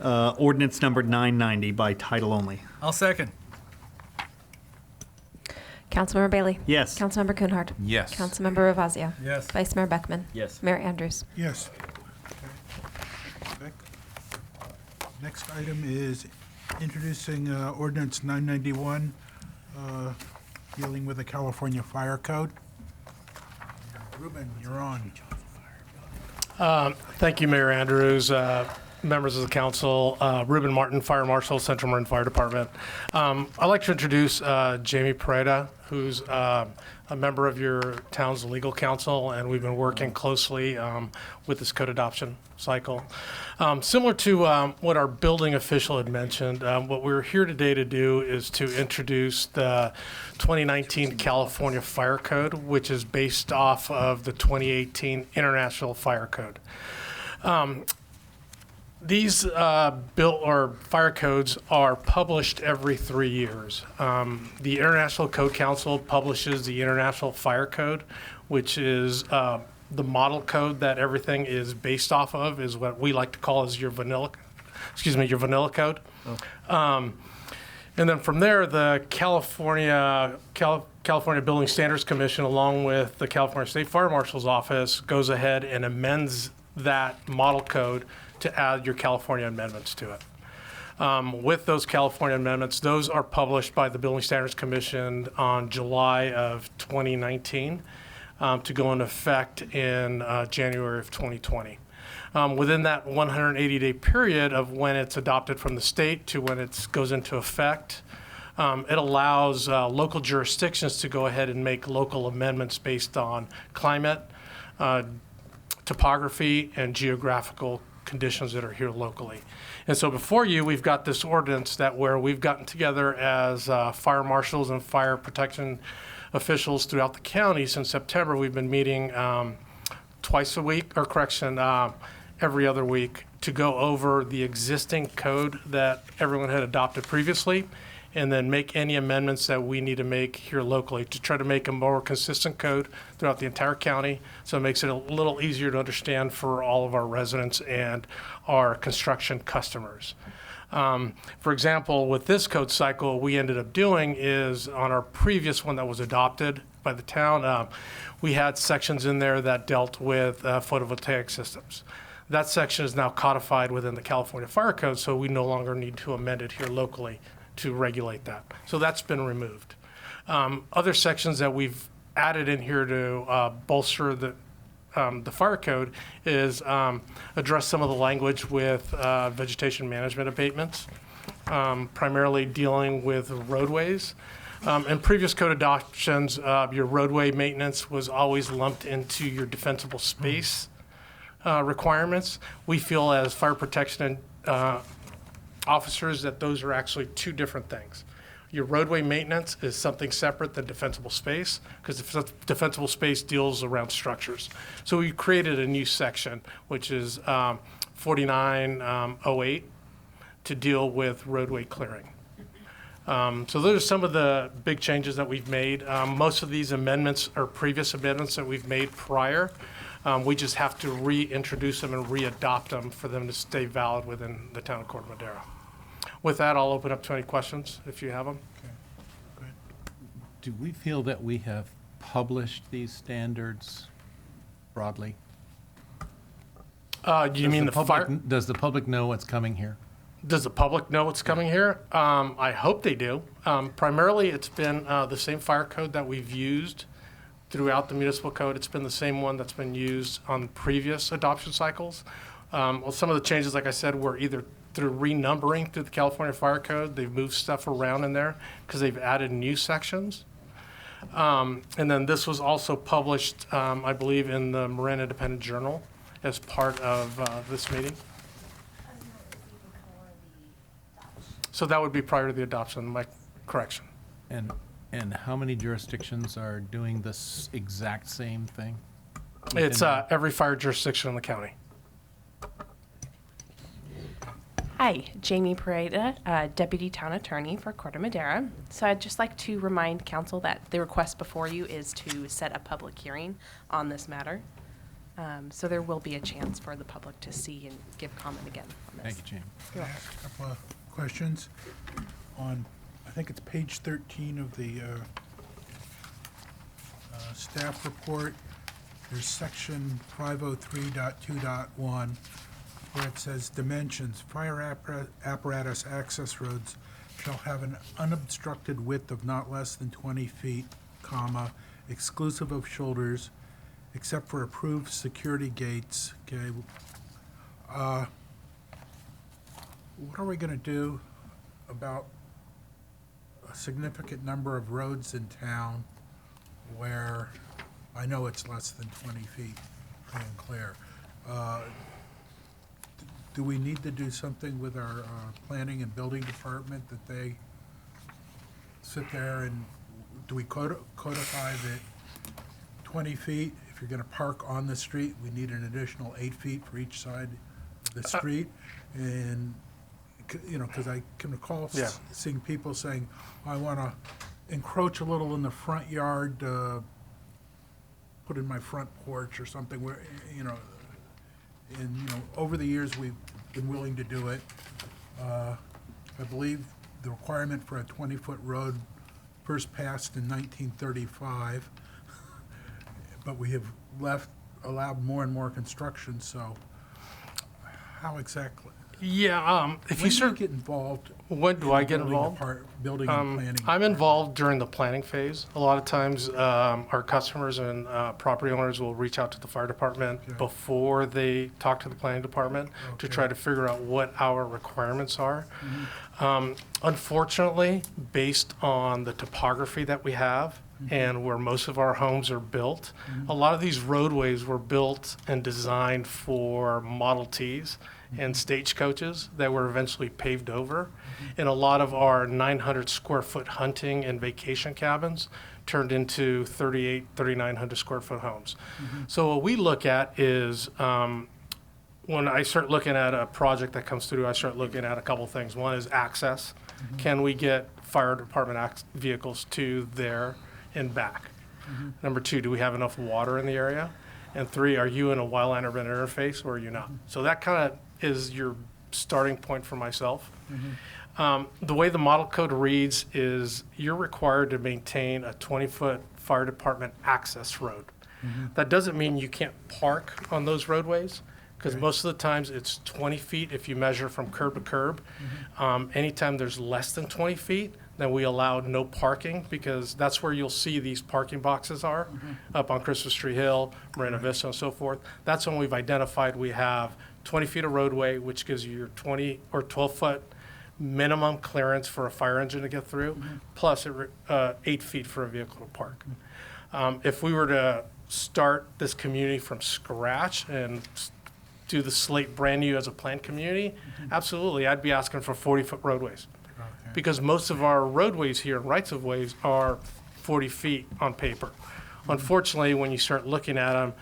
C: ordinance number 990 by title only.
P: I'll second.
D: Councilmember Bailey?
C: Yes.
D: Councilmember Kuhnhart?
O: Yes.
D: Councilmember Ravazio?
P: Yes.
D: Vice Mayor Beckman?
M: Yes.
D: Mayor Andrews?
A: Yes. Okay. Next item is introducing ordinance 991, dealing with the California Fire Code. Ruben, you're on.
H: Thank you, Mayor Andrews. members of the council, Ruben Martin, Fire Marshal, Central Marin Fire Department. I'd like to introduce Jamie Pereda, who's a member of your town's legal counsel, and we've been working closely with this code adoption cycle. Similar to what our building official had mentioned, what we're here today to do is to introduce the 2019 California Fire Code, which is based off of the 2018 International Fire Code. These fire codes are published every 3 years. The International Code Council publishes the International Fire Code, which is the model code that everything is based off of, is what we like to call as your vanilla code. And then from there, the California Building Standards Commission, along with the California State Fire Marshal's Office, goes ahead and amends that model code to add your California amendments to it. With those California amendments, those are published by the Building Standards Commission on July of 2019 to go into effect in January of 2020. Within that 180-day period of when it's adopted from the state to when it goes into effect, it allows local jurisdictions to go ahead and make local amendments based on climate, topography, and geographical conditions that are here locally. And so before you, we've got this ordinance that where we've gotten together as fire marshals and fire protection officials throughout the county since September. We've been meeting every other week to go over the existing code that everyone had adopted previously, and then make any amendments that we need to make here locally to try to make a more consistent code throughout the entire county, so it makes it a little easier to understand for all of our residents and our construction customers. For example, with this code cycle, we ended up doing is on our previous one that was adopted by the town, we had sections in there that dealt with photovoltaic systems. That section is now codified within the California Fire Code, so we no longer need to amend it here locally to regulate that. So that's been removed. Other sections that we've added in here to bolster the fire code is address some of the language with vegetation management abatements, primarily dealing with roadways. In previous code adoptions, your roadway maintenance was always lumped into your defensible space requirements. We feel as fire protection officers that those are actually two different things. Your roadway maintenance is something separate than defensible space, because defensible space deals around structures. So we created a new section, which is 4908, to deal with roadway clearing. So those are some of the big changes that we've made. Most of these amendments are previous amendments that we've made prior. We just have to reintroduce them and readopt them for them to stay valid within the town of Corte Madera. With that, I'll open up to any questions if you have them.
Q: Do we feel that we have published these standards broadly?
H: You mean the fire?
Q: Does the public know what's coming here?
H: Does the public know what's coming here? I hope they do. Primarily, it's been the same fire code that we've used throughout the municipal code. It's been the same one that's been used on previous adoption cycles. Well, some of the changes, like I said, were either through renumbering through the California Fire Code. They've moved stuff around in there because they've added new sections. And then this was also published, I believe, in the Marin Independent Journal as part of this meeting. So that would be prior to the adoption, my correction.
Q: And how many jurisdictions are doing this exact same thing?
H: It's every fire jurisdiction in the county.
I: Hi, Jamie Pereda, Deputy Town Attorney for Corte Madera. So I'd just like to remind council that the request before you is to set a public hearing on this matter. So there will be a chance for the public to see and give comment again on this.
Q: Thank you, Jamie.
I: You're
A: Can I
I: welcome.
A: ask a couple of questions? On, I think it's page 13 of the staff report, there's section 503.2.1, where it says dimensions, fire apparatus access roads shall have an unobstructed width of not less than 20 feet, comma, exclusive of shoulders, except for approved security gates. Okay. what are we going to do about a significant number of roads in town where, I know it's less than 20 feet free and clear. Do we need to do something with our planning and building department that they sit there and, do we codify that 20 feet, if you're going to park on the street, we need an additional 8 feet for each side of the street? And, because I can recall seeing people saying, I want to encroach a little in the front yard, put in my front porch or something where, and, over the years, we've been willing to do it. I believe the requirement for a 20-foot road first passed in 1935, but we have allowed more and more construction, so how exactly?
H: Yeah, if you start,
A: get involved.
H: When do I get involved?
A: Building and planning.
H: I'm involved during the planning phase. A lot of times, our customers and property owners will reach out to the fire department before they talk to the planning department to try to figure out what our requirements are. Unfortunately, based on the topography that we have and where most of our homes are built, a lot of these roadways were built and designed for Model Ts and stagecoaches that were eventually paved over. And a lot of our 900 square foot hunting and vacation cabins turned into 3,900 square foot homes. So what we look at is, when I start looking at a project that comes through, I start looking at a couple things. One is access. Can we get fire department vehicles to there and back? Number two, do we have enough water in the area? And three, are you in a wildland urban interface or are you not? So that kind of is your starting point for myself. The way the model code reads is you're required to maintain a 20-foot fire department access road. That doesn't mean you can't park on those roadways, because most of the times it's 20 feet if you measure from curb to curb. Anytime there's less than 20 feet, then we allow no parking, because that's where you'll see these parking boxes are, up on Christmas Tree Hill, Marina Vista, and so forth. That's when we've identified we have 20 feet of roadway, which gives you your 20 or 12-foot minimum clearance for a fire engine to get through, plus 8 feet for a vehicle to park. If we were to start this community from scratch and do the slate brand new as a planned community, absolutely, I'd be asking for 40-foot roadways. Because most of our roadways here, rights-of-ways, are 40 feet on paper. Unfortunately, when you start looking at them,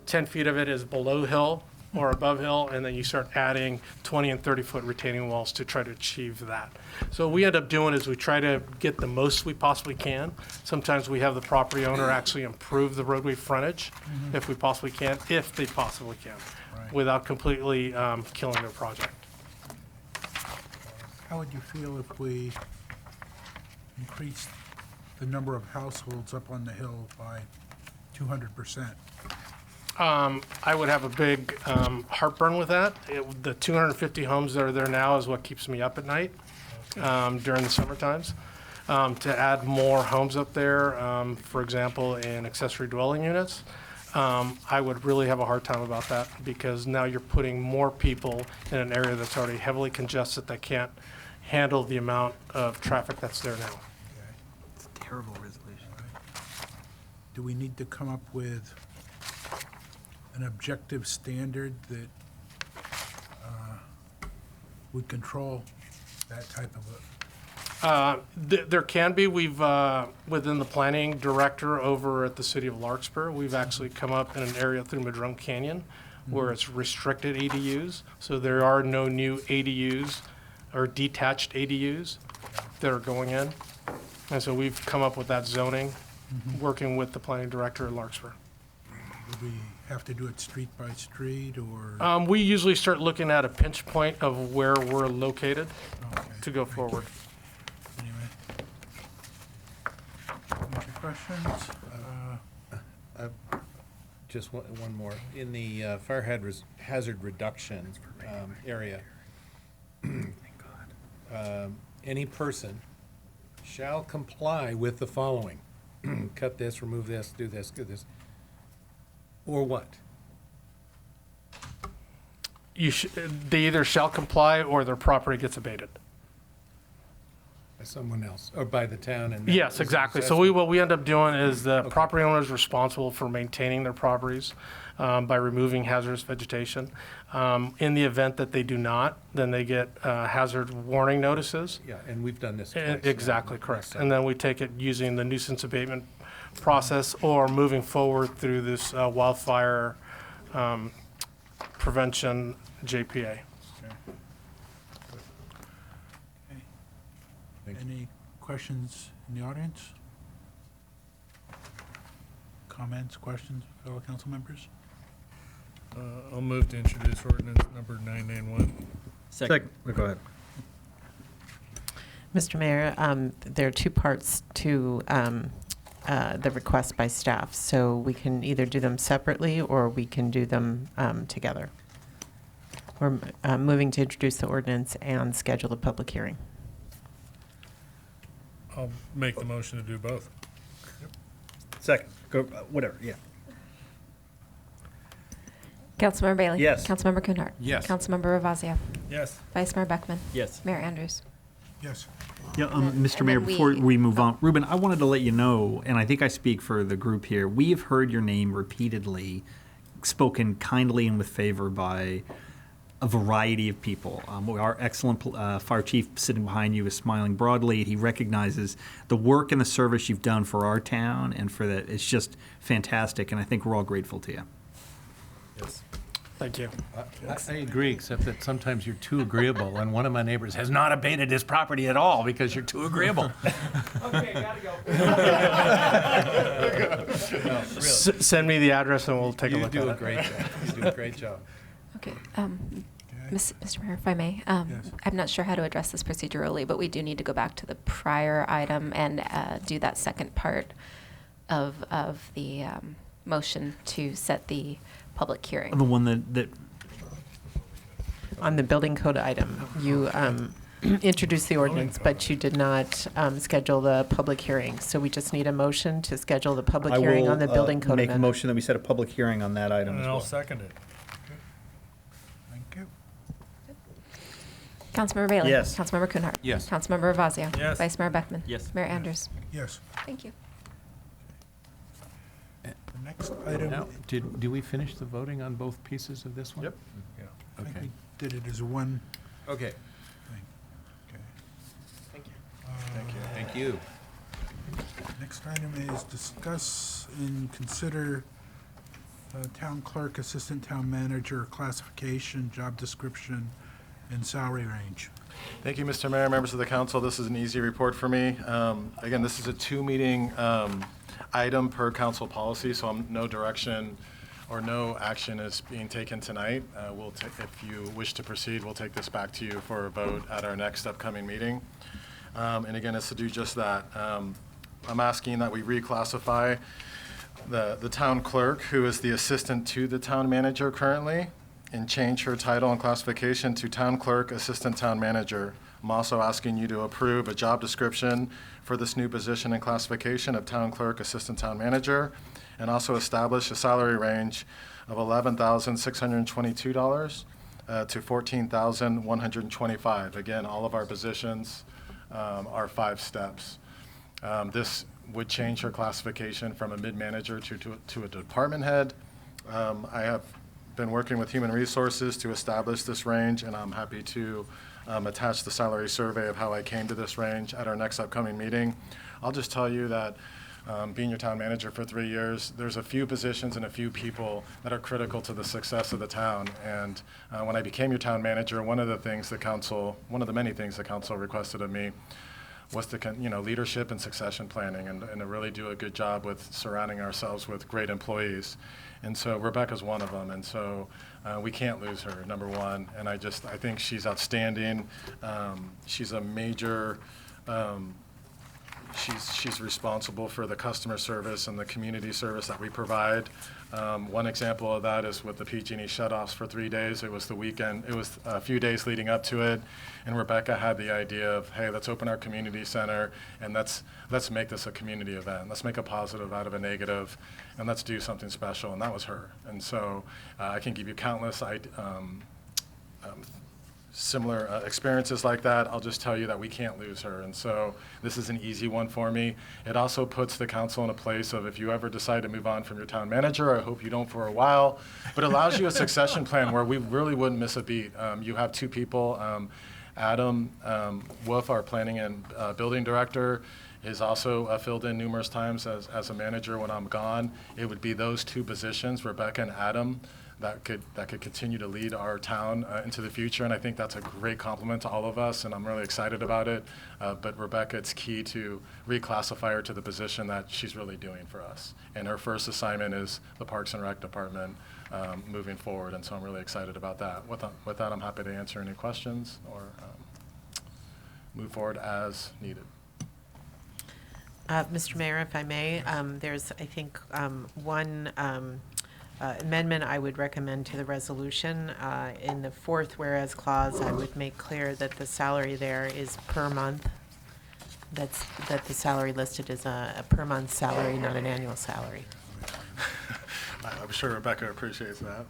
H: 10 feet of it is below hill or above hill, and then you start adding 20 and 30-foot retaining walls to try to achieve that. So what we end up doing is we try to get the most we possibly can. Sometimes we have the property owner actually improve the roadway frontage if we possibly can, if they possibly can, without completely killing their project.
A: How would you feel if we increased the number of households up on the hill by 200%?
H: I would have a big heartburn with that. The 250 homes that are there now is what keeps me up at night during the summer times. To add more homes up there, for example, in accessory dwelling units, I would really have a hard time about that, because now you're putting more people in an area that's already heavily congested that can't handle the amount of traffic that's there now.
C: It's a terrible resolution.
A: Do we need to come up with an objective standard that would control that type of
H: There can be. We've, within the planning director over at the city of Larkspur, we've actually come up in an area through Madrone Canyon where it's restricted ADUs. So there are no new ADUs or detached ADUs that are going in. And so we've come up with that zoning, working with the planning director at Larkspur.
A: Would we have to do it street by street, or?
H: We usually start looking at a pinch point of where we're located to go forward.
A: Anyway. Any questions?
Q: Just one more. In the fire hazard reduction area, any person shall comply with the following. Cut this, remove this, do this, or what?
H: they either shall comply or their property gets abated.
Q: By someone else, or by the town? And
H: Yes, exactly. So what we end up doing is the property owner is responsible for maintaining their properties by removing hazardous vegetation. In the event that they do not, then they get hazard warning notices.
Q: Yeah, and we've done this twice.
H: Exactly, correct. And then we take it using the nuisance abatement process or moving forward through this wildfire prevention JPA.
A: Any questions in the audience? Comments, questions, fellow council members?
P: I'll move to introduce ordinance number 991.
C: Second. Go ahead.
N: Mr. Mayor, there are two parts to the request by staff, so we can either do them separately or we can do them together. We're moving to introduce the ordinance and schedule the public hearing.
P: I'll make the motion to do both.
C: Second. Go, whatever, yeah.
D: Councilmember Bailey?
C: Yes.
D: Councilmember Kuhnhart?
Q: Yes.
D: Councilmember Ravazio?
P: Yes.
D: Vice Mayor Beckman?
M: Yes.
D: Mayor Andrews?
A: Yes.
C: Yeah, Mr.
D: And
C: Mayor,
D: then
C: before we move on, Ruben, I wanted to let you know, and I think I speak for the group here, we have heard your name repeatedly spoken kindly and with favor by a variety of people. Our excellent fire chief sitting behind you is smiling broadly. He recognizes the work and the service you've done for our town, and for that, it's just fantastic, and I think we're all grateful to you.
P: Yes.
H: Thank you.
Q: I agree, except that sometimes you're too agreeable, and one of my neighbors has not abated his property at all because you're too agreeable.
H: Okay, gotta go. Send me the address and we'll take a look at it.
Q: You do a great job. You do a great job.
D: Okay. Mr. Mayor, if I may, I'm not sure how to address this procedurally, but we do need to go back to the prior item and do that second part of the motion to set the public hearing.
C: The one that
N: On the building code item, you introduced the ordinance, but you did not schedule the public hearing. So we just need a motion to schedule the public hearing on the building code
C: make a
N: amendment.
C: motion that we set a public hearing on that item
P: And
C: as
P: I'll
C: well.
P: second it.
A: Thank you.
D: Councilmember Bailey?
C: Yes.
D: Councilmember Kuhnhart?
Q: Yes.
D: Councilmember Ravazio?
P: Yes.
D: Vice Mayor Beckman?
M: Yes.
D: Mayor Andrews?
A: Yes.
D: Thank you.
A: The next item,
Q: Now, do we finish the voting on both pieces of this one?
P: Yep. Yeah.
A: I think
Q: Okay.
A: we did it as one
Q: Okay.
A: thing. Okay.
H: Thank you.
Q: Thank you.
A: Next item is discuss and consider town clerk, assistant town manager classification, job description, and salary range.
L: Thank you, Mr. Mayor, members of the council. This is an easy report for me. Again, this is a two-meeting item per council policy, so no direction or no action is being taken tonight. If you wish to proceed, we'll take this back to you for a vote at our next upcoming meeting. And again, it's to do just that. I'm asking that we reclassify the town clerk, who is the assistant to the town manager currently, and change her title and classification to town clerk, assistant town manager. I'm also asking you to approve a job description for this new position and classification of town clerk, assistant town manager, and also establish a salary range of $11,622 to $14,125. Again, all of our positions are 5 steps. This would change her classification from a mid-manager to a department head. I have been working with Human Resources to establish this range, and I'm happy to attach the salary survey of how I came to this range at our next upcoming meeting. I'll just tell you that being your town manager for 3 years, there's a few positions and a few people that are critical to the success of the town. And when I became your town manager, one of the many things the council requested of me was to, leadership and succession planning, and to really do a good job with surrounding ourselves with great employees. And so Rebecca's one of them, and so we can't lose her, number one. And I think she's outstanding. She's a major, she's responsible for the customer service and the community service that we provide. One example of that is with the PG&E shutoffs for 3 days. It was the weekend. It was a few days leading up to it, and Rebecca had the idea of, hey, let's open our community center, and let's make this a community event. Let's make a positive out of a negative, and let's do something special. And that was her. And so I can give you countless similar experiences like that, I'll just tell you that we can't lose her. And so this is an easy one for me. It also puts the council in a place of, if you ever decide to move on from your town manager, I hope you don't for a while, but it allows you a succession plan where we really wouldn't miss a beat. You have two people. Adam Wolf, our planning and building director, is also filled in numerous times as a manager when I'm gone. It would be those two positions, Rebecca and Adam, that could continue to lead our town into the future, and I think that's a great compliment to all of us, and I'm really excited about it. But Rebecca, it's key to reclassify her to the position that she's really doing for us. And her first assignment is the Parks and Rec Department moving forward, and so I'm really excited about that. With that, I'm happy to answer any questions or move forward as needed.
N: Mr. Mayor, if I may, there's, I think, one amendment I would recommend to the resolution. In the fourth whereas clause, I would make clear that the salary there is per month. That the salary listed is a per month salary, not an annual salary.
L: I'm sure Rebecca appreciates that.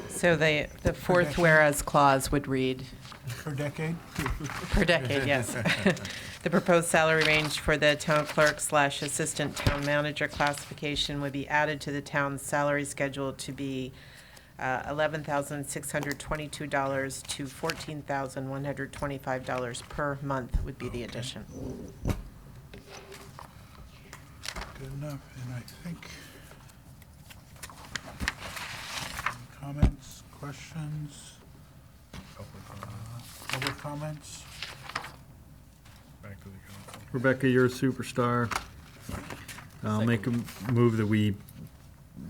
N: So the fourth whereas clause would read.
A: Per decade?
N: Per decade, yes. The proposed salary range for the town clerk / assistant town manager classification would be added to the town's salary schedule to be $11,622 to $14,125 per month would be the addition.
A: Good enough, and I think, comments, questions? Public comments?
P: Back to the council.
C: Rebecca, you're a superstar. I'll make a move that we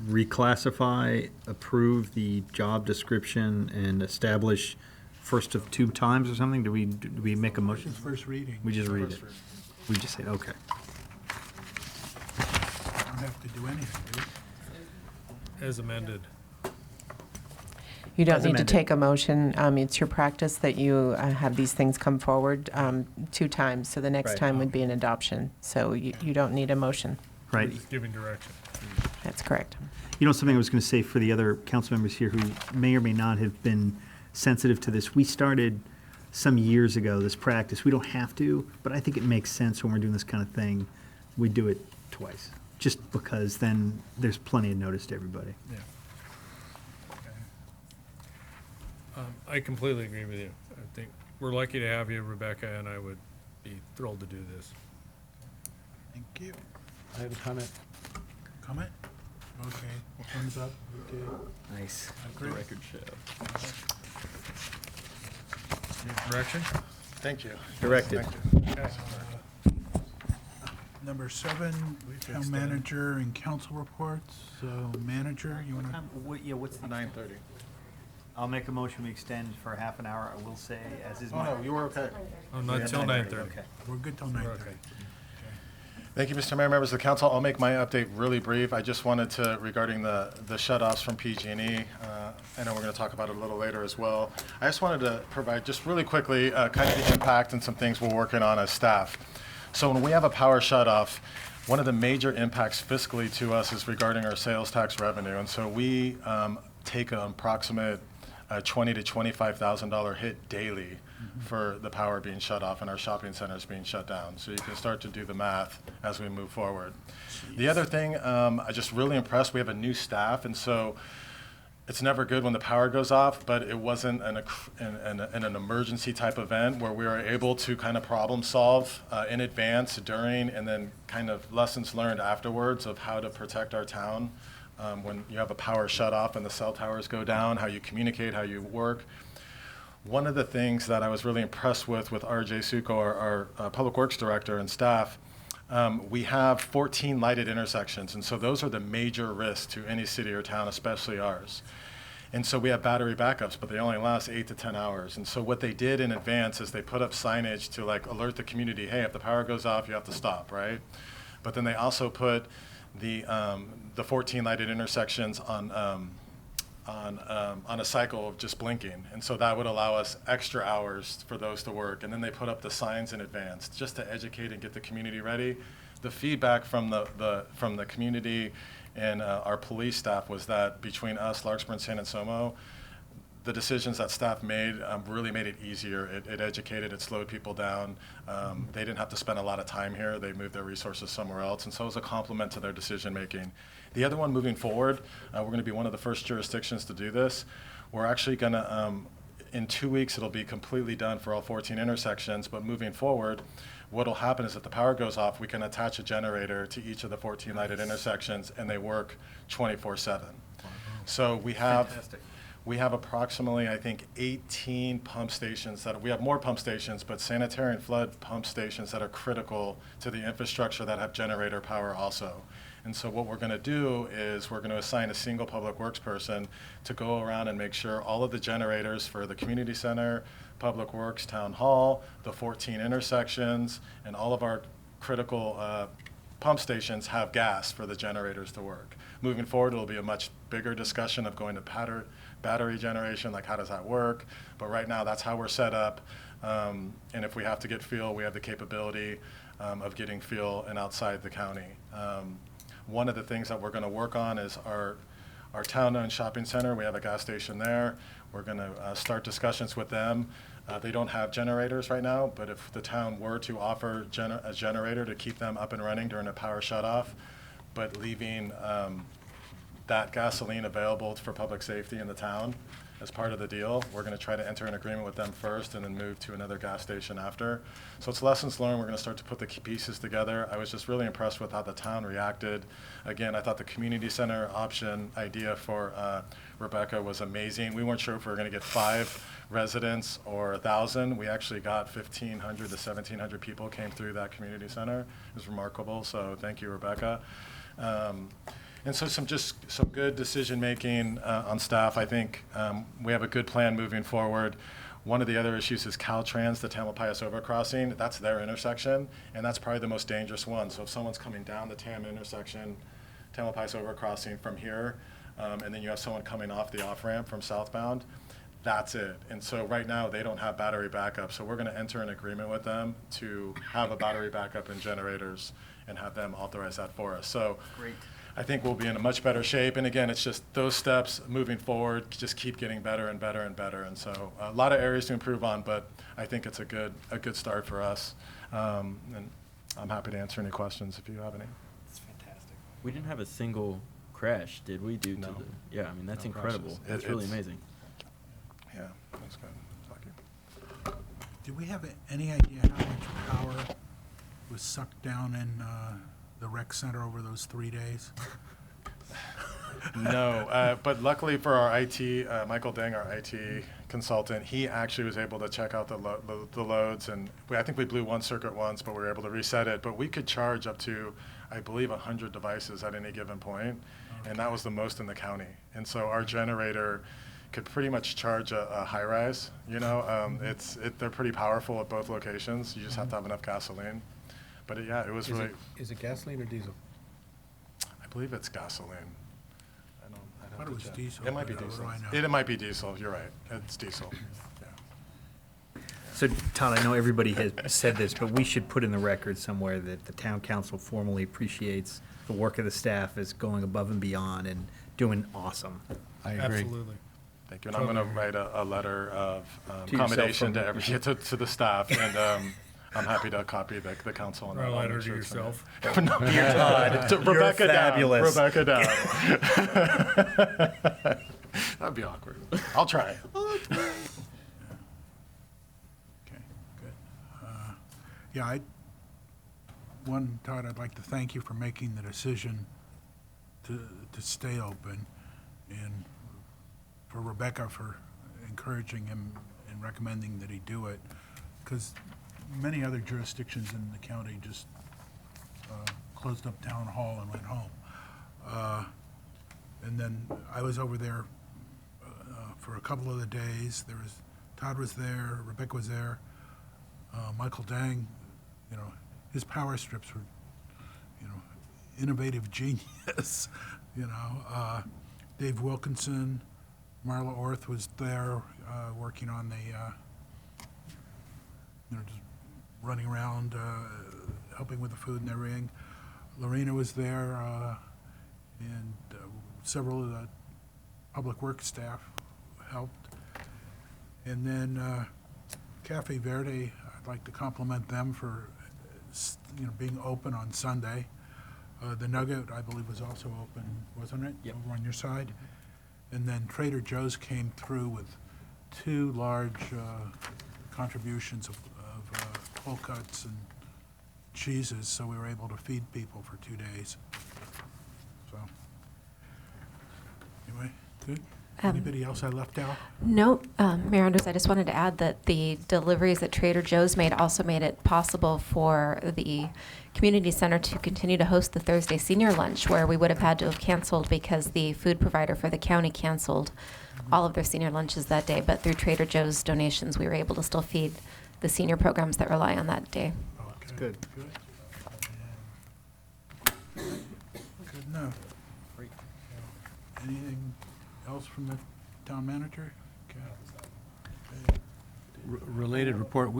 C: reclassify, approve the job description, and establish first of two times or something. Do we make a motion?
A: This is first reading.
C: We just read it. We just say, okay.
A: Don't have to do anything, do we?
P: As amended.
N: You don't
C: As
N: need to
C: amended.
N: take a motion. It's your practice that you have these things come forward 2 times, so the next
C: Right.
N: time would be an adoption. So you don't need a motion.
C: Right.
P: Just giving direction.
N: That's correct.
C: You know, something I was going to say for the other council members here who may or may not have been sensitive to this. We started some years ago this practice. We don't have to, but I think it makes sense when we're doing this kind of thing. We do it twice, just because then there's plenty of notice to everybody.
P: Yeah. I completely agree with you. I think we're lucky to have you, Rebecca, and I would be thrilled to do this.
A: Thank you.
Q: I have a comment.
A: Comment? Okay, thumbs up, okay.
C: Nice.
A: Agree.
M: Record show.
P: Direction?
L: Thank you.
C: Directed.
L: Thank you.
P: Okay.
A: Number 7, town manager and council reports. So, manager, you want to?
C: What's the
L: 9:30.
C: I'll make a motion we extend for half an hour. I will say, as is
L: Oh,
C: my.
L: no, you were okay.
P: Oh, not till 9:30.
C: Okay.
A: We're good till 9:30.
P: Okay.
L: Thank you, Mr. Mayor, members of the council. I'll make my update really brief. I just wanted to, regarding the shut-offs from PG&E, I know we're going to talk about it a little later as well. I just wanted to provide, just really quickly, kind of the impact and some things we're working on as staff. So when we have a power shut-off, one of the major impacts fiscally to us is regarding our sales tax revenue. And so we take an approximate $20,000 to $25,000 hit daily for the power being shut off and our shopping centers being shut down. So you can start to do the math as we move forward. The other thing, I just really impressed, we have a new staff, and so it's never good when the power goes off, but it wasn't in an emergency type event where we were able to kind of problem solve in advance, during, and then kind of lessons learned afterwards of how to protect our town when you have a power shut off and the cell towers go down, how you communicate, how you work. One of the things that I was really impressed with RJ Suko, our Public Works Director and staff, we have 14 lighted intersections, and so those are the major risks to any city or town, especially ours. And so we have battery backups, but they only last 8 to 10 hours. And so what they did in advance is they put up signage to like alert the community, hey, if the power goes off, you have to stop, right? But then they also put the 14 lighted intersections on a cycle of just blinking. And so that would allow us extra hours for those to work. And then they put up the signs in advance just to educate and get the community ready. the feedback from the community and our police staff was that between us, Larkspur and San Anselmo, the decisions that staff made really made it easier. It educated, it slowed people down. They didn't have to spend a lot of time here. They moved their resources somewhere else, and so it was a compliment to their decision making. The other one moving forward, we're going to be one of the first jurisdictions to do this. We're actually going to, in 2 weeks, it'll be completely done for all 14 intersections, but moving forward, what'll happen is if the power goes off, we can attach a generator to each of the 14 lighted intersections, and they work 24/7. So we have.
C: Fantastic.
L: We have approximately, I think, 18 pump stations we have more pump stations, but sanitary and flood pump stations that are critical to the infrastructure that have generator power also. And so what we're going to do is we're going to assign a single public works person to go around and make sure all of the generators for the community center, public works, town hall, the 14 intersections, and all of our critical pump stations have gas for the generators to work. Moving forward, it'll be a much bigger discussion of going to battery generation, like how does that work? But right now, that's how we're set up. And if we have to get fuel, we have the capability of getting fuel and outside the county. One of the things that we're going to work on is our town-owned shopping center. We have a gas station there. We're going to start discussions with them. They don't have generators right now, but if the town were to offer a generator to keep them up and running during a power shutoff, but leaving that gasoline available for public safety in the town as part of the deal, we're going to try to enter an agreement with them first and then move to another gas station after. So it's lessons learned. We're going to start to put the pieces together. I was just really impressed with how the town reacted. Again, I thought the community center option idea for Rebecca was amazing. We weren't sure if we were going to get 5 residents or 1,000. We actually got 1,500 to 1,700 people came through that community center. It was remarkable. So thank you, Rebecca. And so some good decision making on staff. I think we have a good plan moving forward. One of the other issues is Caltrans, the Tamalpais overcrossing. That's their intersection, and that's probably the most dangerous one. So if someone's coming down the Tam intersection, Tamalpais overcrossing from here, and then you have someone coming off the off-ramp from southbound, that's it. And so right now they don't have battery backup. So we're going to enter an agreement with them to have a battery backup in generators and have them authorize that for us. So
C: Great.
L: I think we'll be in a much better shape. And again, it's just those steps moving forward just keep getting better and better and better. And so a lot of areas to improve on, but I think it's a good start for us. And I'm happy to answer any questions if you have any.
C: It's fantastic.
M: We didn't have a single crash, did we?
L: No.
M: Yeah, I mean, that's
L: No
M: incredible.
L: crashes.
M: That's really amazing.
L: Yeah, that's good. Lucky.
A: Do we have any idea how much power was sucked down in the rec center over those 3 days?
L: No, but luckily for our IT, Michael Deng, our IT consultant, he actually was able to check out the loads, and I think we blew one circuit once, but we were able to reset it. But we could charge up to, I believe, 100 devices at any given point, and that was the most in the county. And so our generator could pretty much charge a high-rise. You know, they're pretty powerful at both locations. You just have to have enough gasoline. But yeah, it was really.
Q: Is it gasoline or diesel?
L: I believe it's gasoline.
A: I thought it was diesel.
L: It might be
A: but
L: diesel.
A: what do I know?
L: It might be diesel. You're right. It's diesel. Yeah.
C: So, Todd, I know everybody has said this, but we should put in the record somewhere that the town council formally appreciates the work of the staff as going above and beyond and doing awesome.
Q: I agree.
P: Absolutely.
L: Thank you. And I'm going to write a letter of
C: To yourself
L: commendation to
C: from-
L: to the staff, and I'm happy to copy the council on that.
P: Write a
L: I'll
P: letter
L: make
P: to
L: sure it's in there.
P: yourself.
L: No,
C: Dear Todd,
L: to
C: you're
L: Rebecca
C: fabulous.
L: down. Rebecca down. That'd be awkward. I'll try.
A: Okay, good. Yeah, Todd, I'd like to thank you for making the decision to stay open, and for Rebecca for encouraging him and recommending that he do it, because many other jurisdictions in the county just closed up town hall and went home. And then I was over there for a couple of the days. Todd was there, Rebecca was there, Michael Dang, you know, his power strips were, you know, innovative genius, you know. Dave Wilkinson, Marla Orth was there working on the, you know, just running around, helping with the food and everything. Lorena was there, and several of the public works staff helped. And then Cafe Verde, I'd like to compliment them for being open on Sunday. The Nugget, I believe, was also open, wasn't it?
M: Yep.
A: Over on your side. And then Trader Joe's came through with 2 large contributions of cold cuts and cheeses, so we were able to feed people for 2 days. So, anyway, good. Anybody else I left out?
D: No, Mayor Anders, I just wanted to add that the deliveries that Trader Joe's made also made it possible for the community center to continue to host the Thursday senior lunch, where we would have had to have canceled because the food provider for the county canceled all of their senior lunches that day. But through Trader Joe's donations, we were able to still feed the senior programs that rely on that day.
A: That's
C: good.
A: Good enough.
C: Great.
A: Anything else from the town manager? Okay.
Q: Related report,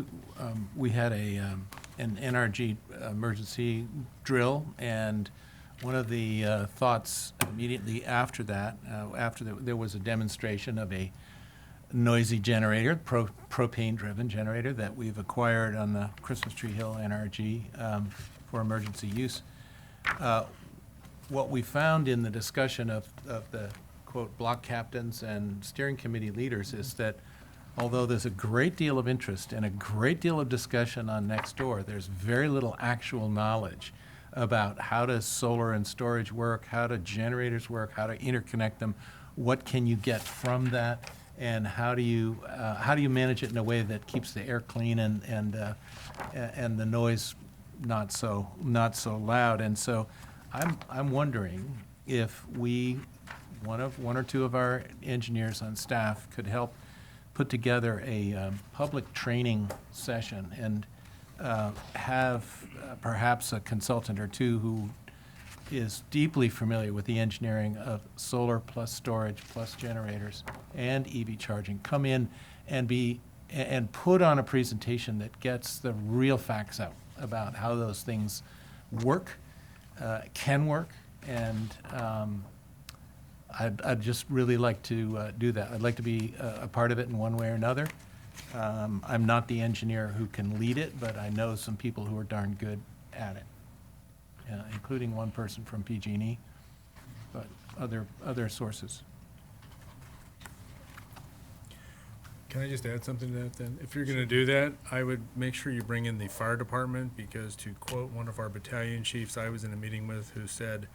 Q: we had an NRG emergency drill, and one of the thoughts immediately after that, there was a demonstration of a noisy generator, propane-driven generator that we've acquired on the Christmas Tree Hill NRG for emergency use. What we found in the discussion of the, quote, block captains and steering committee leaders is that although there's a great deal of interest and a great deal of discussion on Nextdoor, there's very little actual knowledge about how does solar and storage work, how do generators work, how to interconnect them, what can you get from that, and how do you manage it in a way that keeps the air clean and the noise not so loud. And so I'm wondering if one or two of our engineers on staff could help put together a public training session and have perhaps a consultant or two who is deeply familiar with the engineering of solar plus storage plus generators and EV charging come in and put on a presentation that gets the real facts out about how those things work, can work, and I'd just really like to do that. I'd like to be a part of it in one way or another. I'm not the engineer who can lead it, but I know some people who are darn good at it, including one person from PG&E, but other sources.
P: Can I just add something to that then? If you're going to do that, I would make sure you bring in the fire department, because to quote one of our battalion chiefs I was in a meeting with, who said,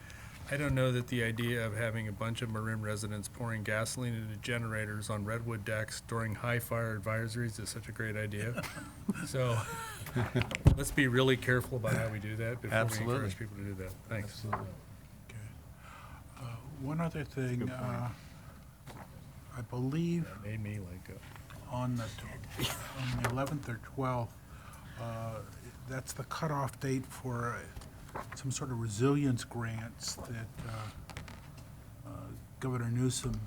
P: I don't know that the idea of having a bunch of Marin residents pouring gasoline into generators on redwood decks during high fire advisories is such a great idea. So let's be really careful about how we do that before we encourage people to do that. Thanks.
Q: Absolutely.
A: One other thing, I believe
P: That made me like
A: on the 11th or 12th, that's the cutoff date for some sort of resilience grants that Governor Newsom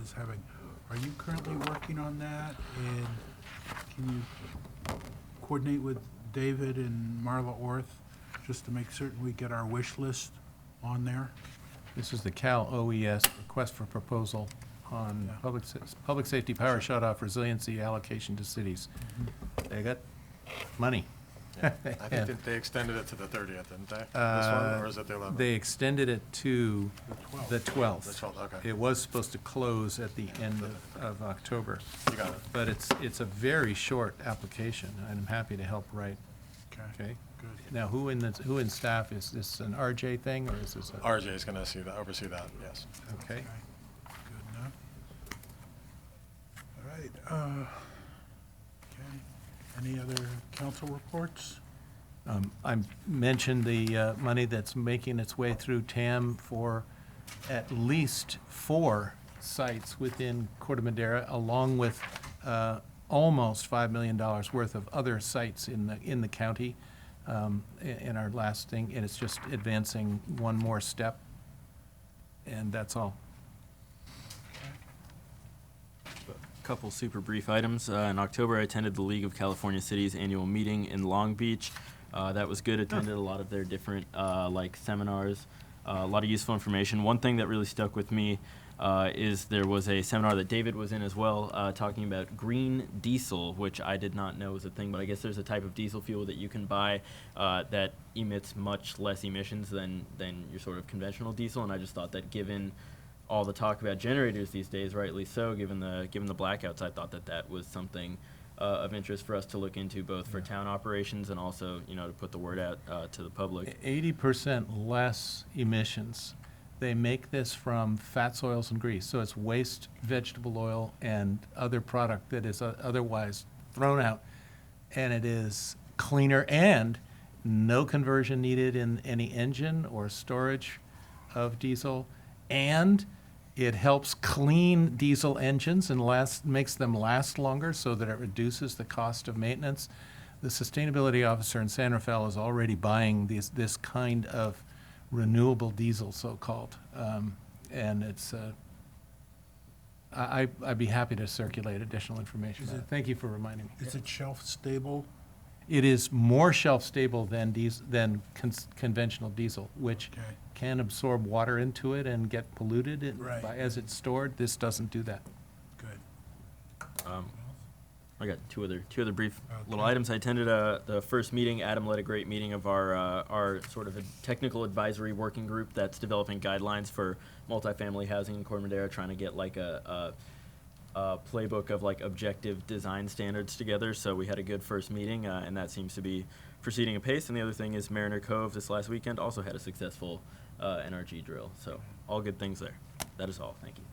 A: is having. Are you currently working on that? And can you coordinate with David and Marla Orth just to make certain we get our wish list on there?
Q: This is the Cal OES request for proposal on public safety power shutoff resiliency allocation to cities. They got money.
L: I think they extended it to the 30th, didn't they? This one, or is it the 11th?
Q: They extended it to the 12th.
L: The 12th, okay.
Q: It was supposed to close at the end of October.
L: You got it.
Q: But it's a very short application, and I'm happy to help write. Okay?
A: Good.
Q: Now, who in staff, is this an RJ thing, or is this a?
L: RJ is going to oversee that, yes.
Q: Okay.
A: Good enough. All right. Okay. Any other council reports?
Q: I mentioned the money that's making its way through TAM for at least 4 sites within Corte Madera, along with almost $5 million worth of other sites in the county in our last thing, and it's just advancing one more step, and that's all.
M: Couple super brief items. In October, I attended the League of California Cities annual meeting in Long Beach. That was good. Attended a lot of their different like seminars, a lot of useful information. One thing that really stuck with me is there was a seminar that David was in as well, talking about green diesel, which I did not know was a thing, but I guess there's a type of diesel fuel that you can buy that emits much less emissions than your sort of conventional diesel, and I just thought that given all the talk about generators these days, rightly so, given the blackouts, I thought that was something of interest for us to look into, both for town operations and also, to put the word out to the public.
Q: 80% less emissions. They make this from fats, oils, and grease. So it's waste vegetable oil and other product that is otherwise thrown out. And it is cleaner, and no conversion needed in any engine or storage of diesel. And it helps clean diesel engines and makes them last longer so that it reduces the cost of maintenance. The sustainability officer in San Rafael is already buying this kind of renewable diesel, so-called. And it's, I'd be happy to circulate additional information. Thank you for reminding me.
A: Is it shelf stable?
Q: It is more shelf stable than conventional diesel, which can absorb water into it and get polluted as it's stored. This doesn't do that.
A: Good.
M: I got two other brief little items. I attended the first meeting. Adam led a great meeting of our sort of a technical advisory working group that's developing guidelines for multifamily housing in Corte Madera, trying to get like a playbook of like objective design standards together. So we had a good first meeting, and that seems to be proceeding apace. And the other thing is Mariner Cove this last weekend also had a successful NRG drill. So all good things there. That is all. Thank you.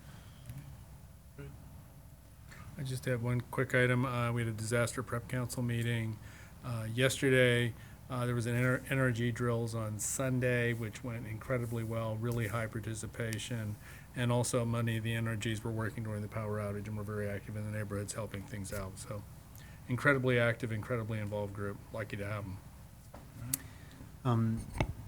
P: I just have one quick item. We had a disaster prep council meeting yesterday. There was an NRG drills on Sunday, which went incredibly well, really high participation. And also Monday, the NRGs were working during the power outage and were very active in the neighborhoods helping things out. So incredibly active, incredibly involved group. Lucky to have them.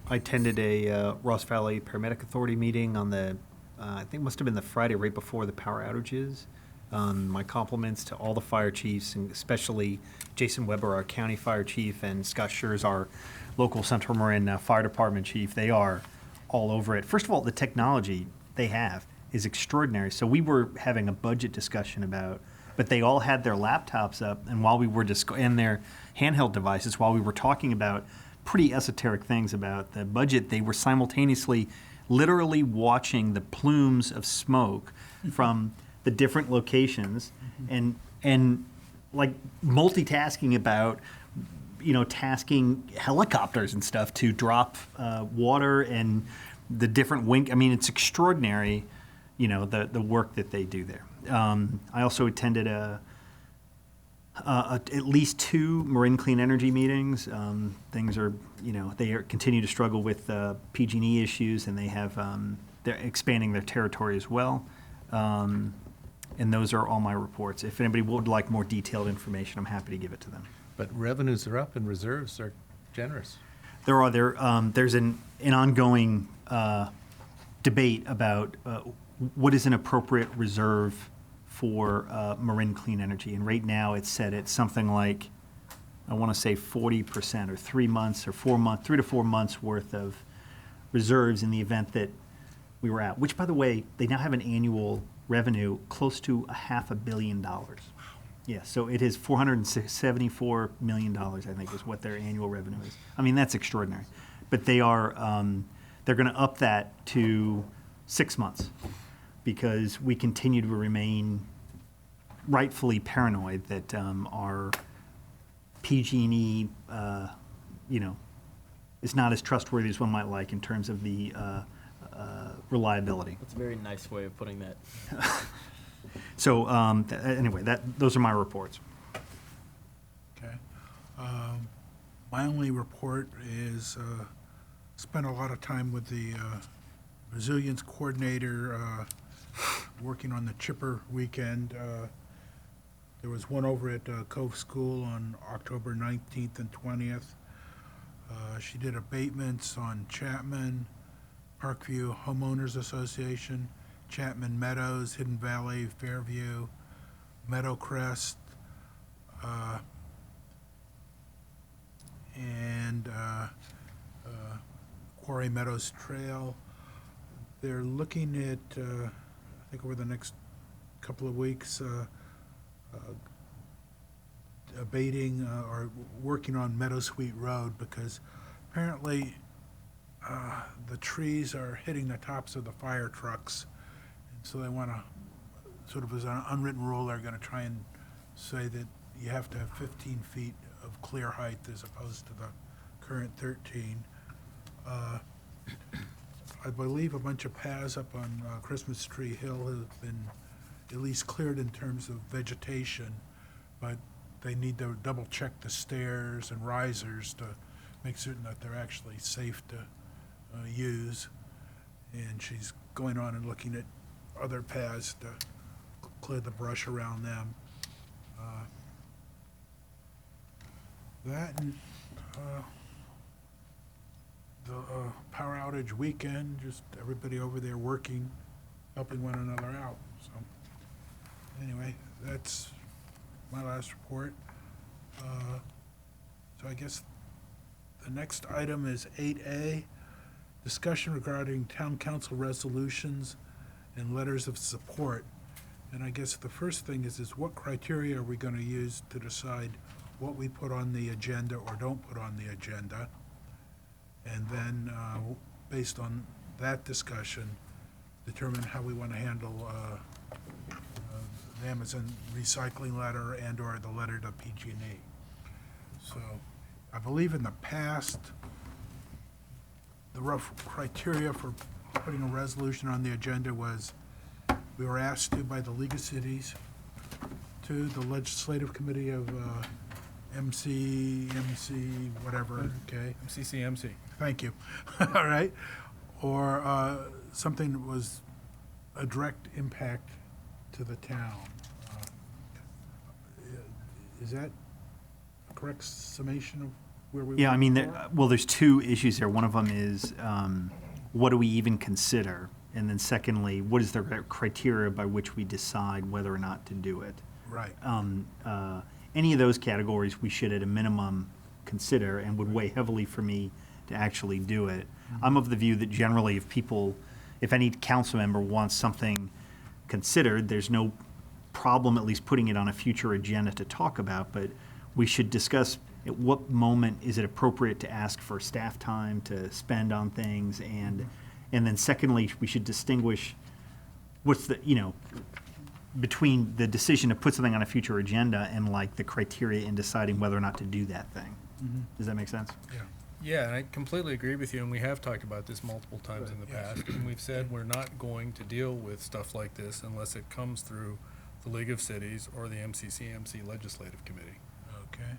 C: I attended a Ross Valley Paramedic Authority meeting on I think it must have been the Friday right before the power outages. My compliments to all the fire chiefs, and especially Jason Weber, our county fire chief, and Scott Schurz, our local Central Marin Fire Department chief. They are all over it. First of all, the technology they have is extraordinary. So we were having a budget discussion but they all had their laptops up, and while we were and their handheld devices, while we were talking about pretty esoteric things about the budget, they were simultaneously literally watching the plumes of smoke from the different locations and like multitasking about, tasking helicopters and stuff to drop water and the different wing. I mean, it's extraordinary, the work that they do there. I also attended at least 2 Marin Clean Energy meetings. Things are, they continue to struggle with PG&E issues, and they have, they're expanding their territory as well. And those are all my reports. If anybody would like more detailed information, I'm happy to give it to them.
Q: But revenues are up and reserves are generous.
C: There's an ongoing debate about what is an appropriate reserve for Marin Clean Energy. And right now it's set at something like, I want to say 40% or 3 months or 3 to 4 months worth of reserves in the event that we were out. Which, by the way, they now have an annual revenue close to $500 million. Yeah, so it is $474 million, I think, is what their annual revenue is. I mean, that's extraordinary. But they are, they're going to up that to 6 months because we continue to remain rightfully paranoid that our PG&E, is not as trustworthy as one might like in terms of the reliability.
M: That's a very nice way of putting that.
C: So anyway, those are my reports.
A: Okay. My only report is spent a lot of time with the resilience coordinator working on the chipper weekend. There was one over at Cove School on October 19th and 20th. She did abatements on Chapman, Parkview Homeowners Association, Chapman Meadows, Hidden Valley, Fairview, Meadowcrest, and Quarry Meadows Trail. They're looking at, I think over the next couple of weeks, abating or working on Meadowsweet Road because apparently the trees are hitting the tops of the fire trucks. And so they want to, sort of as an unwritten rule, they're going to try and say that you have to have 15 feet of clear height as opposed to the current 13. I believe a bunch of paths up on Christmas Tree Hill have been at least cleared in terms of vegetation, but they need to double check the stairs and risers to make certain that they're actually safe to use. And she's going on and looking at other paths to clear the brush around them. That and the power outage weekend, just everybody over there working, helping one another out. So anyway, that's my last report. So I guess the next item is 8A, discussion regarding town council resolutions and letters of support. And I guess the first thing is what criteria are we going to use to decide what we put on the agenda or don't put on the agenda? And then, based on that discussion, determine how we want to handle the Amazon recycling letter and/or the letter to PG&E. So, I believe in the past, the rough criteria for putting a resolution on the agenda was we were asked to by the League of Cities, to the Legislative Committee of MC, whatever, okay?
P: MCCMC.
A: Thank you. All right. Or something that was a direct impact to the town. Is that a correct summation of where we were?
C: Yeah, I mean,
A: before?
C: well, there's two issues there. One of them is what do we even consider? And then secondly, what is the criteria by which we decide whether or not to do it?
A: Right.
C: Any of those categories we should at a minimum consider and would weigh heavily for me to actually do it. I'm of the view that generally if any council member wants something considered, there's no problem at least putting it on a future agenda to talk about, but we should discuss at what moment is it appropriate to ask for staff time to spend on things, and then secondly, we should distinguish what's the, between the decision to put something on a future agenda and like the criteria in deciding whether or not to do that thing. Does that make sense?
A: Yeah.
P: Yeah, and I completely agree with you, and we have talked about this multiple times in the past. And we've said we're not going to deal with stuff like this unless it comes through the League of Cities or the MCCMC Legislative Committee.
A: Okay.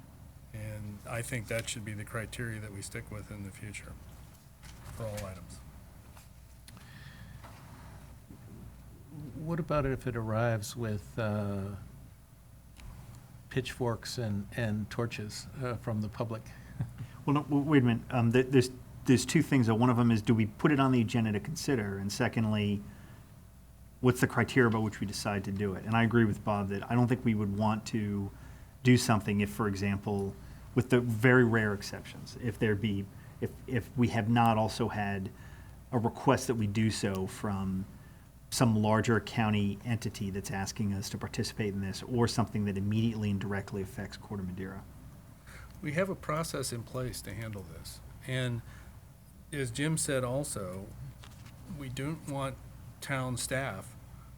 P: And I think that should be the criteria that we stick with in the future for all items.
Q: What about if it arrives with pitchforks and torches from the public?
C: Well, no, wait a minute. There's two things. One of them is, do we put it on the agenda to consider? And secondly, what's the criteria by which we decide to do it? And I agree with Bob that I don't think we would want to do something if, for example, with the very rare exceptions, if we have not also had a request that we do so from some larger county entity that's asking us to participate in this, or something that immediately and directly affects Corte Madera.
P: We have a process in place to handle this. And as Jim said also, we don't want town staff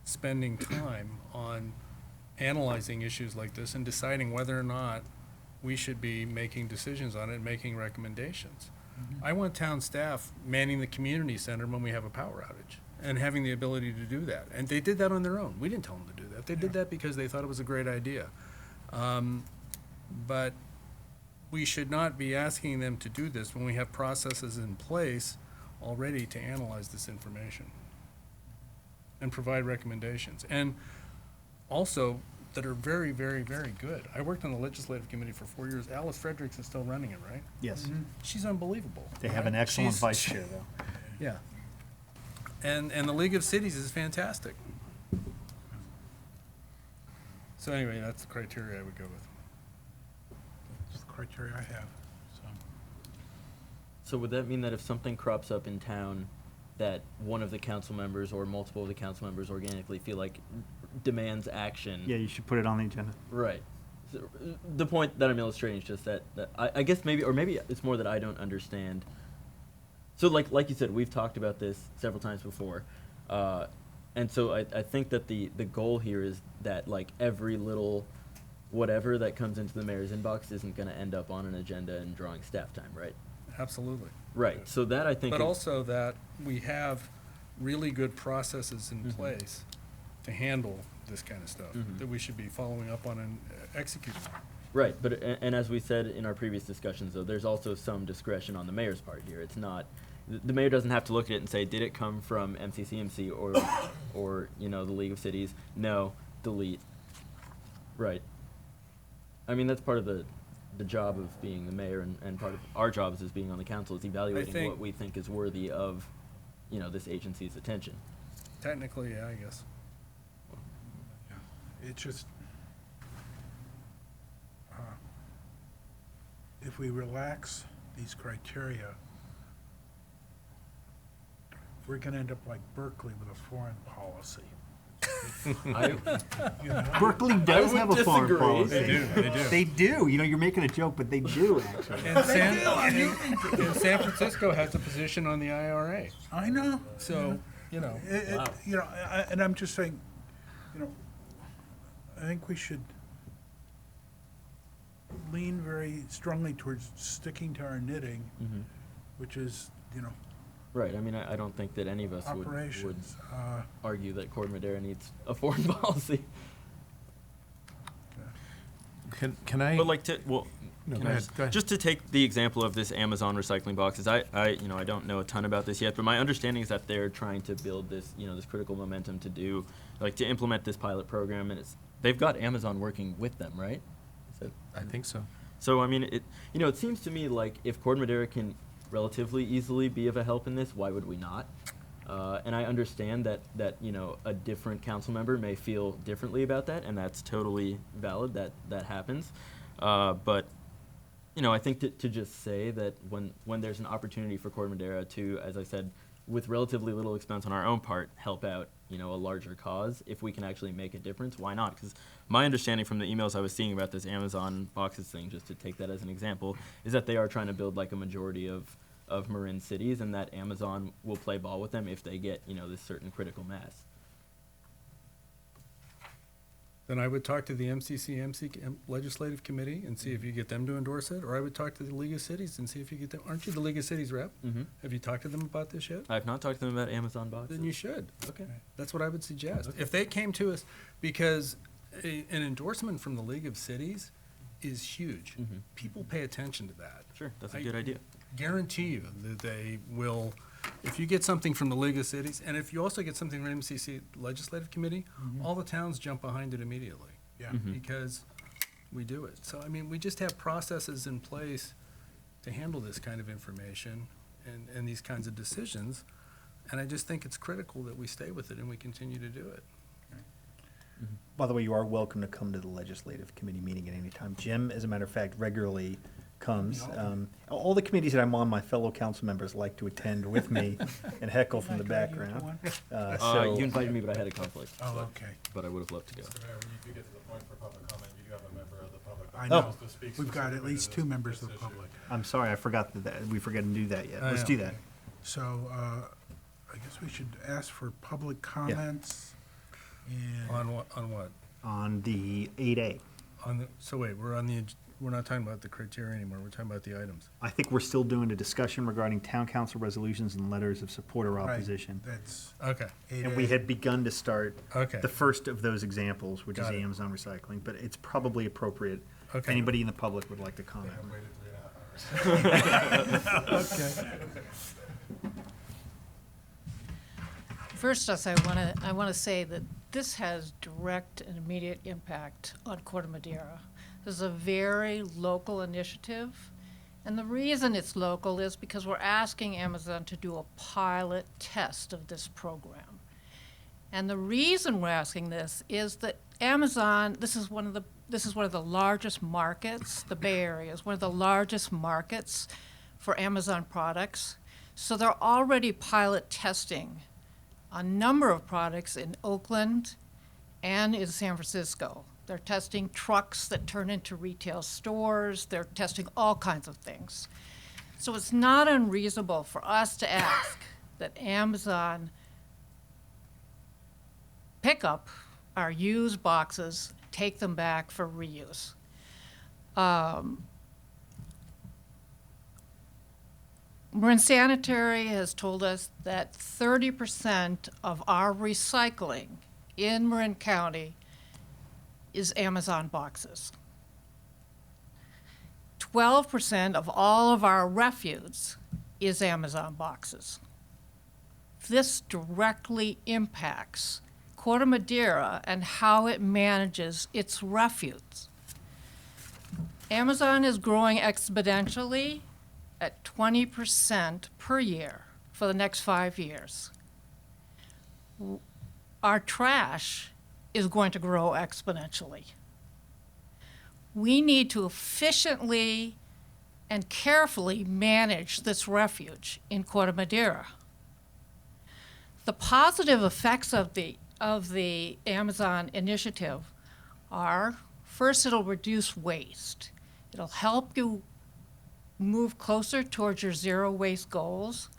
P: spending time on analyzing issues like this and deciding whether or not we should be making decisions on it and making recommendations. I want town staff manning the community center when we have a power outage and having the ability to do that. And they did that on their own. We didn't tell them to do that. They did that because they thought it was a great idea. But we should not be asking them to do this when we have processes in place already to analyze this information and provide recommendations. And also that are very, very, very good. I worked on the legislative committee for 4 years. Alice Fredericks is still running it, right?
C: Yes.
P: She's unbelievable.
C: They have an excellent vice chair, though.
P: Yeah. And the League of Cities is fantastic. So anyway, that's the criteria I would go with.
A: That's the criteria I have, so.
M: So would that mean that if something crops up in town that one of the council members or multiple of the council members organically feel like demands action?
C: Yeah, you should put it on the agenda.
M: Right. So, the point that I'm illustrating is just that I guess maybe, or maybe it's more that I don't understand. So like you said, we've talked about this several times before. And so I think that the goal here is that like every little whatever that comes into the mayor's inbox isn't going to end up on an agenda and drawing staff time, right?
P: Absolutely.
M: Right. So that I think.
P: But also that we have really good processes in place to handle this kind of stuff that we should be following up on and executing on.
M: Right. But and as we said in our previous discussions, though, there's also some discretion on the mayor's part here. It's not. The mayor doesn't have to look at it and say, did it come from MCCMC or the League of Cities? No, delete. Right. I mean, that's part of the job of being the mayor, and part of our jobs as being on the council is evaluating what we think is worthy of, this agency's attention.
P: Technically, yeah, I guess.
A: It's just, if we relax these criteria, we're going to end up like Berkeley with a foreign policy.
C: Berkeley does have a foreign policy.
P: They do.
C: They do. You're making a joke, but they do actually.
P: And San Francisco has a position on the IRA.
A: I know.
P: So,
A: and I'm just saying, I think we should lean very strongly towards sticking to our knitting, which is,
M: Right. I mean, I don't think that any of us would argue that Corte Madera needs a foreign policy.
Q: Can I?
M: But like go ahead. Just to take the example of this Amazon recycling boxes, I don't know a ton about this yet, but my understanding is that they're trying to build this, this critical momentum to implement this pilot program, and they've got Amazon working with them, right?
Q: I think so.
M: So I mean, it seems to me like if Corte Madera can relatively easily be of a help in this, why would we not? And I understand that a different council member may feel differently about that, and that's totally valid. That happens. But I think to just say that when there's an opportunity for Corte Madera to, as I said, with relatively little expense on our own part, help out a larger cause, if we can actually make a difference, why not? Because my understanding from the emails I was seeing about this Amazon boxes thing, just to take that as an example, is that they are trying to build like a majority of Marin cities, and that Amazon will play ball with them if they get this certain critical mass.
P: Then I would talk to the MCCMC Legislative Committee and see if you get them to endorse it, or I would talk to the League of Cities and see if you get them. Aren't you the League of Cities rep? Have you talked to them about this yet?
M: I have not talked to them about Amazon boxes.
P: Then you should.
M: Okay.
P: That's what I would suggest.
M: Okay.
P: If they came to us, because an endorsement from the League of Cities is huge. People pay attention to that.
M: Sure, that's a good idea.
P: Guarantee you that they will, if you get something from the League of Cities, and if you also get something from MCC Legislative Committee, all the towns jump behind it immediately.
A: Yeah.
P: Because we do it. So, I mean, we just have processes in place to handle this kind of information and these kinds of decisions. And I just think it's critical that we stay with it and we continue to do it.
C: By the way, you are welcome to come to the legislative committee meeting at any time. Jim, as a matter of fact, regularly comes. All the committees that I'm on, my fellow council members like to attend with me and heckle from the background.
M: You invited me, but I had a conflict.
A: Oh, okay.
M: But I would have loved to go.
L: Mr. Mayor, when you do get to the point for public comment, you do have a member of the public.
A: I know. We've got at least two members of the public.
C: I'm sorry, I forgot that we forgot to do that yet. Let's do that.
A: So I guess we should ask for public comments. And
P: On what?
C: On the 8A.
P: So wait, we're not talking about the criteria anymore. We're talking about the items.
C: I think we're still doing a discussion regarding town council resolutions and letters of support or opposition.
A: Right, that's
P: Okay.
A: 8A.
C: And we had begun to start
P: Okay.
C: the first of those examples, which is
P: Got
C: the
P: it.
C: Amazon recycling, but it's probably appropriate if
P: Okay.
C: anybody in the public would like to comment.
L: I've waited 3.5 hours.
P: Okay.
J: First, I want to say that this has direct and immediate impact on Corte Madera. This is a very local initiative, and the reason it's local is because we're asking Amazon to do a pilot test of this program. And the reason we're asking this is that Amazon, this is one of the largest markets. The Bay Area is one of the largest markets for Amazon products. So they're already pilot testing a number of products in Oakland and in San Francisco. They're testing trucks that turn into retail stores. They're testing all kinds of things. So it's not unreasonable for us to ask that Amazon pick up our used boxes, take them back for reuse. Marin Sanitary has told us that 30% of our recycling in Marin County is Amazon boxes. 12% of all of our refuse is Amazon boxes. This directly impacts Corte Madera and how it manages its refuse. Amazon is growing exponentially at 20% per year for the next 5 years. Our trash is going to grow exponentially. We need to efficiently and carefully manage this refuge in Corte Madera. The positive effects of the Amazon initiative are, first, it'll reduce waste. It'll help you move closer towards your zero waste goals,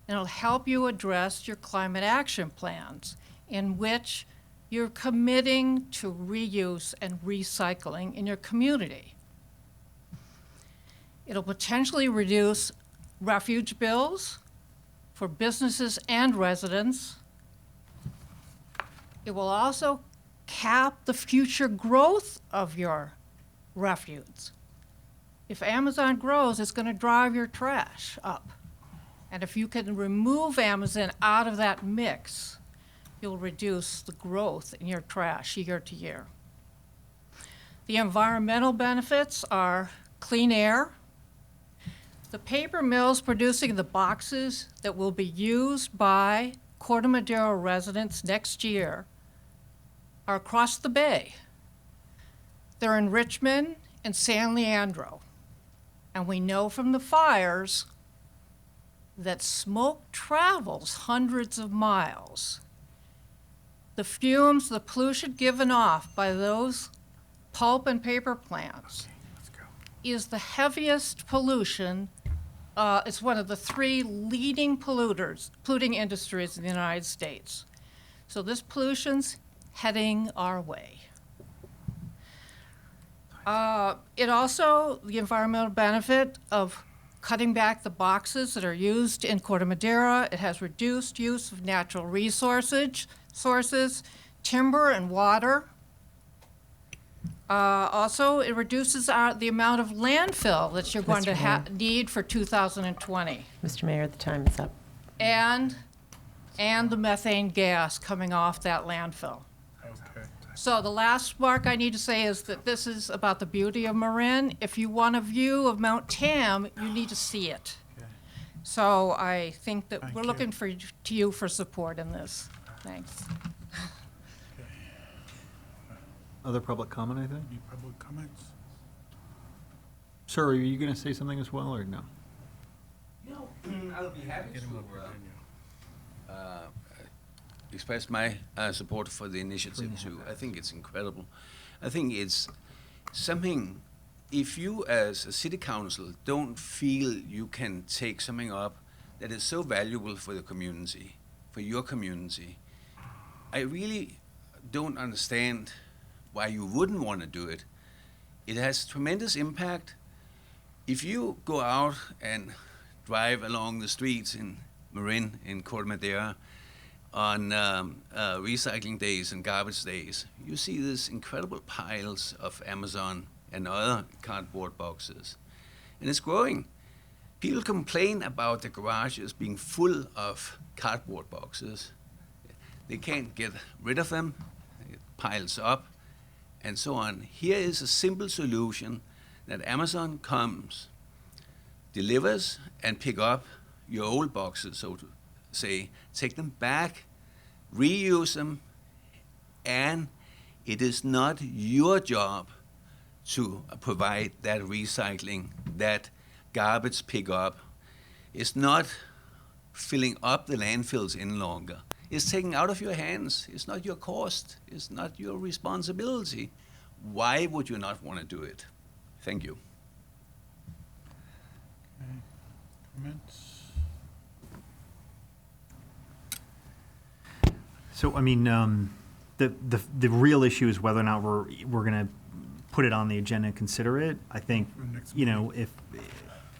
J: and it'll help you address your climate action plans, in which you're committing to reuse and recycling in your community. It'll potentially reduce refuge bills for businesses and residents. It will also cap the future growth of your refuse. If Amazon grows, it's going to drive your trash up. And if you can remove Amazon out of that mix, you'll reduce the growth in your trash year to year. The environmental benefits are clean air. The paper mills producing the boxes that will be used by Corte Madera residents next year are across the bay. They're in Richmond and San Leandro. And we know from the fires that smoke travels hundreds of miles. The fumes, the pollution given off by those pulp and paper plants is the heaviest pollution. It's one of the 3 leading polluting industries in the United States. So this pollution's heading our way. It also, the environmental benefit of cutting back the boxes that are used in Corte Madera, it has reduced use of natural sources, timber and water. Also, it reduces the amount of landfill that you're going to need for 2020.
N: Mr. Mayor, the time is up.
J: And the methane gas coming off that landfill.
A: Okay.
J: So the last mark I need to say is that this is about the beauty of Marin. If you want a view of Mount Tam, you need to see it.
A: Okay.
J: So I think that
A: Thank
J: we're
A: you.
J: looking to you for support in this. Thanks.
C: Other public comment, I think?
A: Any public comments?
C: Sir, are you going to say something as well, or no?
B: No, I'll be happy to express my support for the initiative too. I think it's incredible. I think it's something, if you as a city council don't feel you can take something up that is so valuable for the community, for your community, I really don't understand why you wouldn't want to do it. It has tremendous impact. If you go out and drive along the streets in Marin, in Corte Madera, on recycling days and garbage days, you see these incredible piles of Amazon and other cardboard boxes. And it's growing. People complain about the garages being full of cardboard boxes. They can't get rid of them, it piles up, and so on. Here is a simple solution that Amazon comes, delivers, and pick up your old boxes, so to say, take them back, reuse them, and it is not your job to provide that recycling, that garbage pickup is not filling up the landfills any longer. It's taken out of your hands. It's not your cost. It's not your responsibility. Why would you not want to do it? Thank you.
A: Comments?
C: So, I mean, the real issue is whether or not we're going to put it on the agenda and consider it. I think, you know, if,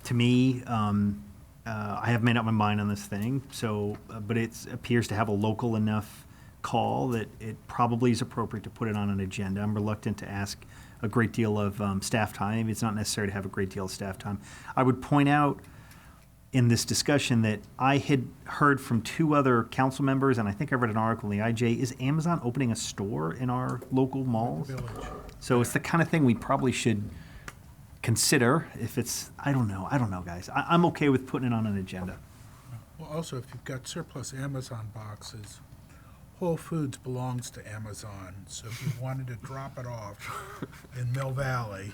C: to me, I have made up my mind on this thing, so, but it appears to have a local enough call that it probably is appropriate to put it on an agenda. I'm reluctant to ask a great deal of staff time. It's not necessary to have a great deal of staff time. I would point out in this discussion that I had heard from 2 other council members, and I think I read an article in the IJ, is Amazon opening a store in our local malls? So it's the kind of thing we probably should consider if it's, I don't know, guys. I'm okay with putting it on an agenda.
A: Well, also, if you've got surplus Amazon boxes, Whole Foods belongs to Amazon, so if you wanted to drop it off in Mill Valley,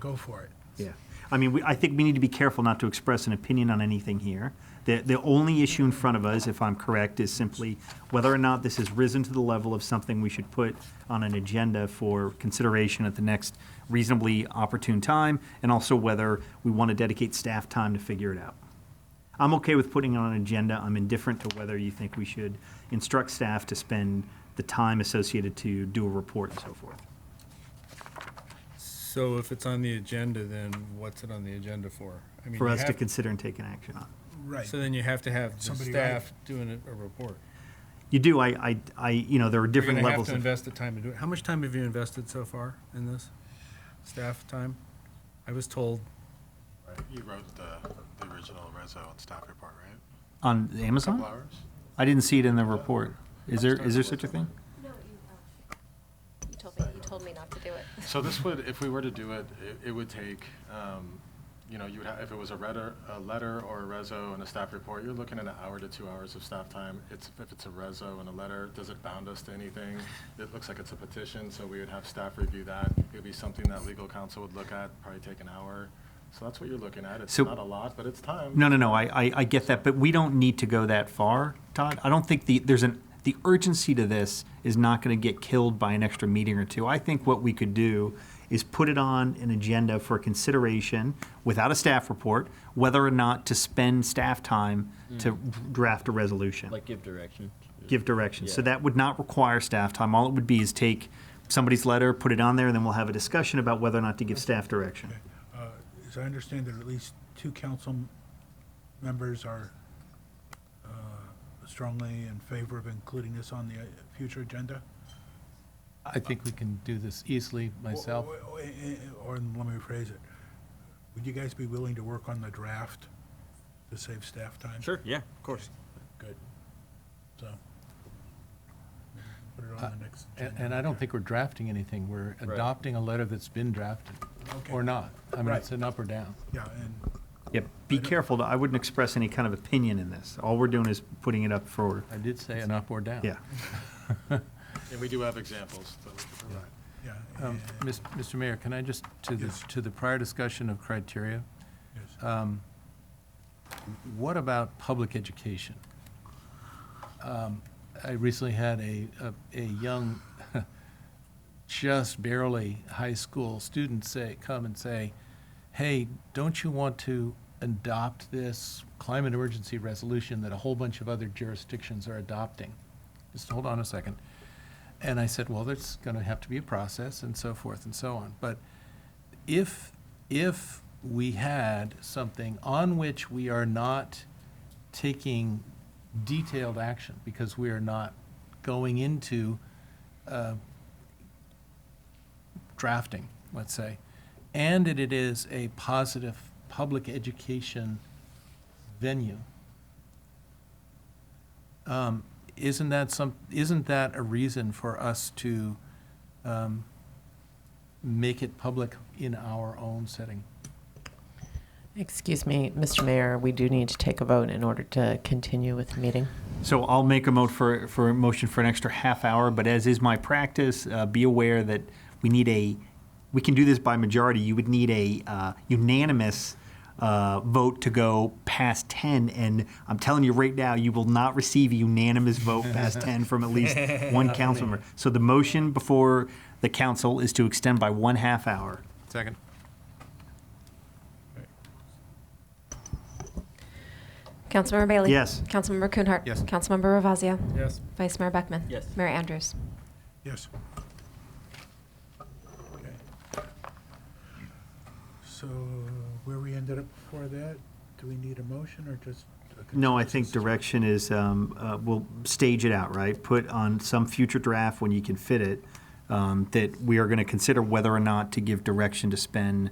A: go for it.
C: Yeah. I mean, I think we need to be careful not to express an opinion on anything here. The only issue in front of us, if I'm correct, is simply whether or not this has risen to the level of something we should put on an agenda for consideration at the next reasonably opportune time, and also whether we want to dedicate staff time to figure it out. I'm okay with putting it on an agenda. I'm indifferent to whether you think we should instruct staff to spend the time associated to do a report and so forth.
P: So if it's on the agenda, then what's it on the agenda for? I mean,
C: For
P: you
C: us to
P: have-
C: consider and take an action on.
A: Right.
P: So then you have to have the
A: Somebody
P: staff doing a report.
C: You do, you know, there are different
P: You're gonna
C: levels
P: have to
C: of.
P: invest the time to do it. How much time have you invested so far in this? Staff time? I was told,
L: You wrote the original reso and staff report, right?
C: On Amazon?
L: Couple hours?
C: I didn't see it in the report. Is there such a thing?
D: No, you told me not to do it.
L: So this would, if we were to do it, it would take, you know, you would have, if it was a letter or a reso and a staff report, you're looking at 1 hour to 2 hours of staff time. If it's a reso and a letter, does it bound us to anything? It looks like it's a petition, so we would have staff review that. It would be something that legal counsel would look at, probably take an hour. So that's what you're looking at. It's
C: So-
L: not a lot, but it's time.
C: No, I get that, but we don't need to go that far, Todd. I don't think the urgency to this is not going to get killed by an extra meeting or 2. I think what we could do is put it on an agenda for consideration without a staff report, whether or not to spend staff time to draft a resolution.
M: Like give direction.
C: Give direction. So
M: Yeah.
C: that would not require staff time. All it would be is take somebody's letter, put it on there, and then we'll have a discussion about whether or not to give staff direction.
A: As I understand that at least 2 council members are strongly in favor of including this on the future agenda?
Q: I think we can do this easily myself.
A: Or let me rephrase it. Would you guys be willing to work on the draft to save staff time?
M: Sure, yeah, of course.
A: Good. So, put it on the next agenda.
Q: And I don't think we're drafting anything. We're adopting a letter that's been drafted, or not. I mean,
A: Right.
Q: it's an up or down.
A: Yeah, and
C: Yeah, be careful. I wouldn't express any kind of opinion in this. All we're doing is putting it up for,
Q: I did say an up or down.
C: yeah.
L: And we do have examples that we can provide.
A: yeah.
Q: Mr. Mayor, can I just,
A: Yes.
Q: to the prior discussion of criteria,
A: Yes.
Q: what about public education? I recently had a young, just barely high school student come and say, hey, don't you want to adopt this climate emergency resolution that a whole bunch of other jurisdictions are adopting? Just hold on a second. And I said, well, there's going to have to be a process and so forth and so on. But if we had something on which we are not taking detailed action because we are not going into drafting, let's say, and it is a positive public education venue, isn't that a reason for us to make it public in our own setting?
N: Excuse me, Mr. Mayor, we do need to take a vote in order to continue with the meeting.
C: So I'll make a motion for an extra half hour, but as is my practice, be aware that we can do this by majority. You would need a unanimous vote to go past 10, and I'm telling you right now, you will not receive a unanimous vote past 10 from at least one council member. So the motion before the council is to extend by 1/2 hour.
Q: Second.
D: Councilmember Bailey?
C: Yes.
D: Councilmember Kuhnhart?
Q: Yes.
D: Councilmember Ravazio?
P: Yes.
D: Vice Mayor Beckman?
M: Yes.
D: Mayor Andrews?
A: Yes. Okay. So where we ended up before that, do we need a motion or just a
C: No, I think
A: consensus?
C: direction is, we'll stage it out, right? Put on some future draft when you can fit it, that we are going to consider whether or not to give direction to spend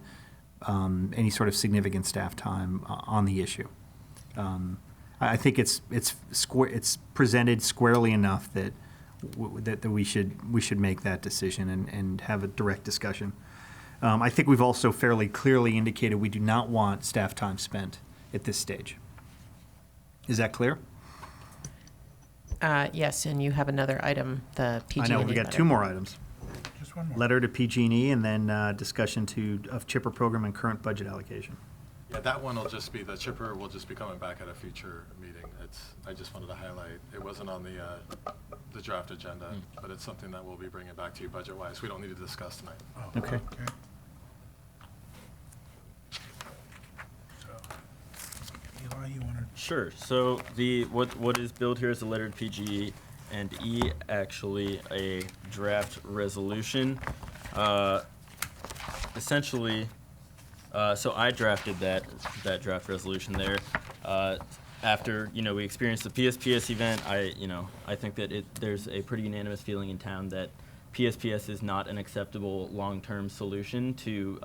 C: any sort of significant staff time on the issue. I think it's presented squarely enough that that we should make that decision and have a direct discussion. I think we've also fairly clearly indicated we do not want staff time spent at this stage. Is that clear?
N: Yes, and you have another item, the PG&E
C: I know, we got
N: letter.
C: 2 more items.
A: Just one more.
C: Letter to PG&E and then discussion of chipper program and current budget allocation.
L: Yeah, that one will just be, the chipper will just be coming back at a future meeting. I just wanted to highlight, it wasn't on the draft agenda, but it's something that we'll be bringing back to you budget-wise. We don't need to discuss tonight.
A: Oh,
C: Okay.
A: So, Eli, you want to?
M: Sure. So what is billed here is a letter to PGE, and E actually a draft resolution. Essentially, so I drafted that draft resolution there. After we experienced the PSPS event, I think that there's a pretty unanimous feeling in town that PSPS is not an acceptable long-term solution to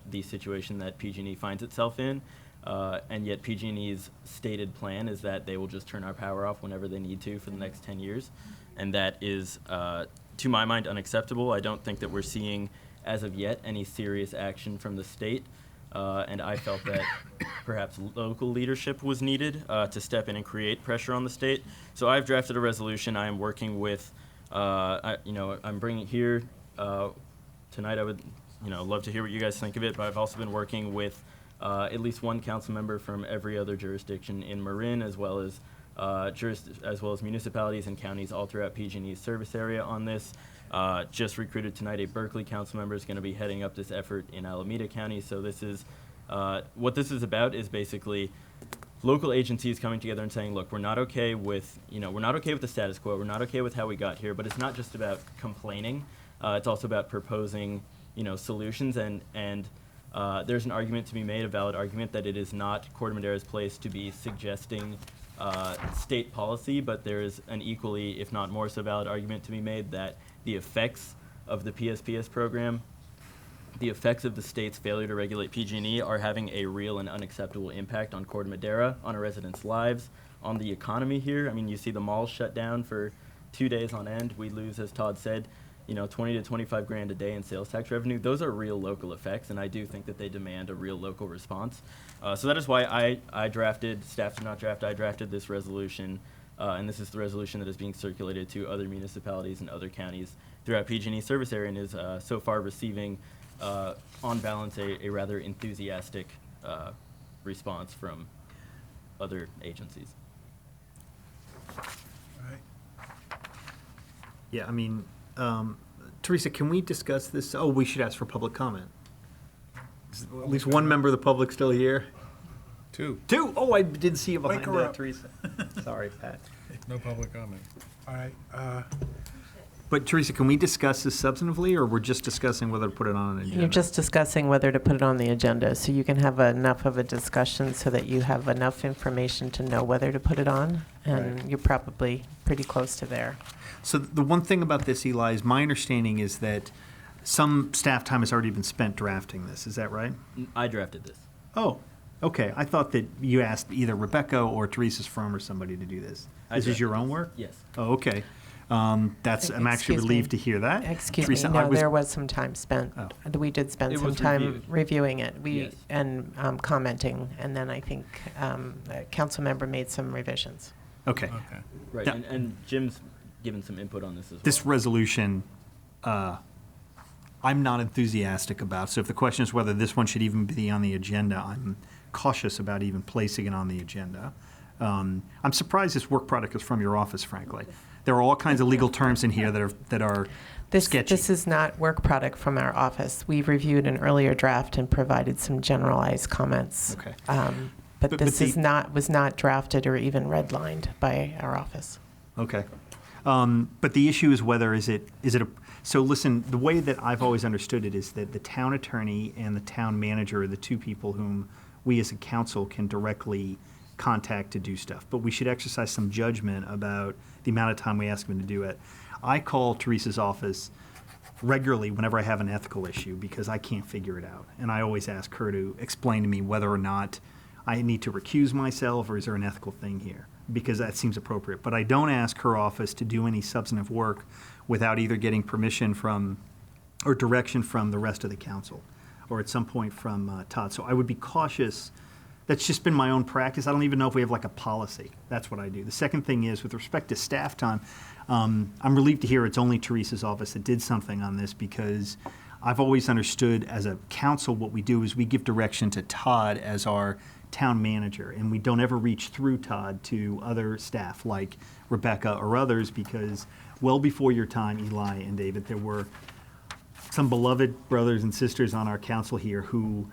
M: the situation that PG&E finds itself in. And yet PG&E's stated plan is that they will just turn our power off whenever they need to for the next 10 years. And that is, to my mind, unacceptable. I don't think that we're seeing, as of yet, any serious action from the state. And I felt that perhaps local leadership was needed to step in and create pressure on the state. So I've drafted a resolution. I am working with, I'm bringing it here tonight. I would, love to hear what you guys think of it. But I've also been working with at least one council member from every other jurisdiction in Marin, as well as municipalities and counties all throughout PG&E's service area on this. Just recruited tonight a Berkeley council member is going to be heading up this effort in Alameda County. So this is what this is about is basically local agencies coming together and saying, look, we're not okay with the status quo. We're not okay with how we got here. But it's not just about complaining. It's also about proposing solutions and there's an argument to be made, a valid argument, that it is not Corte Madera's place to be suggesting state policy, but there is an equally, if not more so, valid argument to be made that the effects of the PSPS program, the effects of the state's failure to regulate PG&E are having a real and unacceptable impact on Corte Madera, on our residents' lives, on the economy here. I mean, you see the malls shut down for 2 days on end. We lose, as Todd said, 20 to 25 grand a day in sales tax revenue. Those are real local effects, and I do think that they demand a real local response. So that is why I drafted, staff did not draft, I drafted this resolution, and this is the resolution that is being circulated to other municipalities and other counties throughout PG&E service area and is so far receiving, on balance, a rather enthusiastic response from other agencies.
A: All right.
C: Yeah, I mean, Teresa, can we discuss this? Oh, we should ask for public comment. Is at least one member of the public still here?
Q: Two.
C: Oh, I didn't see you behind
A: Wake her
C: that,
A: up.
C: Teresa. Sorry, Pat.
P: No public comment.
A: All right.
C: But Teresa, can we discuss this substantively, or we're just discussing whether to put it on an agenda?
N: You're just discussing whether to put it on the agenda, so you can have enough of a discussion so that you have enough information to know whether to put it on, and
C: Right.
N: you're probably pretty close to there.
C: So the one thing about this, Eli, is my understanding is that some staff time has already been spent drafting this. Is that right?
M: I drafted this.
C: Oh, okay. I thought that you asked either Rebecca or Teresa's firm or somebody to do this. This is your own work?
M: Yes.
C: Oh, okay. I'm actually
N: Excuse me.
C: relieved to hear that.
N: Excuse
C: Teresa,
N: me,
C: I
N: no,
C: was-
N: there was some time spent.
C: Oh.
N: We did spend
M: It
N: some
M: was
N: time
M: reviewed.
N: reviewing it.
M: Yes.
N: And commenting, and then I think a council member made some revisions.
C: Okay.
P: Okay.
M: Right,
C: Now-
M: and Jim's given some input on this as well.
C: This resolution I'm not enthusiastic about. So if the question is whether this one should even be on the agenda, I'm cautious about even placing it on the agenda. I'm surprised this work product is from your office, frankly. There are all kinds of legal terms in here that are sketchy.
N: This is not work product from our office. We've reviewed an earlier draft and provided some generalized comments.
C: Okay.
N: But this was not drafted or even redlined by our office.
C: Okay. But the issue is whether so listen, the way that I've always understood it is that the town attorney and the town manager are the two people whom we as a council can directly contact to do stuff. But we should exercise some judgment about the amount of time we ask them to do it. I call Teresa's office regularly whenever I have an ethical issue because I can't figure it out. And I always ask her to explain to me whether or not I need to recuse myself or is there an ethical thing here, because that seems appropriate. But I don't ask her office to do any substantive work without either getting permission from or direction from the rest of the council or at some point from Todd. So I would be cautious. That's just been my own practice. I don't even know if we have like a policy. That's what I do. The second thing is with respect to staff time, I'm relieved to hear it's only Teresa's office that did something on this because I've always understood as a council what we do is we give direction to Todd as our town manager, and we don't ever reach through Todd to other staff like Rebecca or others because well before your time, Eli and David, there were some beloved brothers and sisters on our council here who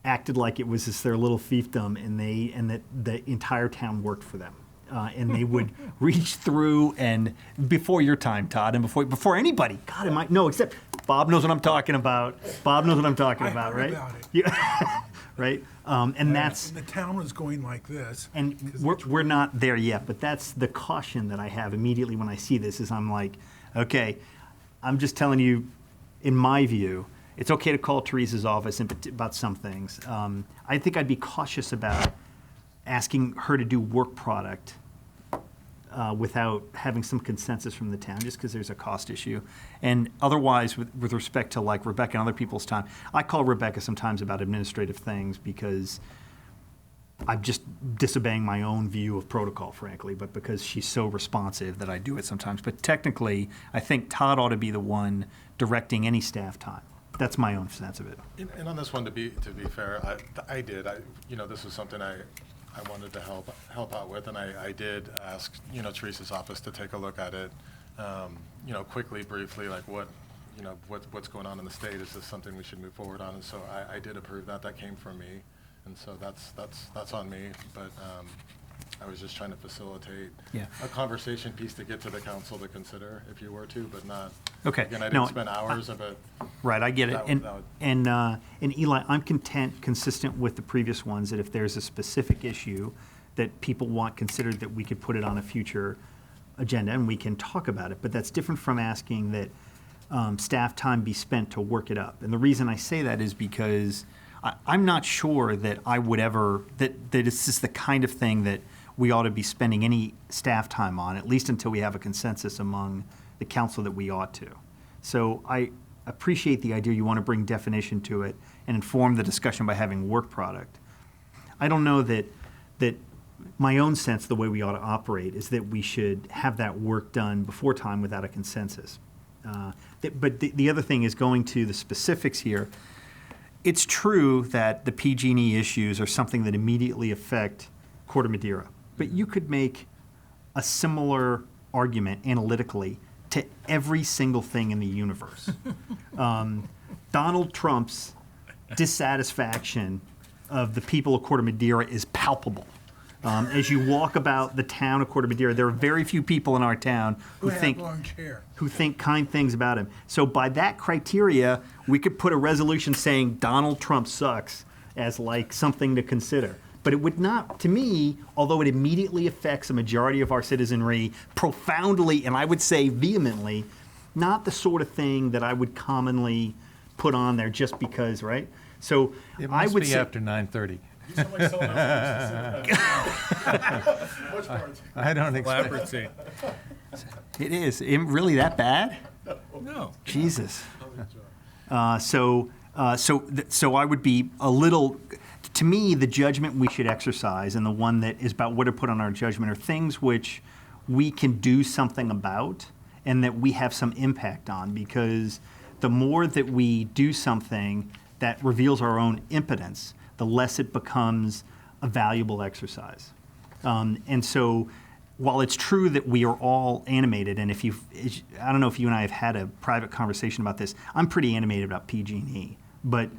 C: acted like it was just their little fiefdom, and that the entire town worked for them. And they would reach through, and before your time, Todd, and before anybody. God, no, except Bob knows what I'm talking about. Bob knows what I'm talking about,
A: heard
C: right?
A: about it.
C: Yeah. Right? That's...
A: And the town was going like this.
C: And we're not there yet, but that's the caution that I have immediately when I see this is I'm like, okay, I'm just telling you, in my view, it's okay to call Teresa's office about some things. I think I'd be cautious about asking her to do work product without having some consensus from the town, just because there's a cost issue. And otherwise, with respect to like Rebecca and other people's time, I call Rebecca sometimes about administrative things because I'm just disobeying my own view of protocol, frankly, but because she's so responsive that I do it sometimes. But technically, I think Todd ought to be the one directing any staff time. That's my own sense of it.
L: And on this one, to be fair, this was something I wanted to help out with, and I did ask, Teresa's office to take a look at it, quickly, briefly, like what's going on in the state. Is this something we should move forward on? And so I did approve that. That came from me, and so that's on me. But I was just trying to facilitate a conversation piece to get to the council to consider if you were to, but not.
C: Okay.
L: Again, I didn't spend hours of it.
C: Right, I get it. And Eli, I'm consistent with the previous ones, that if there's a specific issue that people want considered, that we could put it on a future agenda and we can talk about it. But that's different from asking that staff time be spent to work it up. And the reason I say that is because I'm not sure that I would ever, that it's just the kind of thing that we ought to be spending any staff time on, at least until we have a consensus among the council that we ought to. So I appreciate the idea you want to bring definition to it and inform the discussion by having work product. I don't know that my own sense, the way we ought to operate, is that we should have that work done before time without a consensus. But the other thing is going to the specifics here. It's true that the PG&E issues are something that immediately affect Corte Madera, but you could make a similar argument analytically to every single thing in the universe. Donald Trump's dissatisfaction of the people of Corte Madera is palpable. As you walk about the town of Corte Madera, there are very few people in our town who think kind things about him. So by that criteria, we could put a resolution saying Donald Trump sucks as like something to consider. But it would not, to me, although it immediately affects a majority of our citizenry profoundly, and I would say vehemently, not the sort of thing that I would commonly put on there just because, right? So
Q: it
C: I
Q: must
C: would
Q: be
C: say
Q: after 9:30. I don't expect
P: it.
C: It is. Really that bad?
P: No.
C: Jesus. So I would be a little. To me, the judgment we should exercise, and the one that is about what to put on our judgment, are things which we can do something about and that we have some impact on. Because the more that we do something that reveals our own impotence, the less it becomes a valuable exercise. And so while it's true that we are all animated, and I don't know if you and I have had a private conversation about this, I'm pretty animated about PG&E, but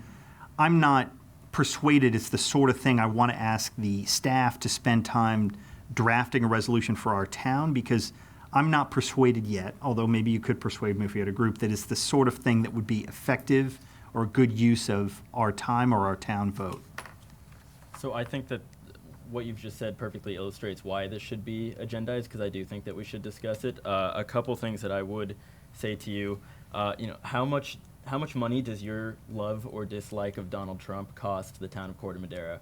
C: I'm not persuaded it's the sort of thing I want to ask the staff to spend time drafting a resolution for our town, because I'm not persuaded yet, although maybe you could persuade me if we had a group, that it's the sort of thing that would be effective or good use of our time or our town vote.
M: So I think that what you've just said perfectly illustrates why this should be agendized, because I do think that we should discuss it. A couple things that I would say to you, how much money does your love or dislike of Donald Trump cost the town of Corte Madera?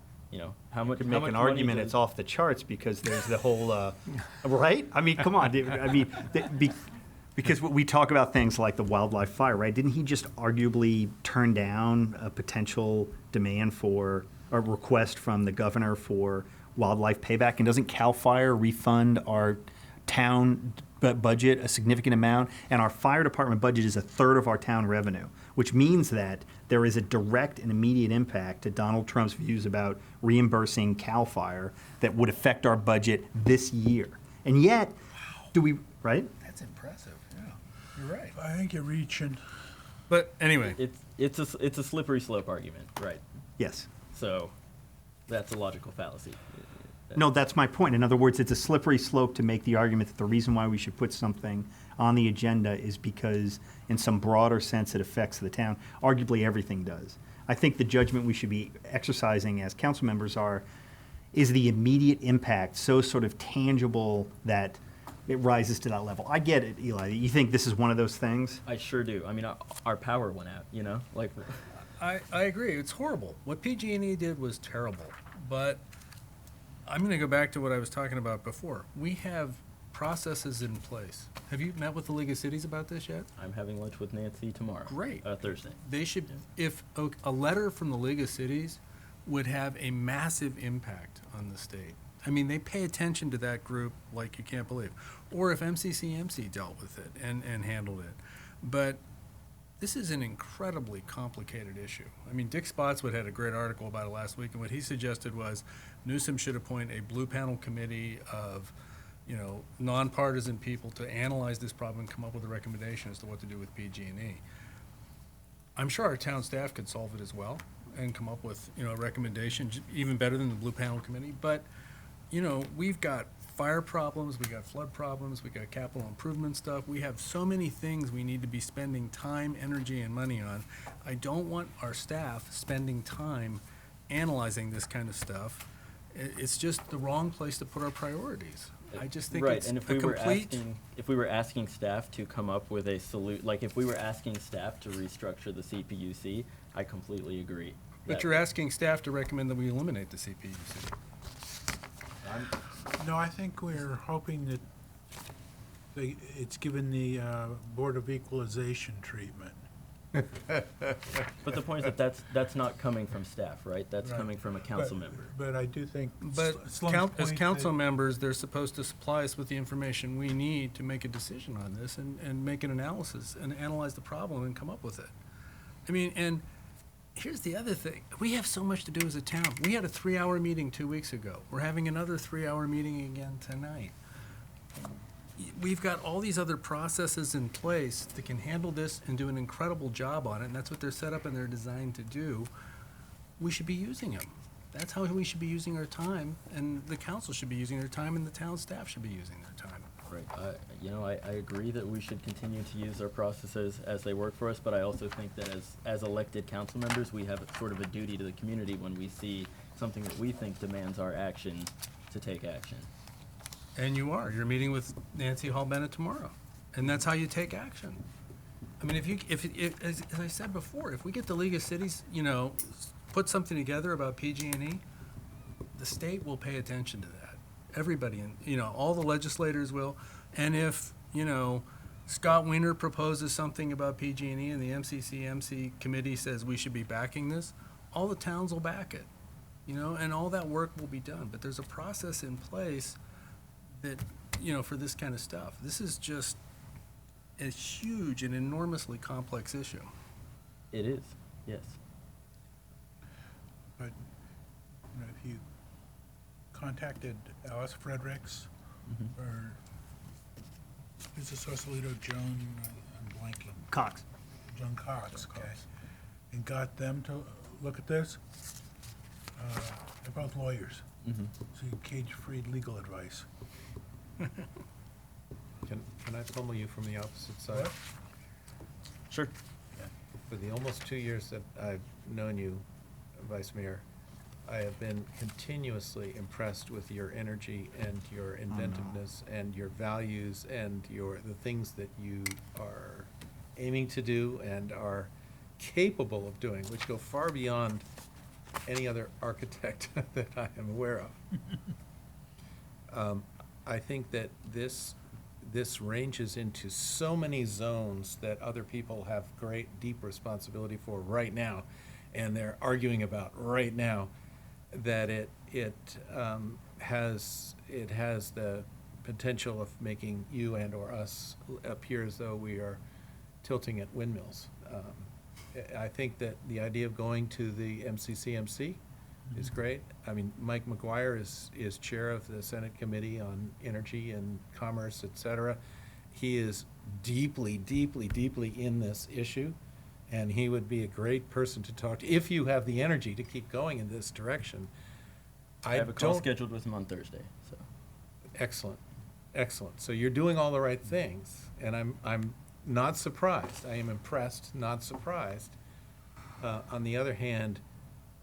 M: How much?
C: You could make an argument it's off the charts because there's the whole, right? I mean, come on. Because we talk about things like the wildlife fire, right? Didn't he just arguably turn down a potential demand for a request from the governor for wildlife payback? And doesn't CAL FIRE refund our town budget a significant amount? And our fire department budget is a third of our town revenue, which means that there is a direct and immediate impact to Donald Trump's views about reimbursing CAL FIRE that would affect our budget this year. And yet, right?
P: That's impressive. Yeah, you're right.
A: I think you're reaching.
P: But anyway,
M: it's a slippery slope argument, right?
C: Yes.
M: So that's a logical fallacy.
C: No, that's my point. In other words, it's a slippery slope to make the argument that the reason why we should put something on the agenda is because, in some broader sense, it affects the town. Arguably, everything does. I think the judgment we should be exercising as council members is the immediate impact so sort of tangible that it rises to that level. I get it, Eli. You think this is one of those things?
M: I sure do. I mean, our power went out, like.
P: I agree. It's horrible. What PG&E did was terrible. But I'm going to go back to what I was talking about before. We have processes in place. Have you met with the League of Cities about this yet?
M: I'm having lunch with Nancy tomorrow.
P: Great.
M: Thursday.
P: They should, if a letter from the League of Cities would have a massive impact on the state. I mean, they pay attention to that group like you can't believe. Or if MCCMC dealt with it and handled it. But this is an incredibly complicated issue. I mean, Dick Spotswood had a great article about it last week, and what he suggested was Newsom should appoint a blue panel committee of, nonpartisan people to analyze this problem and come up with a recommendation as to what to do with PG&E. I'm sure our town staff could solve it as well and come up with, a recommendation even better than the blue panel committee. But, we've got fire problems, we got flood problems, we got capital improvement stuff. We have so many things we need to be spending time, energy, and money on. I don't want our staff spending time analyzing this kind of stuff. It's just the wrong place to put our priorities. I just think
M: right.
P: it's
M: And if
P: a
M: we
P: complete.
M: were asking staff to come up with a solution, like if we were asking staff to restructure the CPUC, I completely agree.
P: But you're asking staff to recommend that we eliminate the CPUC.
A: No, I think we're hoping that it's given the Board of Equalization treatment.
M: But the point is that that's not coming from staff, right? That's
A: Right.
M: coming from a council member.
A: But I do think.
P: But as council members, they're supposed to supply us with the information we need to make a decision on this and make an analysis and analyze the problem and come up with it. I mean, and here's the other thing. We have so much to do as a town. We had a 3-hour meeting 2 weeks ago. We're having another 3-hour meeting again tonight. We've got all these other processes in place that can handle this and do an incredible job on it, and that's what they're set up and they're designed to do. We should be using them. That's how we should be using our time, and the council should be using their time, and the town staff should be using their time.
M: Right. I agree that we should continue to use our processes as they work for us, but I also think that as elected council members, we have sort of a duty to the community when we see something that we think demands our action to take action.
P: And you are. You're meeting with Nancy Hall Bennett tomorrow, and that's how you take action. I mean, if as I said before, if we get the League of Cities, put something together about PG&E, the state will pay attention to that. Everybody, all the legislators will. And if, Scott Wiener proposes something about PG&E and the MCCMC committee says we should be backing this, all the towns will back it, and all that work will be done. But there's a process in place that, for this kind of stuff. This is just a huge and enormously complex issue.
M: It is, yes.
A: But if you contacted Alice Fredericks or who's the Sausalito, Joan, I'm blanking.
C: Cox.
A: Joan Cox, okay, and got them to look at this, they're both lawyers, so you cage-free legal advice.
Q: Can I pummel you from the opposite side?
A: What?
M: Sure.
Q: For the almost 2 years that I've known you, Vice Mayor, I have been continuously impressed with your energy and your inventiveness and your values and the things that you are aiming to do and are capable of doing, which go far beyond any other architect that I am aware of. I think that this ranges into so many zones that other people have great, deep responsibility for right now, and they're arguing about right now, that it has the potential of making you and or us appear as though we are tilting at windmills. I think that the idea of going to the MCCMC is great. I mean, Mike McGuire is chair of the Senate Committee on Energy and Commerce, et cetera. He is deeply, deeply, deeply in this issue, and he would be a great person to talk to if you have the energy to keep going in this direction.
M: I have a call scheduled with him on Thursday, so.
Q: Excellent, excellent. So you're doing all the right things, and I'm not surprised. I am impressed, not surprised. On the other hand,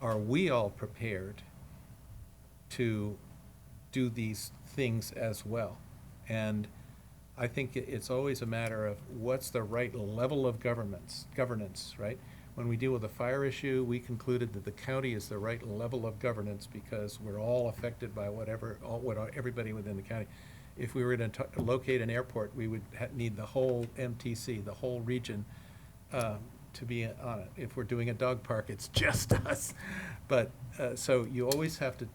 Q: are we all prepared to do these things as well? And I think it's always a matter of what's the right level of governance, right? When we deal with a fire issue, we concluded that the county is the right level of governance because we're all affected by what everybody within the county. If we were to locate an airport, we would need the whole MTC, the whole region, to be on it. If we're doing a dog park, it's just us. But, so you always have to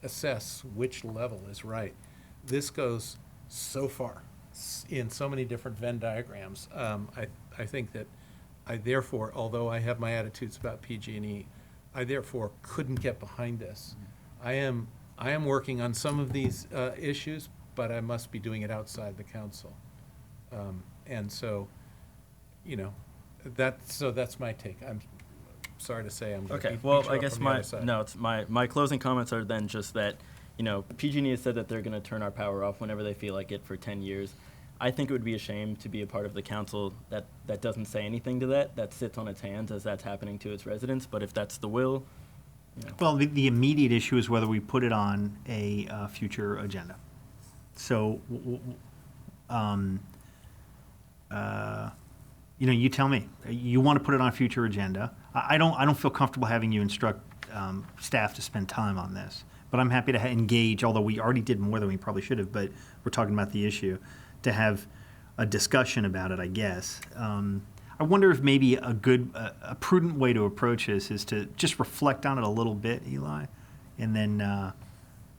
Q: assess which level is right. This goes so far in so many different Venn diagrams. I think that I therefore, although I have my attitudes about PG&E, I therefore couldn't get behind this. I am working on some of these issues, but I must be doing it outside the council. And so, you know, that's my take. I'm sorry to say I'm going to
M: Okay,
Q: beat
M: well,
Q: you
M: I
Q: up
M: guess
Q: from the other side.
M: it's my closing comments are then just that, you know, PG&E has said that they're going to turn our power off whenever they feel like it for 10 years. I think it would be a shame to be a part of the council that doesn't say anything to that sits on its hands as that's happening to its residents. But if that's the will, you know.
C: Well, the immediate issue is whether we put it on a future agenda. So, you know, you tell me. You want to put it on a future agenda. I don't feel comfortable having you instruct staff to spend time on this. But I'm happy to engage, although we already did more than we probably should have, but we're talking about the issue, to have a discussion about it, I guess. I wonder if maybe a prudent way to approach this is to just reflect on it a little bit, Eli, and then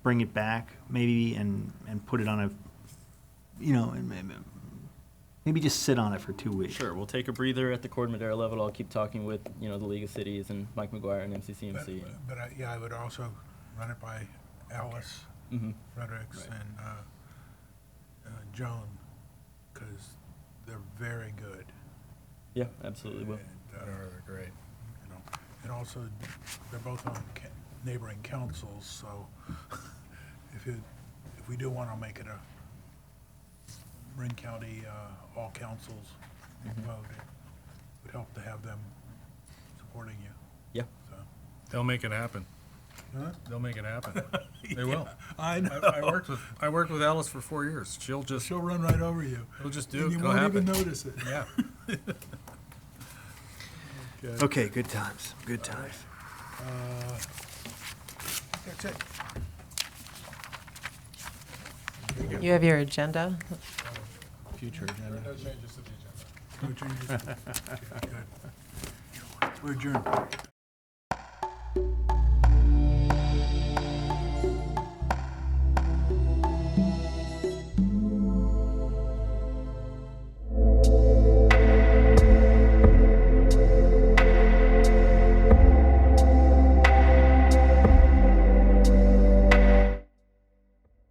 C: bring it back maybe and put it on a, you know, maybe just sit on it for 2 weeks.
M: Sure, we'll take a breather at the Corte Madera level. I'll keep talking with, you know, the League of Cities and Mike McGuire and MCCMC.
A: But I would also run it by Alice Fredericks and Joan, because they're very good.
M: Yeah, absolutely will.
A: And, they're great. You know, and also they're both on neighboring councils, so if we do want to make it a Marin County all councils vote, it would help to have them supporting you.
M: Yeah.
A: So.
P: They'll make it happen.
A: Huh?
P: They'll make it happen. They will.
A: I know.
P: I worked with Alice for 4 years. She'll
A: run right over you.
P: She'll just do
A: and
P: it.
A: You
P: It'll
A: won't
P: happen.
A: even notice it.
P: Yeah.
C: Okay, good times. Good times.
A: That's it.
N: You have your agenda?
Q: Future agenda.
A: No changes to the agenda. No changes. Okay, good. We're adjourned.